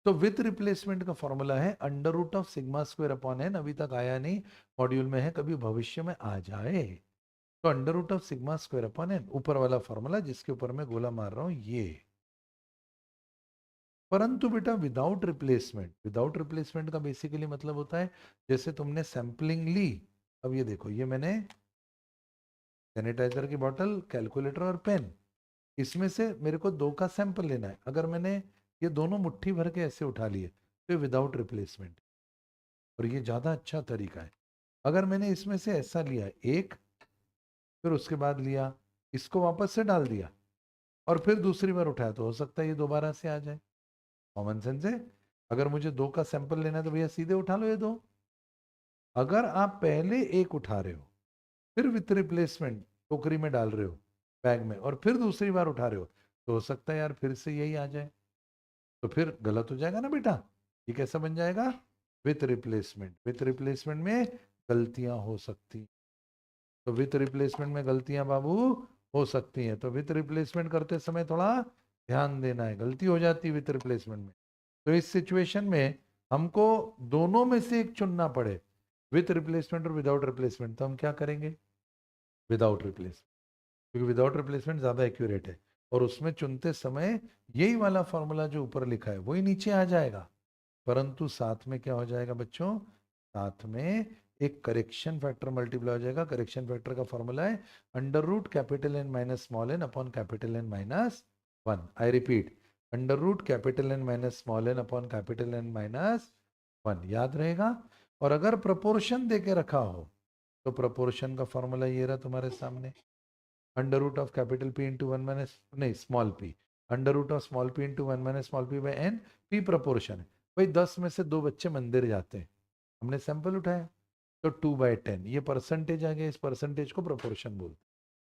तो विथ रिप्लेसमेंट का फॉर्मूला है under root of sigma square upon N. अभी तक आया नहीं, मॉड्यूल में है, कभी भविष्य में आ जाए। तो under root of sigma square upon N ऊपर वाला फॉर्मूला जिसके ऊपर मैं गोला मार रहा हूं ये। परंतु बेटा विदाउट रिप्लेसमेंट का बेसिकली मतलब होता है जैसे तुमने सैंपलिंग ली। अब ये देखो, ये मैंने सैनिटाइजर की बोतल, कैलकुलेटर और पेन, इसमें से मेरे को 2 का सैंपल लेना है। अगर मैंने ये दोनों मुट्ठी भर के ऐसे उठा लिए तो विदाउट रिप्लेसमेंट, और ये ज्यादा अच्छा तरीका है। अगर मैंने इसमें से ऐसा लिया एक, फिर उसके बाद लिया, इसको वापस से डाल दिया और फिर दूसरी बार उठाया, तो हो सकता है ये दोबारा से आ जाए। कॉमन सेंस है। अगर मुझे 2 का सैंपल लेना है तो भैया सीधे उठा लो ये 2। अगर आप पहले एक उठा रहे हो, फिर विथ रिप्लेसमेंट टोकरी में डाल रहे हो, बैग में, और फिर दूसरी बार उठा रहे हो, तो हो सकता है यार फिर से यही आ जाए, तो फिर गलत हो जाएगा ना बेटा। ये कैसा बन जाएगा? विथ रिप्लेसमेंट में गलतियां हो सकती, तो विथ रिप्लेसमेंट में गलतियां बाबू हो सकती हैं, तो विथ रिप्लेसमेंट करते समय थोड़ा ध्यान देना है, गलती हो जाती है विथ रिप्लेसमेंट में। तो इस सिचुएशन में हमको दोनों में से एक चुनना पड़े, विथ रिप्लेसमेंट और विदाउट रिप्लेसमेंट, तो हम क्या करेंगे? विदाउट रिप्लेसमेंट, क्योंकि विदाउट रिप्लेसमेंट ज़्यादा एक्यूरेट है। और उसमें चुनते समय यही वाला फॉर्मूला जो ऊपर लिखा है वही नीचे आ जाएगा, परंतु साथ में क्या हो जाएगा बच्चों? साथ में एक करेक्शन फैक्टर मल्टीप्लाई हो जाएगा। करेक्शन फैक्टर का फॉर्मूला है under root capital N minus small N upon capital N minus 1। I repeat, under root capital N minus small N upon capital N minus 1, याद रहेगा। और अगर प्रपोर्शन दे के रखा हो तो प्रपोर्शन का फॉर्मूला ये रहा तुम्हारे सामने, under root of capital P into one minus, नहीं small P, under root of small P into one minus small P by N. P proportion है भाई, 10 में से 2 बच्चे मंदिर जाते हैं, हमने सैंपल उठाया, तो 2/10 ये परसेंटेज आ गया, इस परसेंटेज को प्रोपोर्शन बोलते हैं,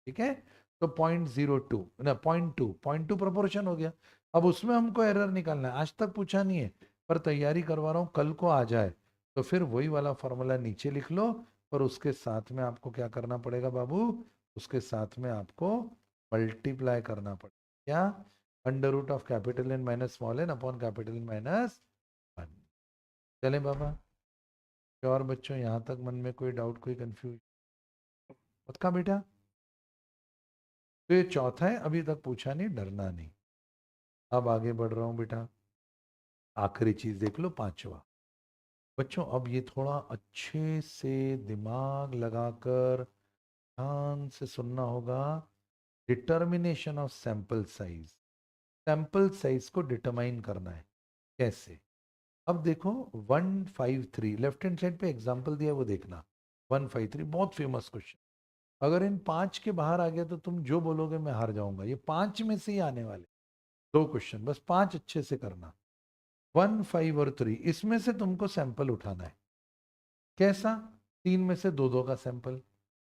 ठीक है। तो 0.02 ना 0.2 प्रोपोर्शन हो गया। अब उसमें हमको एरर निकालना है, आज तक पूछा नहीं है पर तैयारी करवा रहा हूँ, कल को आ जाए तो फिर वही वाला फॉर्मूला नीचे लिख लो। पर उसके साथ में आपको क्या करना पड़ेगा बाबू? उसके साथ में आपको मल्टीप्लाई करना पड़ेगा, क्या? Under root of capital N minus small N upon capital N minus 1। चले बाबा, और बच्चों यहाँ तक मन में कोई डाउट, कोई कंफ्यूज मत का बेटा। तो ये चौथा है, अभी तक पूछा नहीं, डरना नहीं। अब आगे बढ़ रहा हूं बेटा, आखिरी चीज देख लो, पांचवा। बच्चों अब ये थोड़ा अच्छे से दिमाग लगाकर ध्यान से सुनना होगा। Determination of sample size, sample size को डिटरमाइन करना है कैसे? अब देखो 153 लेफ्ट हैंड साइड पे एग्जांपल दिया, वो देखना। 153 बहुत फेमस क्वेश्चन, अगर इन 5 के बाहर आ गया तो तुम जो बोलोगे मैं हार जाऊंगा। ये 5 में से ही आने वाले 2 क्वेश्चन, बस 5 अच्छे से करना। 1, 5 और 3, इसमें से तुमको सैंपल उठाना है। कैसा? 3 में से 2-2 का सैंपल।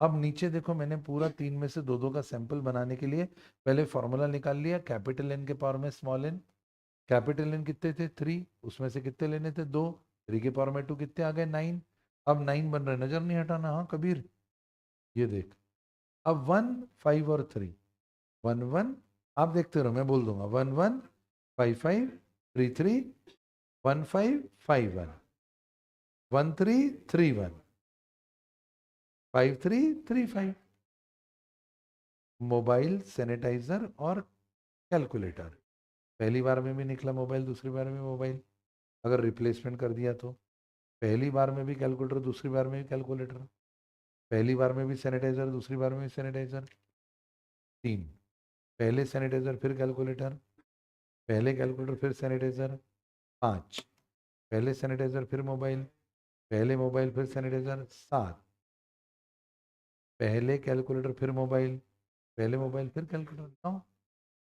अब नीचे देखो, मैंने पूरा 3 में से 2-2 का सैंपल बनाने के लिए पहले फॉर्मूला निकाल लिया, कैपिटल एन के पावर में स्मॉल एन। कैपिटल एन कितने थे? 3, उसमें से कितने लेने थे? 2। 3 के पावर में 2 कितने आ गए? 9। अब 9 बन रहे, नजर नहीं हटाना, हाँ कबीर, ये देख। अब 1, 5 और 3, 1 1, आप देखते रहो, मैं बोल दूंगा 1 1 5 5 3 3 1 5 5 1 1 3 3 1 5 3 3 5। मोबाइल, सैनिटाइजर और कैलकुलेटर, पहली बार में भी निकला मोबाइल, दूसरी बार में मोबाइल। अगर रिप्लेसमेंट कर दिया तो पहली बार में भी कैलकुलेटर, दूसरी बार में भी कैलकुलेटर, पहली बार में भी सैनिटाइजर, दूसरी बार में भी सैनिटाइजर। 3, पहले सैनिटाइजर फिर कैलकुलेटर, पहले कैलकुलेटर फिर सैनिटाइजर। 5, पहले सैनिटाइजर फिर मोबाइल, पहले मोबाइल फिर सैनिटाइजर। 7, पहले कैलकुलेटर फिर मोबाइल, पहले मोबाइल फिर कैलकुलेटर। 9,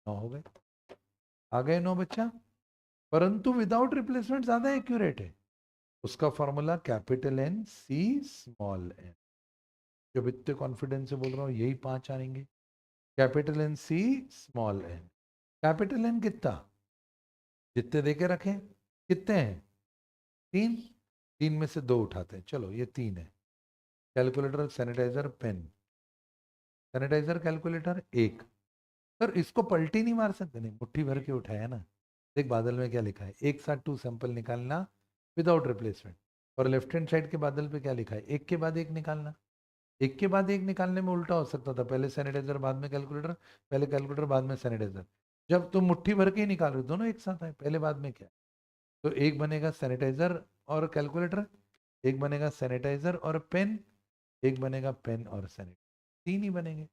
9 हो गए, आ गए 9 बच्चा। परंतु विदाउट रिप्लेसमेंट ज्यादा एक्यूरेट है। उसका formula capital N C small N. जब इतने कॉन्फिडेंस से बोल रहा हूं यही 5 आएंगे। Capital N C small N. Capital N कितना, जितने देके रखें, कितने हैं, 3। 3 में से 2 उठाते हैं, चलो ये 3 है। Calculator, sanitiser, pen. Sanitiser, calculator, 1। Sir इसको पलटी नहीं मार सकते? नहीं, मुट्ठी भर के उठाया ना। देख बादल में क्या लिखा है, एक साथ 2 सैंपल निकालना विदाउट रिप्लेसमेंट। और लेफ्ट हैंड साइड के बादल पे क्या लिखा है, एक के बाद एक निकालना। एक के बाद एक निकालने में उल्टा हो सकता था, पहले सैनिटाइजर बाद में कैलकुलेटर, पहले कैलकुलेटर बाद में सैनिटाइजर। जब तुम मुट्ठी भर के ही निकाल रहे हो, दोनों एक साथ आए, पहले बाद में क्या। तो एक बनेगा सैनिटाइजर और कैलकुलेटर, एक बनेगा सैनिटाइजर और पेन, एक बनेगा पेन और सैनिटाइजर। 3 ही बनेंगे।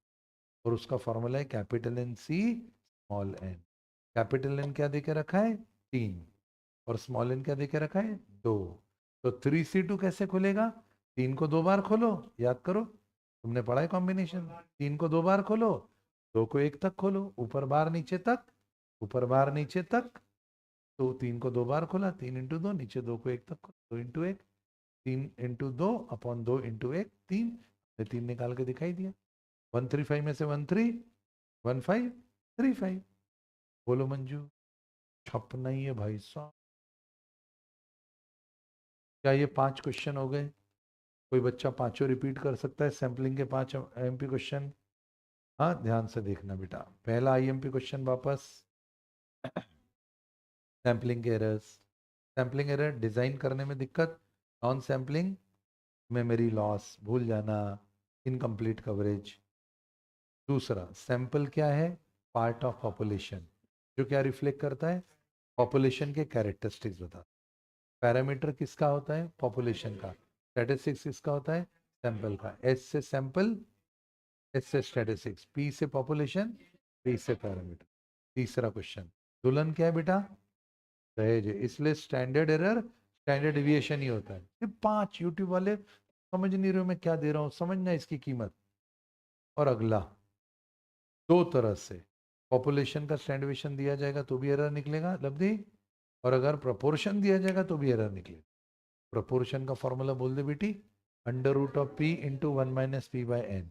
और उसका फॉर्मूला है capital N C small N. Capital N क्या देके रखा है, 3। और स्मॉल एन क्या देके रखा है, 2। तो 3C2 कैसे खुलेगा, 3 को 2 बार खोलो, याद करो तुमने पढ़ा है कॉम्बिनेशन। 3 को 2 बार खोलो, 2 को 1 तक खोलो, ऊपर बार नीचे तक, ऊपर बार नीचे तक। तो 3 को 2 बार खोला, 3 × 2, नीचे 2 को 1 तक खोला, 2 × 1। 3 × 2 अपॉन 2 × 1, 3। 3 निकाल के दिखाई दिया। 135 में से 13, 15, 35। बोलो मंजू, छपना ही है भाई साहब। क्या ये 5 क्वेश्चन हो गए? कोई बच्चा पांचों रिपीट कर सकता है सैम्पलिंग के 5 आईएमपी क्वेश्चन? हाँ ध्यान से देखना बेटा। पहला आईएमपी क्वेश्चन वापस, सैम्पलिंग के एरर्स। सैम्पलिंग एरर, डिजाइन करने में दिक्कत, नॉन सैम्पलिंग, मेमोरी लॉस, भूल जाना, इनकम्प्लीट कवरेज। दूसरा, सैंपल क्या है, पार्ट ऑफ पॉपुलेशन, जो क्या रिफ्लेक्ट करता है, पॉपुलेशन के कैरेक्टरिस्टिक्स बता। पैरामीटर किसका होता है, पॉपुलेशन का। स्टैटिस्टिक्स किसका होता है, सैंपल का। एस से सैंपल, एस से स्टैटिस्टिक्स, पी से पॉपुलेशन, पी से पैरामीटर। तीसरा क्वेश्चन, दुल्हन क्या है बेटा, दहेज है, इसलिए स्टैंडर्ड एरर, स्टैंडर्ड डिविएशन ही होता है। ये 5 यूट्यूब वाले समझ नहीं रहे हो मैं क्या दे रहा हूं, समझना इसकी कीमत। और अगला, 2 तरह से पॉपुलेशन का स्टैंडर्डेशन दिया जाएगा तो भी एरर निकलेगा लब्धि, और अगर प्रोपोर्शन दिया जाएगा तो भी एरर निकलेगा। प्रोपोर्शन का फॉर्मूला बोल दे बेटी, √P × 1 - P/n।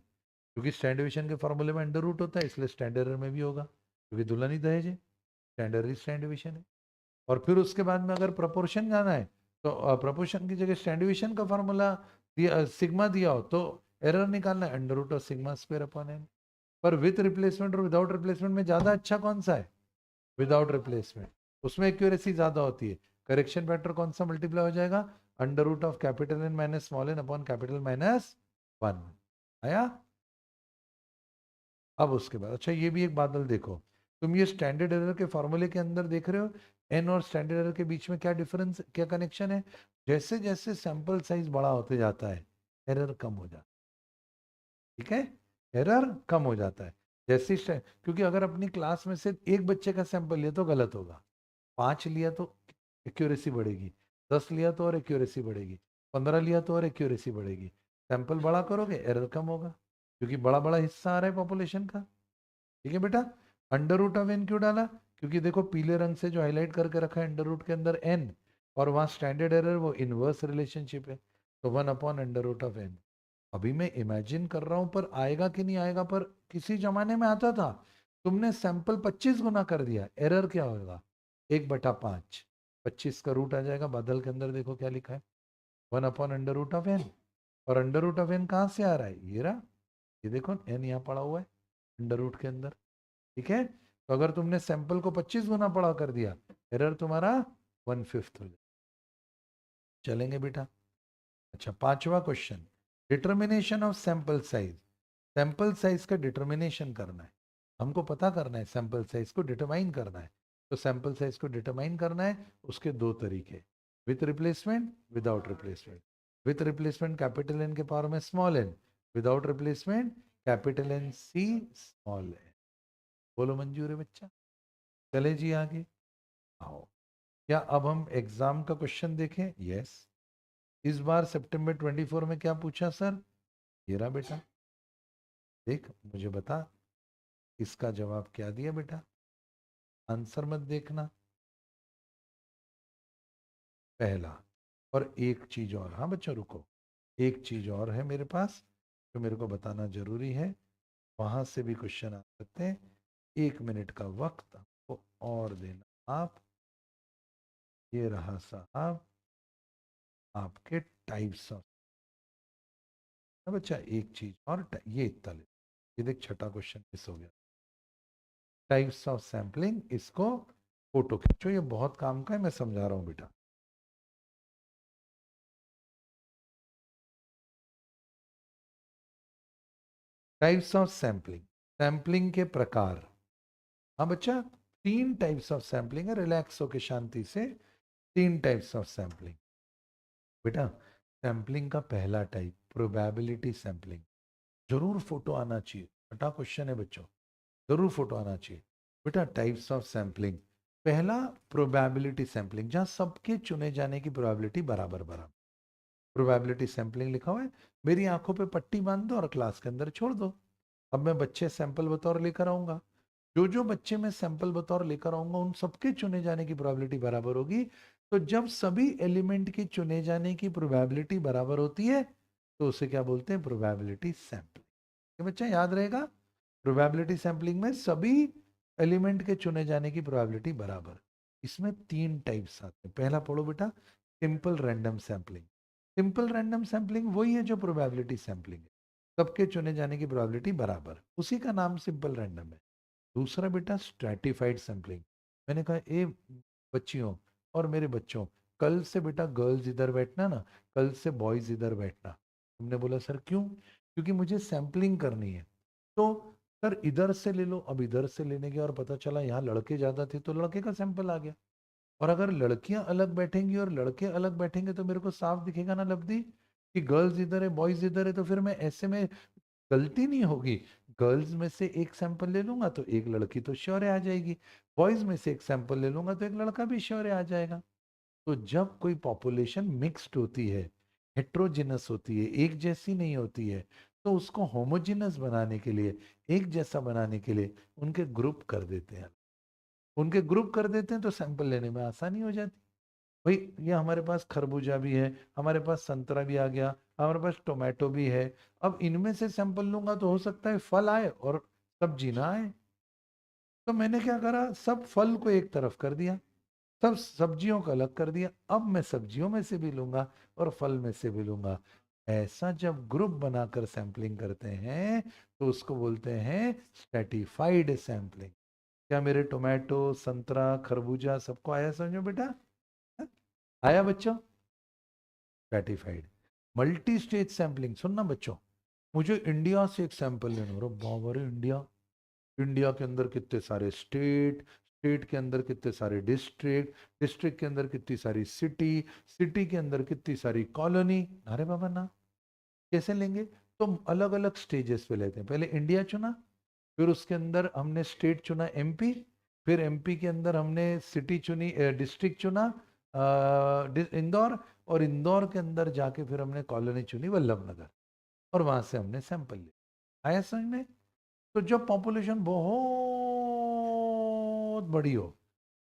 क्योंकि स्टैंडर्डेशन के फॉर्मूले में अंडर रूट होता है, इसलिए स्टैंडर्ड एरर में भी होगा, क्योंकि दुल्हन ही दहेज है, स्टैंडर्ड ही स्टैंडर्डेशन है। और फिर उसके बाद में अगर प्रोपोर्शन जाना है तो प्रोपोर्शन की जगह स्टैंडर्डेशन का फॉर्मूला दिया, सिग्मा दिया हो, तो एरर निकालना है √σ²/n। पर विथ रिप्लेसमेंट और विदाउट रिप्लेसमेंट में ज्यादा अच्छा कौन सा है, विदाउट रिप्लेसमेंट। उसमें एक्यूरेसी ज्यादा होती है। करेक्शन फैक्टर कौन सा मल्टीप्लाई हो जाएगा, √N - स्मॉल एन अपॉन कैपिटल-1। आया। अब उसके बाद अच्छा ये भी एक बादल देखो, तुम ये स्टैंडर्ड एरर के फॉर्मूले के अंदर देख रहे हो, एन और स्टैंडर्ड एरर के बीच में क्या डिफरेंस, क्या कनेक्शन है। जैसे जैसे सैंपल साइज बड़ा होते जाता है, एरर कम हो जाता है। ठीक है, एरर कम हो जाता है। जैसे क्योंकि अगर अपनी क्लास में से एक बच्चे का सैंपल लिया तो गलत होगा, 5 लिया तो एक्यूरेसी बढ़ेगी, 10 लिया तो और एक्यूरेसी बढ़ेगी, 15 लिया तो और एक्यूरेसी बढ़ेगी। सैंपल बड़ा करोगे एरर कम होगा, क्योंकि बड़ा बड़ा हिस्सा आ रहा है पॉपुलेशन का। ठीक है बेटा। √n क्यों डाला, क्योंकि देखो पीले रंग से जो हाईलाइट करके रखा है अंडर रूट के अंदर n, और वहां स्टैंडर्ड एरर वो इनवर्स रिलेशनशिप है, तो 1/√n। अभी मैं इमेजिन कर रहा हूं पर आएगा कि नहीं आएगा, पर किसी जमाने में आता था। तुमने सैंपल 25 गुना कर दिया, एरर क्या होगा, 1/5। 25 का रूट आ जाएगा, बादल के अंदर देखो क्या लिखा है, 1/√n। और √n कहाँ से आ रहा है, ये रहा, ये देखो n यहाँ पड़ा हुआ है अंडर रूट के अंदर। ठीक है, तो अगर तुमने सैंपल को 25 गुना बड़ा कर दिया, एरर तुम्हारा 1/5 हो जाए। चलेंगे बेटा। अच्छा, 5वां question, determination of sample size. Sample size का डिटर्मिनेशन करना है, हमको पता करना है सैंपल साइज को डिटरमाइन करना है। तो सैंपल साइज को डिटरमाइन करना है, उसके 2 तरीके, with replacement, without replacement. With replacement capital N के पावर में small N, without replacement capital N C small N. बोलो मंजूर है बच्चा। चले जी आगे आओ। क्या अब हम एग्जाम का क्वेश्चन देखें, यस। इस बार सितंबर 24 में क्या पूछा सर, ये रहा बेटा, देख मुझे बता इसका जवाब क्या दिया बेटा, आंसर मत देखना, पहला। और एक चीज और, हाँ बच्चों रुको, एक चीज और है मेरे पास जो मेरे को बताना जरूरी है, वहां से भी क्वेश्चन आ सकते हैं। 1 मिनट का वक्त आपको और देना। आप, ये रहा साहब आपके टाइप्स ऑफ, बच्चा एक चीज और, ये इतना ले, ये देख छठा क्वेश्चन मिस हो गया। टाइप्स ऑफ सैम्पलिंग, इसको फोटो खींचो, ये बहुत काम का है, मैं समझा रहा हूं बेटा। टाइप्स ऑफ सैम्पलिंग, सैम्पलिंग के प्रकार। हाँ बच्चा, 3 टाइप्स ऑफ सैम्पलिंग है, रिलैक्स होके शांति से। 3 टाइप्स ऑफ सैम्पलिंग बेटा। सैम्पलिंग का पहला टाइप प्रोबेबिलिटी सैम्पलिंग, जरूर फोटो आना चाहिए, छठा क्वेश्चन है बच्चों, जरूर फोटो आना चाहिए बेटा। टाइप्स ऑफ सैम्पलिंग, पहला प्रोबेबिलिटी सैम्पलिंग, जहां सबके चुने जाने की प्रोबेबिलिटी बराबर बराबर। प्रोबेबिलिटी सैम्पलिंग लिखा हुआ है, मेरी आंखों पे पट्टी बांध दो और क्लास के अंदर छोड़ दो। अब मैं बच्चे सैंपल बतौर लेकर आऊंगा, जो जो बच्चे मैं सैंपल बतौर लेकर आऊंगा उन सबके चुने जाने की प्रोबेबिलिटी बराबर होगी। तो जब सभी एलिमेंट की चुने जाने की प्रोबेबिलिटी बराबर होती है तो उसे क्या बोलते हैं, प्रोबेबिलिटी सैंपलिंग। ये बच्चा याद रहेगा, प्रोबेबिलिटी सैंपलिंग में सभी एलिमेंट के चुने जाने की प्रोबेबिलिटी बराबर। इसमें 3 टाइप्स आते हैं। पहला पढ़ो बेटा, simple random sampling. Simple random sampling वही है जो प्रोबेबिलिटी सैंपलिंग है, सबके चुने जाने की प्रोबेबिलिटी बराबर, उसी का नाम सिंपल रैंडम है। दूसरा बेटा स्ट्रैटिफाइड सैंपलिंग। मैंने कहा ए बच्चियों और मेरे बच्चों, कल से बेटा गर्ल्स इधर बैठना ना, कल से बॉयज इधर बैठना। तुमने बोला सर क्यों? क्योंकि मुझे सैंपलिंग करनी है। तो सर इधर से ले लो। अब इधर से लेने के और पता चला यहाँ लड़के ज्यादा थे तो लड़के का सैंपल आ गया। और अगर लड़कियां अलग बैठेंगी और लड़के अलग बैठेंगे तो मेरे को साफ दिखेगा ना लब्धि कि गर्ल्स इधर है बॉयज इधर है। तो फिर मैं ऐसे में गलती नहीं होगी। गर्ल्स में से एक सैंपल ले लूंगा तो एक लड़की तो श्योर आ जाएगी, बॉयज में से एक सैंपल ले लूंगा तो एक लड़का भी श्योर आ जाएगा। तो जब कोई पॉपुलेशन मिक्स्ड होती है, हेट्रोजिनस होती है, एक जैसी नहीं होती है, तो उसको होमोजिनस बनाने के लिए, एक जैसा बनाने के लिए उनके ग्रुप कर देते हैं। उनके ग्रुप कर देते हैं तो सैंपल लेने में आसानी हो जाती। भाई ये हमारे पास खरबूजा भी है, हमारे पास संतरा भी आ गया, हमारे पास टोमेटो भी है। अब इनमें से सैंपल लूंगा तो हो सकता है फल आए और सब्जी ना आए। तो मैंने क्या करा, सब फल को एक तरफ कर दिया, सब सब्जियों को अलग कर दिया। अब मैं सब्जियों में से भी लूंगा और फल में से भी लूंगा। ऐसा जब ग्रुप बनाकर सैंपलिंग करते हैं तो उसको बोलते हैं स्ट्रेटिफाइड सैंपलिंग। क्या मेरे टोमेटो संतरा खरबूजा सबको आया समझो बेटा? आया बच्चों? स्ट्रैटिफाइड। मल्टी स्टेज सैंपलिंग, सुनना बच्चों, मुझे इंडिया से एक सैंपल लेना। अरे बाबा रे, इंडिया, इंडिया के अंदर कितने सारे स्टेट, स्टेट के अंदर कितने सारे डिस्ट्रिक्ट, डिस्ट्रिक्ट के अंदर कितनी सारी सिटी, सिटी के अंदर कितनी सारी कॉलोनी। अरे बाबा ना, कैसे लेंगे? तो अलग अलग स्टेजेस पे लेते हैं। पहले इंडिया चुना, फिर उसके अंदर हमने स्टेट चुना एमपी, फिर एमपी के अंदर हमने सिटी चुनी, डिस्ट्रिक्ट चुना इंदौर, और इंदौर के अंदर जाके फिर हमने कॉलोनी चुनी वल्लभ नगर, और वहां से हमने सैंपल लिया। आया समझ में? तो जब पॉपुलेशन बहुत बड़ी हो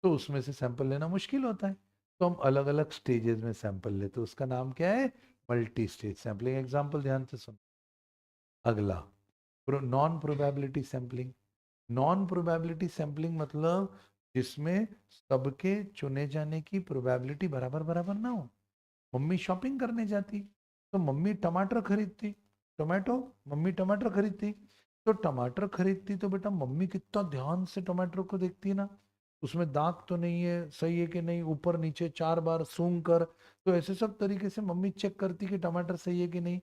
तो उसमें से सैंपल लेना मुश्किल होता है, तो हम अलग अलग स्टेजेस में सैंपल लेते हैं। उसका नाम क्या है? Multi stage sampling. एग्जांपल ध्यान से सुन। अगला, non probability sampling. Non probability sampling मतलब जिसमें सबके चुने जाने की प्रोबेबिलिटी बराबर बराबर ना हो। मम्मी शॉपिंग करने जाती तो मम्मी टमाटर खरीदती, टोमेटो, मम्मी टमाटर खरीदती। तो टमाटर खरीदती तो बेटा मम्मी कितना ध्यान से टमाटर को देखती है ना, उसमें दाग तो नहीं है, सही है कि नहीं, ऊपर नीचे 4 बार सूंघ कर। तो ऐसे सब तरीके से मम्मी चेक करती कि टमाटर सही है कि नहीं।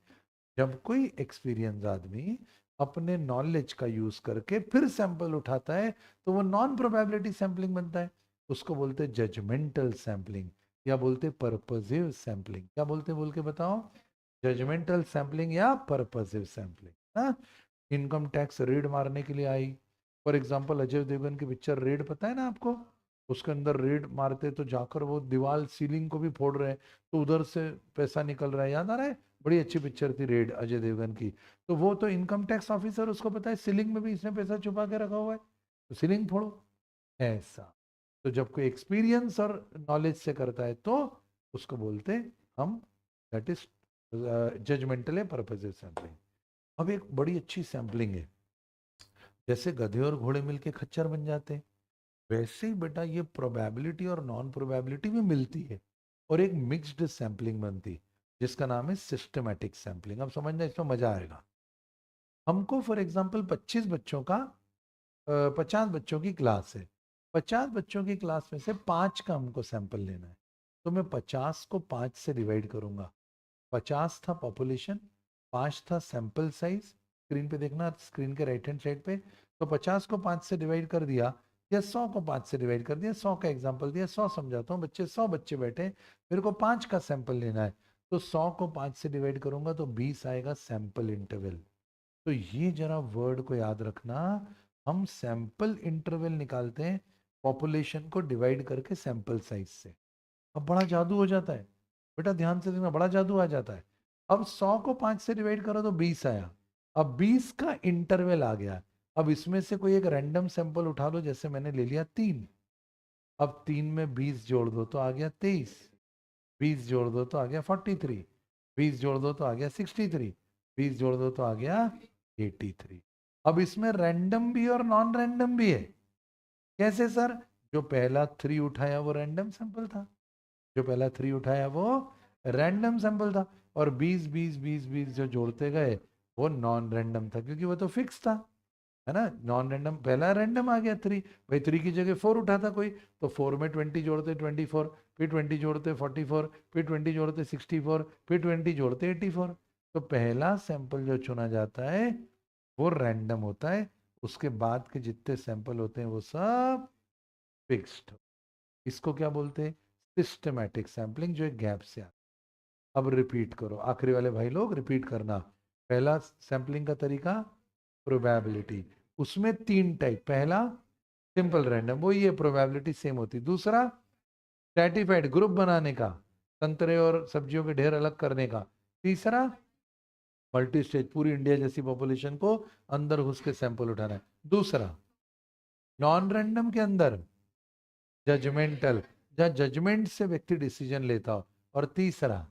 जब कोई एक्सपीरियंस आदमी अपने नॉलेज का यूज करके फिर सैंपल उठाता है तो वो नॉन प्रोबेबिलिटी सैंपलिंग बनता है। उसको बोलते हैं जजमेंटल सैंपलिंग, या बोलते पर्पसिव सैंपलिंग। क्या बोलते बोल के बताओ? जजमेंटल सैंपलिंग या पर्पसिव सैंपलिंग। हाँ, इनकम टैक्स रेड मारने के लिए आई, फॉर एग्जांपल अजय देवगन की पिक्चर रेड, पता है ना आपको? उसके अंदर रेड मारते तो जाकर वो दीवार सीलिंग को भी फोड़ रहे हैं, तो उधर से पैसा निकल रहा है, याद आ रहा है? बड़ी अच्छी पिक्चर थी रेड अजय देवगन की। तो वो तो इनकम टैक्स ऑफिसर, उसको पता है सीलिंग में भी इसने पैसा छुपा के रखा हुआ है, तो सीलिंग फोड़ो। ऐसा, तो जब कोई एक्सपीरियंस और नॉलेज से करता है तो उसको बोलते हम, that is judgemental purposes sampling. अब एक बड़ी अच्छी सैम्पलिंग है, जैसे गधे और घोड़े मिलके खच्चर बन जाते हैं, वैसे ही बेटा ये प्रोबेबिलिटी और नॉन प्रोबेबिलिटी में मिलती है और एक मिक्स्ड सैम्पलिंग बनती, जिसका नाम है सिस्टमैटिक सैम्पलिंग। अब समझना, इसमें मजा आएगा। हमको फॉर एग्जांपल 25 बच्चों का 50 बच्चों की क्लास है, 50 बच्चों की क्लास में से 5 का हमको सैंपल लेना है, तो मैं 50 को 5 से डिवाइड करूंगा। 50 था पॉपुलेशन, 5 था सैंपल साइज, स्क्रीन पे देखना, स्क्रीन के राइट हैंड साइड पे। तो 50 को 5 से डिवाइड कर दिया, या 100 को 5 से डिवाइड कर दिया, 100 का एग्जांपल दिया, 100 समझाता हूँ बच्चे, 100 बच्चे बैठे, मेरे को 5 का सैंपल लेना है, तो 100 को 5 से डिवाइड करूंगा तो 20 आएगा सैंपल इंटरवल। तो ये जरा वर्ड को याद रखना, हम सैंपल इंटरवल निकालते हैं पॉपुलेशन को डिवाइड करके सैंपल साइज से। अब बड़ा जादू हो जाता है बेटा, ध्यान से देखना, बड़ा जादू आ जाता है। अब 100 को 5 से डिवाइड करो तो 20 आया, अब 20 का इंटरवल आ गया। अब इसमें से कोई एक रैंडम सैंपल उठा लो, जैसे मैंने ले लिया 3, अब 3 में 20 जोड़ दो तो आ गया 23, 20 जोड़ दो तो आ गया 43, 20 जोड़ दो तो आ गया 63, 20 जोड़ दो तो आ गया 83। अब इसमें रैंडम भी और नॉन रैंडम भी है। कैसे सर? जो पहला 3 उठाया वो रैंडम सैंपल था, जो पहला 3 उठाया वो रैंडम सैंपल था, और 20 20 20 20 जो जोड़ते गए वो नॉन रैंडम था, क्योंकि वो तो फिक्स था, है ना। नॉन रैंडम, पहला रैंडम आ गया 3, भाई 3 की जगह 4 उठाता कोई, तो 4 में 20 जोड़ते 24, फिर 20 जोड़ते 44, फिर 20 जोड़ते 64, फिर 20 जोड़ते 84। तो पहला सैंपल जो चुना जाता है वो रैंडम होता है, उसके बाद के जितने सैंपल होते हैं वो सब फिक्स्ड। इसको क्या बोलते हैं? सिस्टमैटिक सैंपलिंग, जो एक गैप से आता है। अब रिपीट करो, आखिरी वाले भाई लोग रिपीट करना। पहला सैंपलिंग का तरीका प्रोबेबिलिटी, उसमें 3 टाइप, पहला सिंपल रैंडम, वो ये प्रोबेबिलिटी सेम होती, दूसरा स्ट्रैटिफाइड ग्रुप बनाने का, संतरे और सब्जियों के ढेर अलग करने का, तीसरा मल्टी स्टेज, पूरी इंडिया जैसी पॉपुलेशन को अंदर घुस के सैंपल उठाना है, दूसरा नॉन रैंडम के अंदर जजमेंटल, जहाँ जजमेंट से व्यक्ति डिसीजन लेता हो, और तीसरा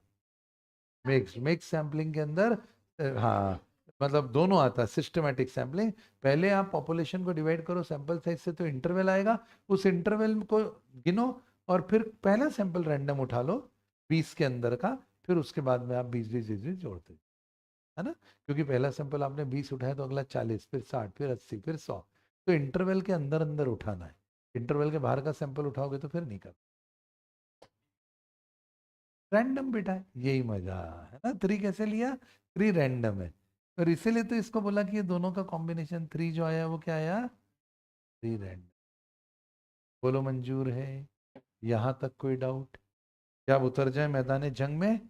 मिक्स, मिक्स सैंपलिंग के अंदर हाँ, मतलब दोनों आता है। सिस्टमैटिक सैंपलिंग, पहले आप पॉपुलेशन को डिवाइड करो सैंपल साइज से, तो इंटरवल आएगा, उस इंटरवल को गिनो, और फिर पहला सैंपल रैंडम उठा लो 20 के अंदर का, फिर उसके बाद में आप 20 20 20 जोड़ते, है ना। क्योंकि पहला सैंपल आपने 20 उठाया तो अगला 40, फिर 60, फिर 80, फिर 100, तो इंटरवल के अंदर अंदर उठाना है। इंटरवल के बाहर का सैंपल उठाओगे तो फिर नहीं कर, रैंडम बेटा है, यही मजा है ना। 3 कैसे लिया? 3 रैंडम है, और इसीलिए तो इसको बोला कि ये दोनों का कॉम्बिनेशन 3 जो आया वो क्या आया? 3 रैंडम। बोलो मंजूर है? यहां तक कोई डाउट? क्या आप उतर जाए मैदान जंग में?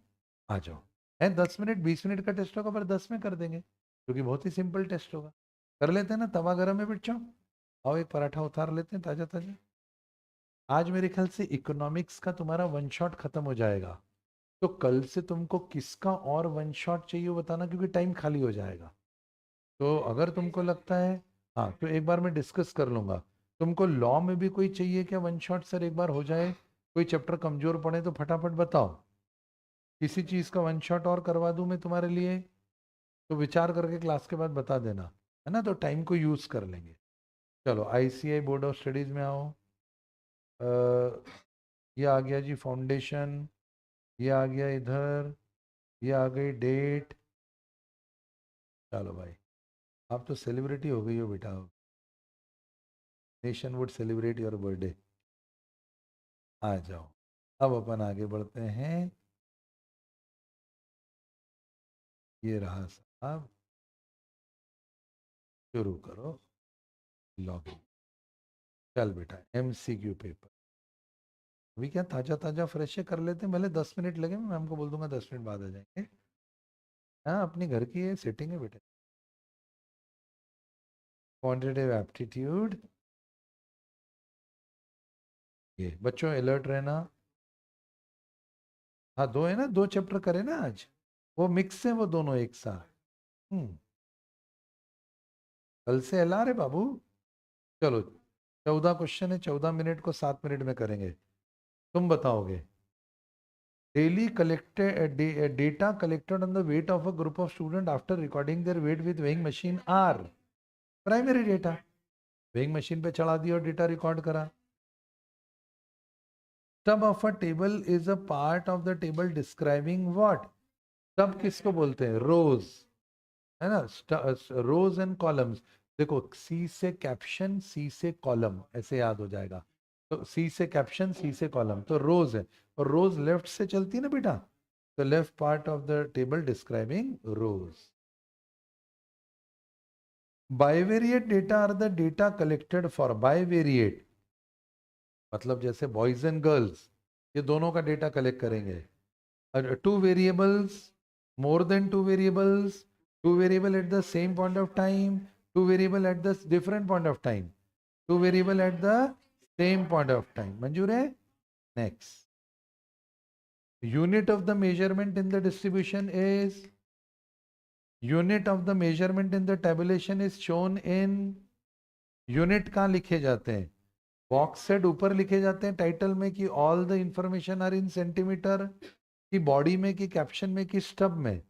आ जाओ। है 10 मिनट 20 मिनट का टेस्ट होगा, पर 10 में कर देंगे, क्योंकि बहुत ही सिंपल टेस्ट होगा। कर लेते हैं ना, तवा गरम है बच्चों, आओ एक पराठा उतार लेते हैं ताजा ताजा। आज मेरे ख्याल से इकोनॉमिक्स का तुम्हारा वन शॉट खत्म हो जाएगा, तो कल से तुमको किसका और वन शॉट चाहिए वो बताना, क्योंकि टाइम खाली हो जाएगा। तो अगर तुमको लगता है, हाँ, तो एक बार मैं डिस्कस कर लूंगा। तुमको लॉ में भी कोई चाहिए क्या वन शॉट? सर एक बार हो जाए, कोई चैप्टर कमजोर पड़े तो फटाफट बताओ, किसी चीज का वन शॉट और करवा दूं मैं तुम्हारे लिए, तो विचार करके क्लास के बाद बता देना, है ना, तो टाइम को यूज कर लेंगे। चलो आईसीआई बोर्ड ऑफ स्टडीज में आओ। ये आ गया जी फाउंडेशन, ये आ गया इधर, ये आ गई डेट। चलो भाई, आप तो सेलिब्रिटी हो गई हो बेटा, nation would celebrate your birthday. आ जाओ, अब अपन आगे बढ़ते हैं। ये रहा साहब, शुरू करो, लॉगिन। चल बेटा, एमसीक्यू पेपर, अभी क्या ताजा ताजा फ्रेश कर लेते हैं, भले 10 मिनट लगे, मैं मैम को बोल दूंगा 10 मिनट बाद आ जाएंगे। हाँ, अपनी घर की ये सेटिंग है बेटा। क्वांटिटेटिव एप्टीट्यूड, ये बच्चों अलर्ट रहना। हाँ, दो है ना, 2 चैप्टर करे ना आज, वो मिक्स है वो दोनों एक साथ। कल से एलआर है बाबू। चलो, 14 क्वेश्चन है, 14 मिनट को 7 मिनट में करेंगे, तुम बताओगे। daily collected data collected on the weight of a group of students after recording their weight with weighing machine are primary data. weighing machine पे चढ़ा दिया और डेटा रिकॉर्ड करा. Stub of a table is a part of the table describing what? Stub किसको बोलते हैं? rows, है ना? rows and columns. देखो C से कैप्शन, C से कॉलम, ऐसे याद हो जाएगा. तो C से कैप्शन, C से कॉलम, तो रोज है. और रोज लेफ्ट से चलती है ना बेटा, तो left part of the table describing rows. Bivariate data are the data collected for. Bivariate मतलब जैसे बॉयज एंड गर्ल्स, ये दोनों का डेटा कलेक्ट करेंगे. Two variables, more than two variables, two variable at the same point of time, two variable at the different point of time, two variable at the same point of time. मंजूर है? Next. Unit of the measurement in the distribution is, unit of the measurement in the tabulation is shown in. unit कहाँ लिखे जाते हैं? Box set ऊपर लिखे जाते हैं टाइटल में, कि all the information are in centimetre, कि बॉडी में, कि कैप्शन में, कि स्टब में.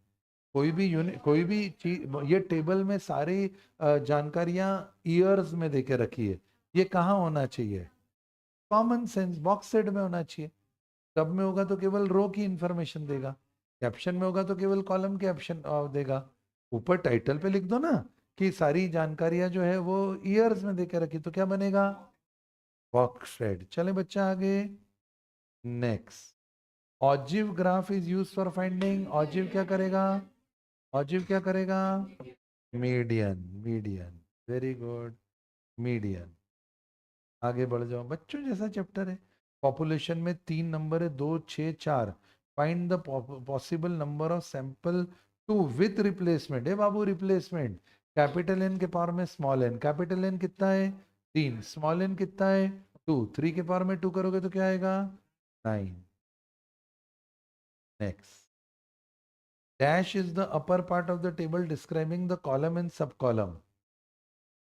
कोई भी यूनिट, कोई भी चीज, ये टेबल में सारी जानकारियां ईयर्स में देके रखी है. ये कहाँ होना चाहिए? कॉमन सेंस बॉक्स सेट में होना चाहिए. टब में होगा तो केवल रो की इंफॉर्मेशन देगा, कैप्शन में होगा तो केवल कॉलम के ऑप्शन देगा. ऊपर टाइटल पे लिख दो ना कि सारी जानकारियां जो है वो ईयर्स में देकर रखी, तो क्या बनेगा? Box set. चले बच्चा आगे. Next. ऑजिव graph is use for finding. ऑजिव क्या करेगा? ऑजिव क्या करेगा? Median. Median, very good, median. आगे बढ़ जाओ बच्चों, जैसा चैप्टर है. पॉपुलेशन में 3 नंबर है, 2, 6, 4. Find the possible number of sample two with replacement. है बाबू, रिप्लेसमेंट. कैपिटल एन के पावर में स्मॉल एन. कैपिटल एन कितना है? 3. स्मॉल एन कितना है? 2. 3 के पावर में 2 करोगे तो क्या आएगा? 9. Next. Dash is the upper part of the table describing the column and सब कॉलम.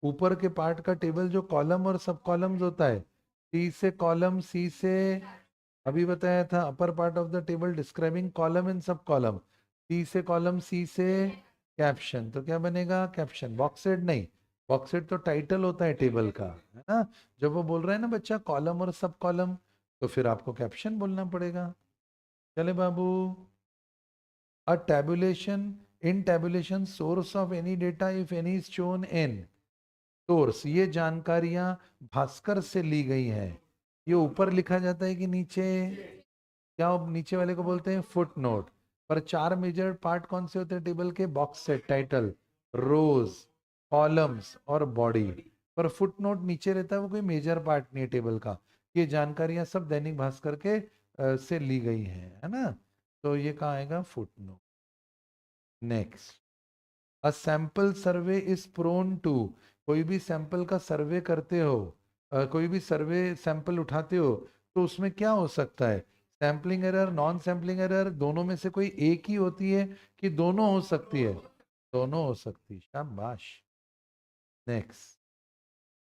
ऊपर के पार्ट का टेबल जो कॉलम और सब कॉलम्स होता है. सी से कॉलम, सी से, अभी बताया था, upper part of the table describing column and सब कॉलम. सी से कॉलम, सी से कैप्शन, तो क्या बनेगा? कैप्शन. बॉक्स सेट नहीं, बॉक्स सेट तो टाइटल होता है टेबल का, है ना. जब वो बोल रहा है ना बच्चा कॉलम और सब कॉलम, तो फिर आपको कैप्शन बोलना पड़ेगा. चले बाबू. A tabulation, in tabulation source of any data if any is shown in source. ये जानकारियां भास्कर से ली गई हैं. ये ऊपर लिखा जाता है कि नीचे? क्या नीचे वाले को बोलते हैं फुट नोट. पर 4 मेजर पार्ट कौन से होते हैं टेबल के? बॉक्स सेट, टाइटल, रोज, कॉलम्स और बॉडी. पर फुट नोट नीचे रहता है, वो कोई मेजर पार्ट नहीं है टेबल का. ये जानकारियां सब दैनिक भास्कर के से ली गई हैं, है ना. तो ये कहाँ आएगा? Foot note. Next. A sample survey is prone to. कोई भी सैंपल का सर्वे करते हो, कोई भी सर्वे सैंपल उठाते हो, तो उसमें क्या हो सकता है? Sampling error, non sampling error, दोनों में से कोई एक ही होती है कि दोनों हो सकती है? दोनों हो सकती है. शाबाश. Next.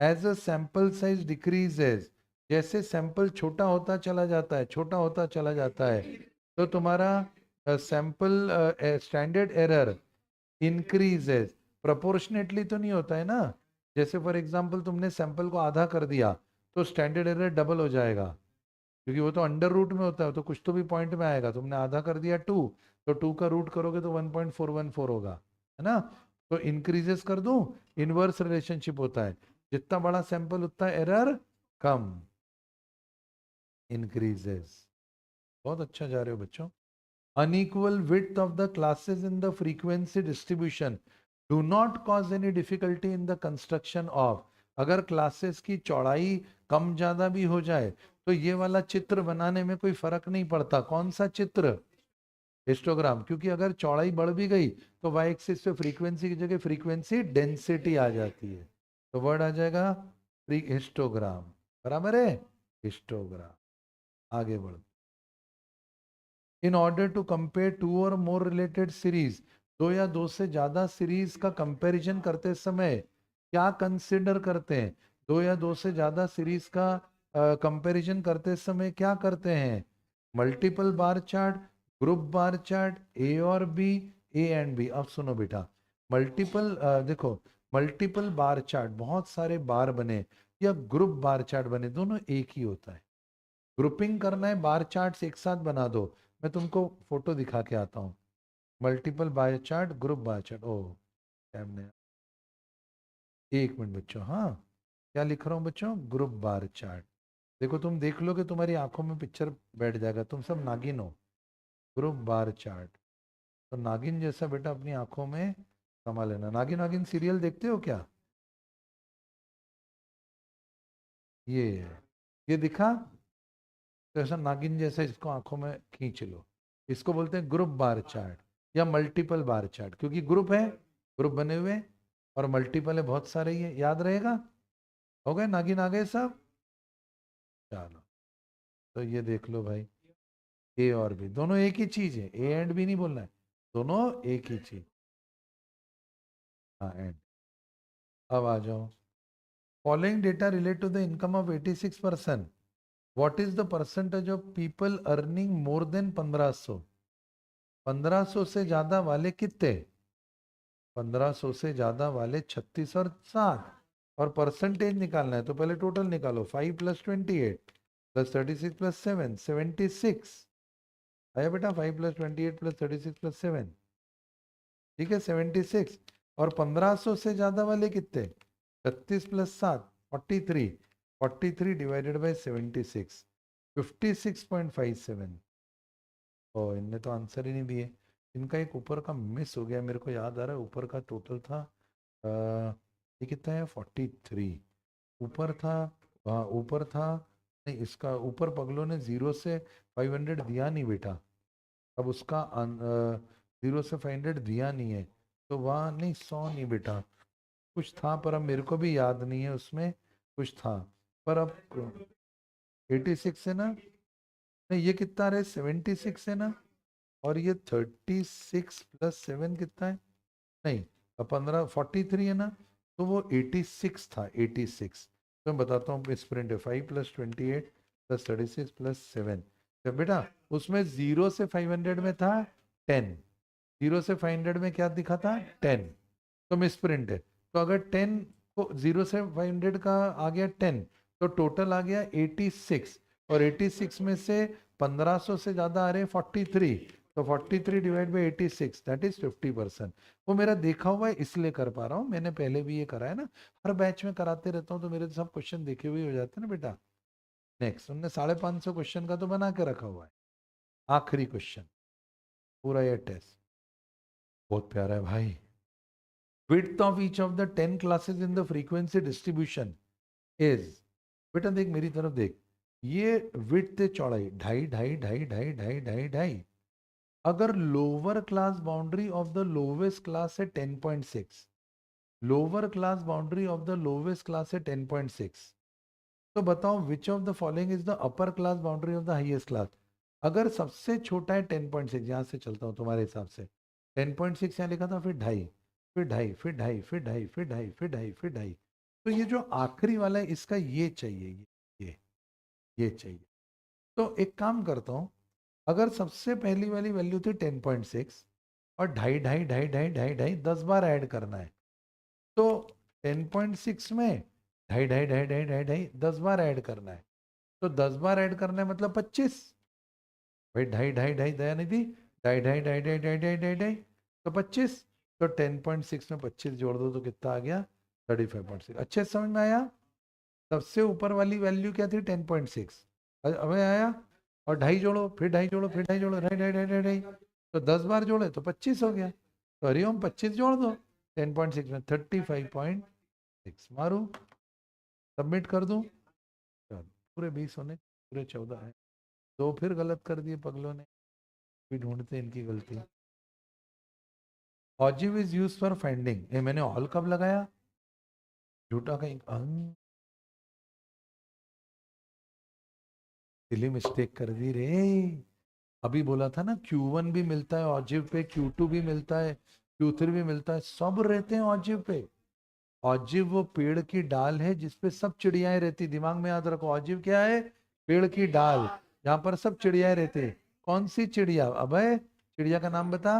As a sample size decreases. जैसे सैंपल छोटा होता चला जाता है, छोटा होता चला जाता है, तो तुम्हारा sample standard error increases. Proportionately तो नहीं होता है ना. जैसे फॉर एग्जांपल तुमने सैंपल को आधा कर दिया, तो स्टैंडर्ड एरर डबल हो जाएगा, क्योंकि वो तो अंडर रूट में होता है, तो कुछ तो भी पॉइंट में आएगा. तुमने आधा कर दिया 2, तो 2 का रूट करोगे तो 1.414 होगा, है ना. तो इंक्रीजेस कर दूं, इनवर्स रिलेशनशिप होता है. जितना बड़ा सैंपल उतना एरर कम. इंक्रीजेस. बहुत अच्छा जा रहे हो बच्चों. unequal width of the classes in the frequency distribution do not cause any difficulty in the construction of. अगर क्लासेस की चौड़ाई कम ज्यादा भी हो जाए तो ये वाला चित्र बनाने में कोई फर्क नहीं पड़ता. कौन सा चित्र? हिस्टोग्राम. क्योंकि अगर चौड़ाई बढ़ भी गई तो वाई एक्सिस पे फ्रीक्वेंसी की जगह फ्रीक्वेंसी डेंसिटी आ जाती है, तो वर्ड आ जाएगा हिस्टोग्राम. बराबर है? हिस्टोग्राम. आगे बढ़ो. इन ऑर्डर टू कंपेयर 2 और मोर रिलेटेड सीरीज. 2 या 2 से ज्यादा सीरीज का कंपैरिजन करते समय क्या कंसिडर करते हैं? 2 या 2 से ज्यादा सीरीज का कंपैरिजन करते समय क्या करते हैं? Multiple bar chart, group bar chart, A और बी, ए एंड बी। अब सुनो बेटा, मल्टीपल देखो, मल्टीपल बार चार्ट बहुत सारे बार बने या ग्रुप बार चार्ट बने, दोनों एक ही होता है। ग्रुपिंग करना है, बार चार्ट्स एक साथ बना दो। मैं तुमको फोटो दिखा के आता हूँ। Multiple bar chart, group bar chart. ओ सामने, एक मिनट बच्चों, हाँ क्या लिख रहा हूँ बच्चों, ग्रुप बार चार्ट। देखो तुम देख लो कि तुम्हारी आंखों में पिक्चर बैठ जाएगा, तुम सब नागिन हो। ग्रुप बार चार्ट, तो नागिन जैसा बेटा अपनी आंखों में समा लेना। नागिन नागिन सीरियल देखते हो क्या? ये है, ये दिखा, तो ऐसा नागिन जैसा इसको आंखों में खींच लो। इसको बोलते हैं ग्रुप बार चार्ट या मल्टीपल बार चार्ट, क्योंकि ग्रुप है, ग्रुप बने हुए, और मल्टीपल है, बहुत सारे ही है। याद रहेगा? हो गए नागिन, आ गए सब? चलो, तो ये देख लो भाई, ए और बी दोनों एक ही चीज है, ए एंड बी नहीं बोलना है, दोनों एक ही चीज। हाँ एंड। अब आ जाओ, following data relate to the income of 86%, what is the percentage of people earning more than 1500? 1500 से ज्यादा वाले कितने? 1500 से ज्यादा वाले 36 और 7, और परसेंटेज निकालना है तो पहले टोटल निकालो। 5 प्लस 28 प्लस 36 प्लस 7, 76 आया बेटा। 5 प्लस 28 प्लस 36 प्लस 7, ठीक है 76। और 1500 से ज्यादा वाले कितने? 36 प्लस 7, 43, 43 डिवाइडेड बाई 76, 56.57। और इनने तो आंसर ही नहीं दिए। इनका एक ऊपर का मिस हो गया, मेरे को याद आ रहा है, ऊपर का टोटल था ये कितना है, 43 ऊपर था। हाँ ऊपर था, नहीं इसका ऊपर पगलों ने जीरो से 500 दिया नहीं बेटा। अब उसका जीरो से 500 दिया नहीं है, तो वहाँ नहीं, 100 नहीं बेटा, कुछ था पर अब मेरे को भी याद नहीं है, उसमें कुछ था। पर अब 86 है ना, नहीं ये कितना रहे, 76 है ना, और ये 36 प्लस 7 कितना है, नहीं 43 है ना, तो वो 86 था, 86। तो मैं बताता हूँ, स्प्रिंट है 5 प्लस 28 प्लस 36 प्लस 7। तो बेटा उसमें जीरो से 500 में था 10, जीरो से 500 में क्या दिखा था, 10। तो मिस प्रिंट है, तो अगर 10 को जीरो से 500 का आ गया 10, तो टोटल आ गया 86, और 86 में से 1500 से ज्यादा आ रहे हैं 43, तो 43 डिवाइड बाई 86 दैट इज 50%। वो मेरा देखा हुआ है इसलिए कर पा रहा हूँ, मैंने पहले भी ये करा है ना, हर बैच में कराते रहता हूँ, तो मेरे सब क्वेश्चन देखे हुए हो जाते हैं ना बेटा। नेक्स्ट, उनने 550 क्वेश्चन का तो बना के रखा हुआ है। आखिरी क्वेश्चन पूरा ये टेस्ट बहुत प्यारा है भाई। width of each of the 10 classes in the frequency distribution is, बेटा देख मेरी तरफ देख, ये width है चौड़ाई, ढाई ढाई ढाई ढाई ढाई ढाई ढाई। अगर lower class boundary of the lowest class है 10.6, lower class boundary of the lowest class है 10.6, तो बताओ विच of the following is the upper class boundary of the highest class? अगर सबसे छोटा है 10.6, यहां से चलता हूं तुम्हारे हिसाब से, 10.6 यहाँ लिखा था, फिर ढाई, फिर ढाई, फिर ढाई, फिर ढाई, फिर ढाई, फिर ढाई, फिर ढाई, तो ये जो आखिरी वाला है इसका ये चाहिए, ये चाहिए। तो एक काम करता हूं, अगर सबसे पहली वाली वैल्यू थी 10.6, और ढाई ढाई ढाई ढाई ढाई ढाई 10 बार ऐड करना है, तो 10.6 में ढाई ढाई ढाई ढाई ढाई ढाई 10 बार ऐड करना है, तो 10 बार ऐड करना है मतलब 25। भाई ढाई ढाई ढाई दया निधि, ढाई ढाई ढाई ढाई ढाई ढाई ढाई ढाई, तो 25, तो 10.6 में 25 जोड़ दो तो कितना आ गया, 35.6। अच्छे समझ में आया? सबसे ऊपर वाली वैल्यू क्या थी, 10.6, अब आया। और ढाई जोड़ो, फिर ढाई जोड़ो, फिर ढाई जोड़ो, ढाई ढाई ढाई ढाई ढाई, तो 10 बार जोड़े तो 25 हो गया, तो हरिओम 25 जोड़ दो 10.6 में, 35.6 मारू, सबमिट कर दूं। चलो पूरे 20 होने, पूरे 14 है, दो फिर गलत कर दिए पगलों ने, भी ढूंढते इनकी गलती। ऑजिव इज यूज फॉर फाइंडिंग, ये मैंने ऑल कब लगाया, झूठा कहीं, सिली मिस्टेक कर दी रे। अभी बोला था ना Q1 भी मिलता है ऑजिव पे, Q2 भी मिलता है, Q3 भी मिलता है, सब रहते हैं ऑजिव पे। ऑजिव वो पेड़ की डाल है जिसपे सब चिड़ियाएं रहती, दिमाग में याद रखो, ऑजिव क्या है, पेड़ की डाल, यहाँ पर सब चिड़िया रहते हैं। कौन सी चिड़िया? अबे चिड़िया का नाम बता।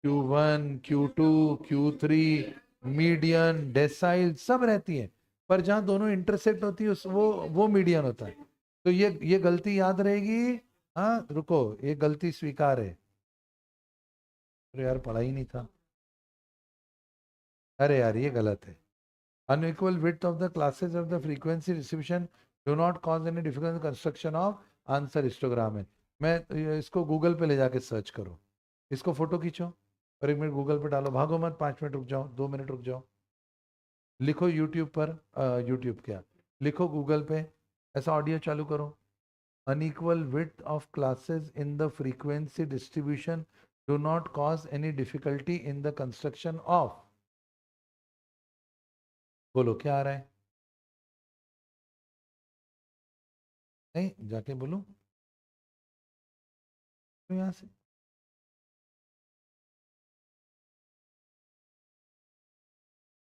Q1, Q2, Q3, median, decyl सब रहती है, पर जहां दोनों इंटरसेक्ट होती है वो मीडियन होता है। तो ये गलती याद रहेगी। हाँ रुको, ये गलती स्वीकार है। अरे यार पढ़ा ही नहीं था। अरे यार ये गलत है। Unequal width of the classes of the frequency distribution do not cause any difficult construction of answer histogram है। मैं इसको गूगल पे ले जाके सर्च करो, इसको फोटो खींचो और 1 मिनट गूगल पे डालो, भागो मत, 5 मिनट रुक जाओ, 2 मिनट रुक जाओ, लिखो यूट्यूब पर, यूट्यूब क्या, लिखो गूगल पे, ऐसा ऑडियो चालू करो। Unequal width of classes in the frequency distribution do not cause any difficulty in the construction of. बोलो क्या आ रहा है? नहीं जाके बोलो तो यहाँ से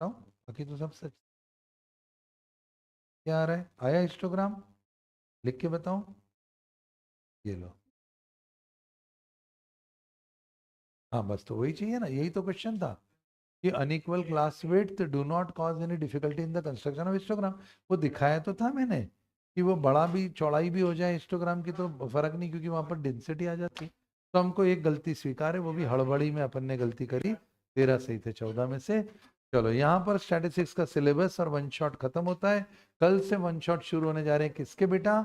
बताओ, बाकी तो सब सच। क्या आ रहा है? आया हिस्टोग्राम? लिख के बताओ। ये लो। हाँ बस तो वही चाहिए ना, यही तो क्वेश्चन था कि unequal class width do not cause any difficulty in the construction of histogram. वो दिखाया तो था मैंने कि वो बड़ा भी चौड़ाई भी हो जाए हिस्टोग्राम की तो फर्क नहीं, क्योंकि वहां पर डेंसिटी आ जाती। तो हमको एक गलती स्वीकार है, वो भी हड़बड़ी में अपन ने गलती करी। 13 सही थे 14 में से। चलो यहाँ पर स्टैटिस्टिक्स का सिलेबस और वन शॉट खत्म होता है। कल से वन शॉट शुरू होने जा रहे हैं किसके बेटा?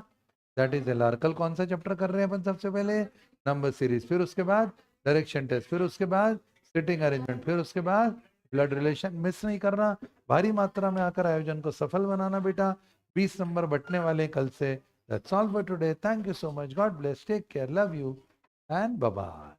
That is L R. कल कौन सा चैप्टर कर रहे हैं अपन? सबसे पहले नंबर सीरीज, फिर उसके बाद डायरेक्शन टेस्ट, फिर उसके बाद सिटिंग अरेंजमेंट, फिर उसके बाद ब्लड रिलेशन। मिस नहीं करना, भारी मात्रा में आकर आयोजन को सफल बनाना बेटा। 20 नंबर बटने वाले हैं कल से। That's all for today. Thank you so much. God bless. Take care. Love you and bye bye.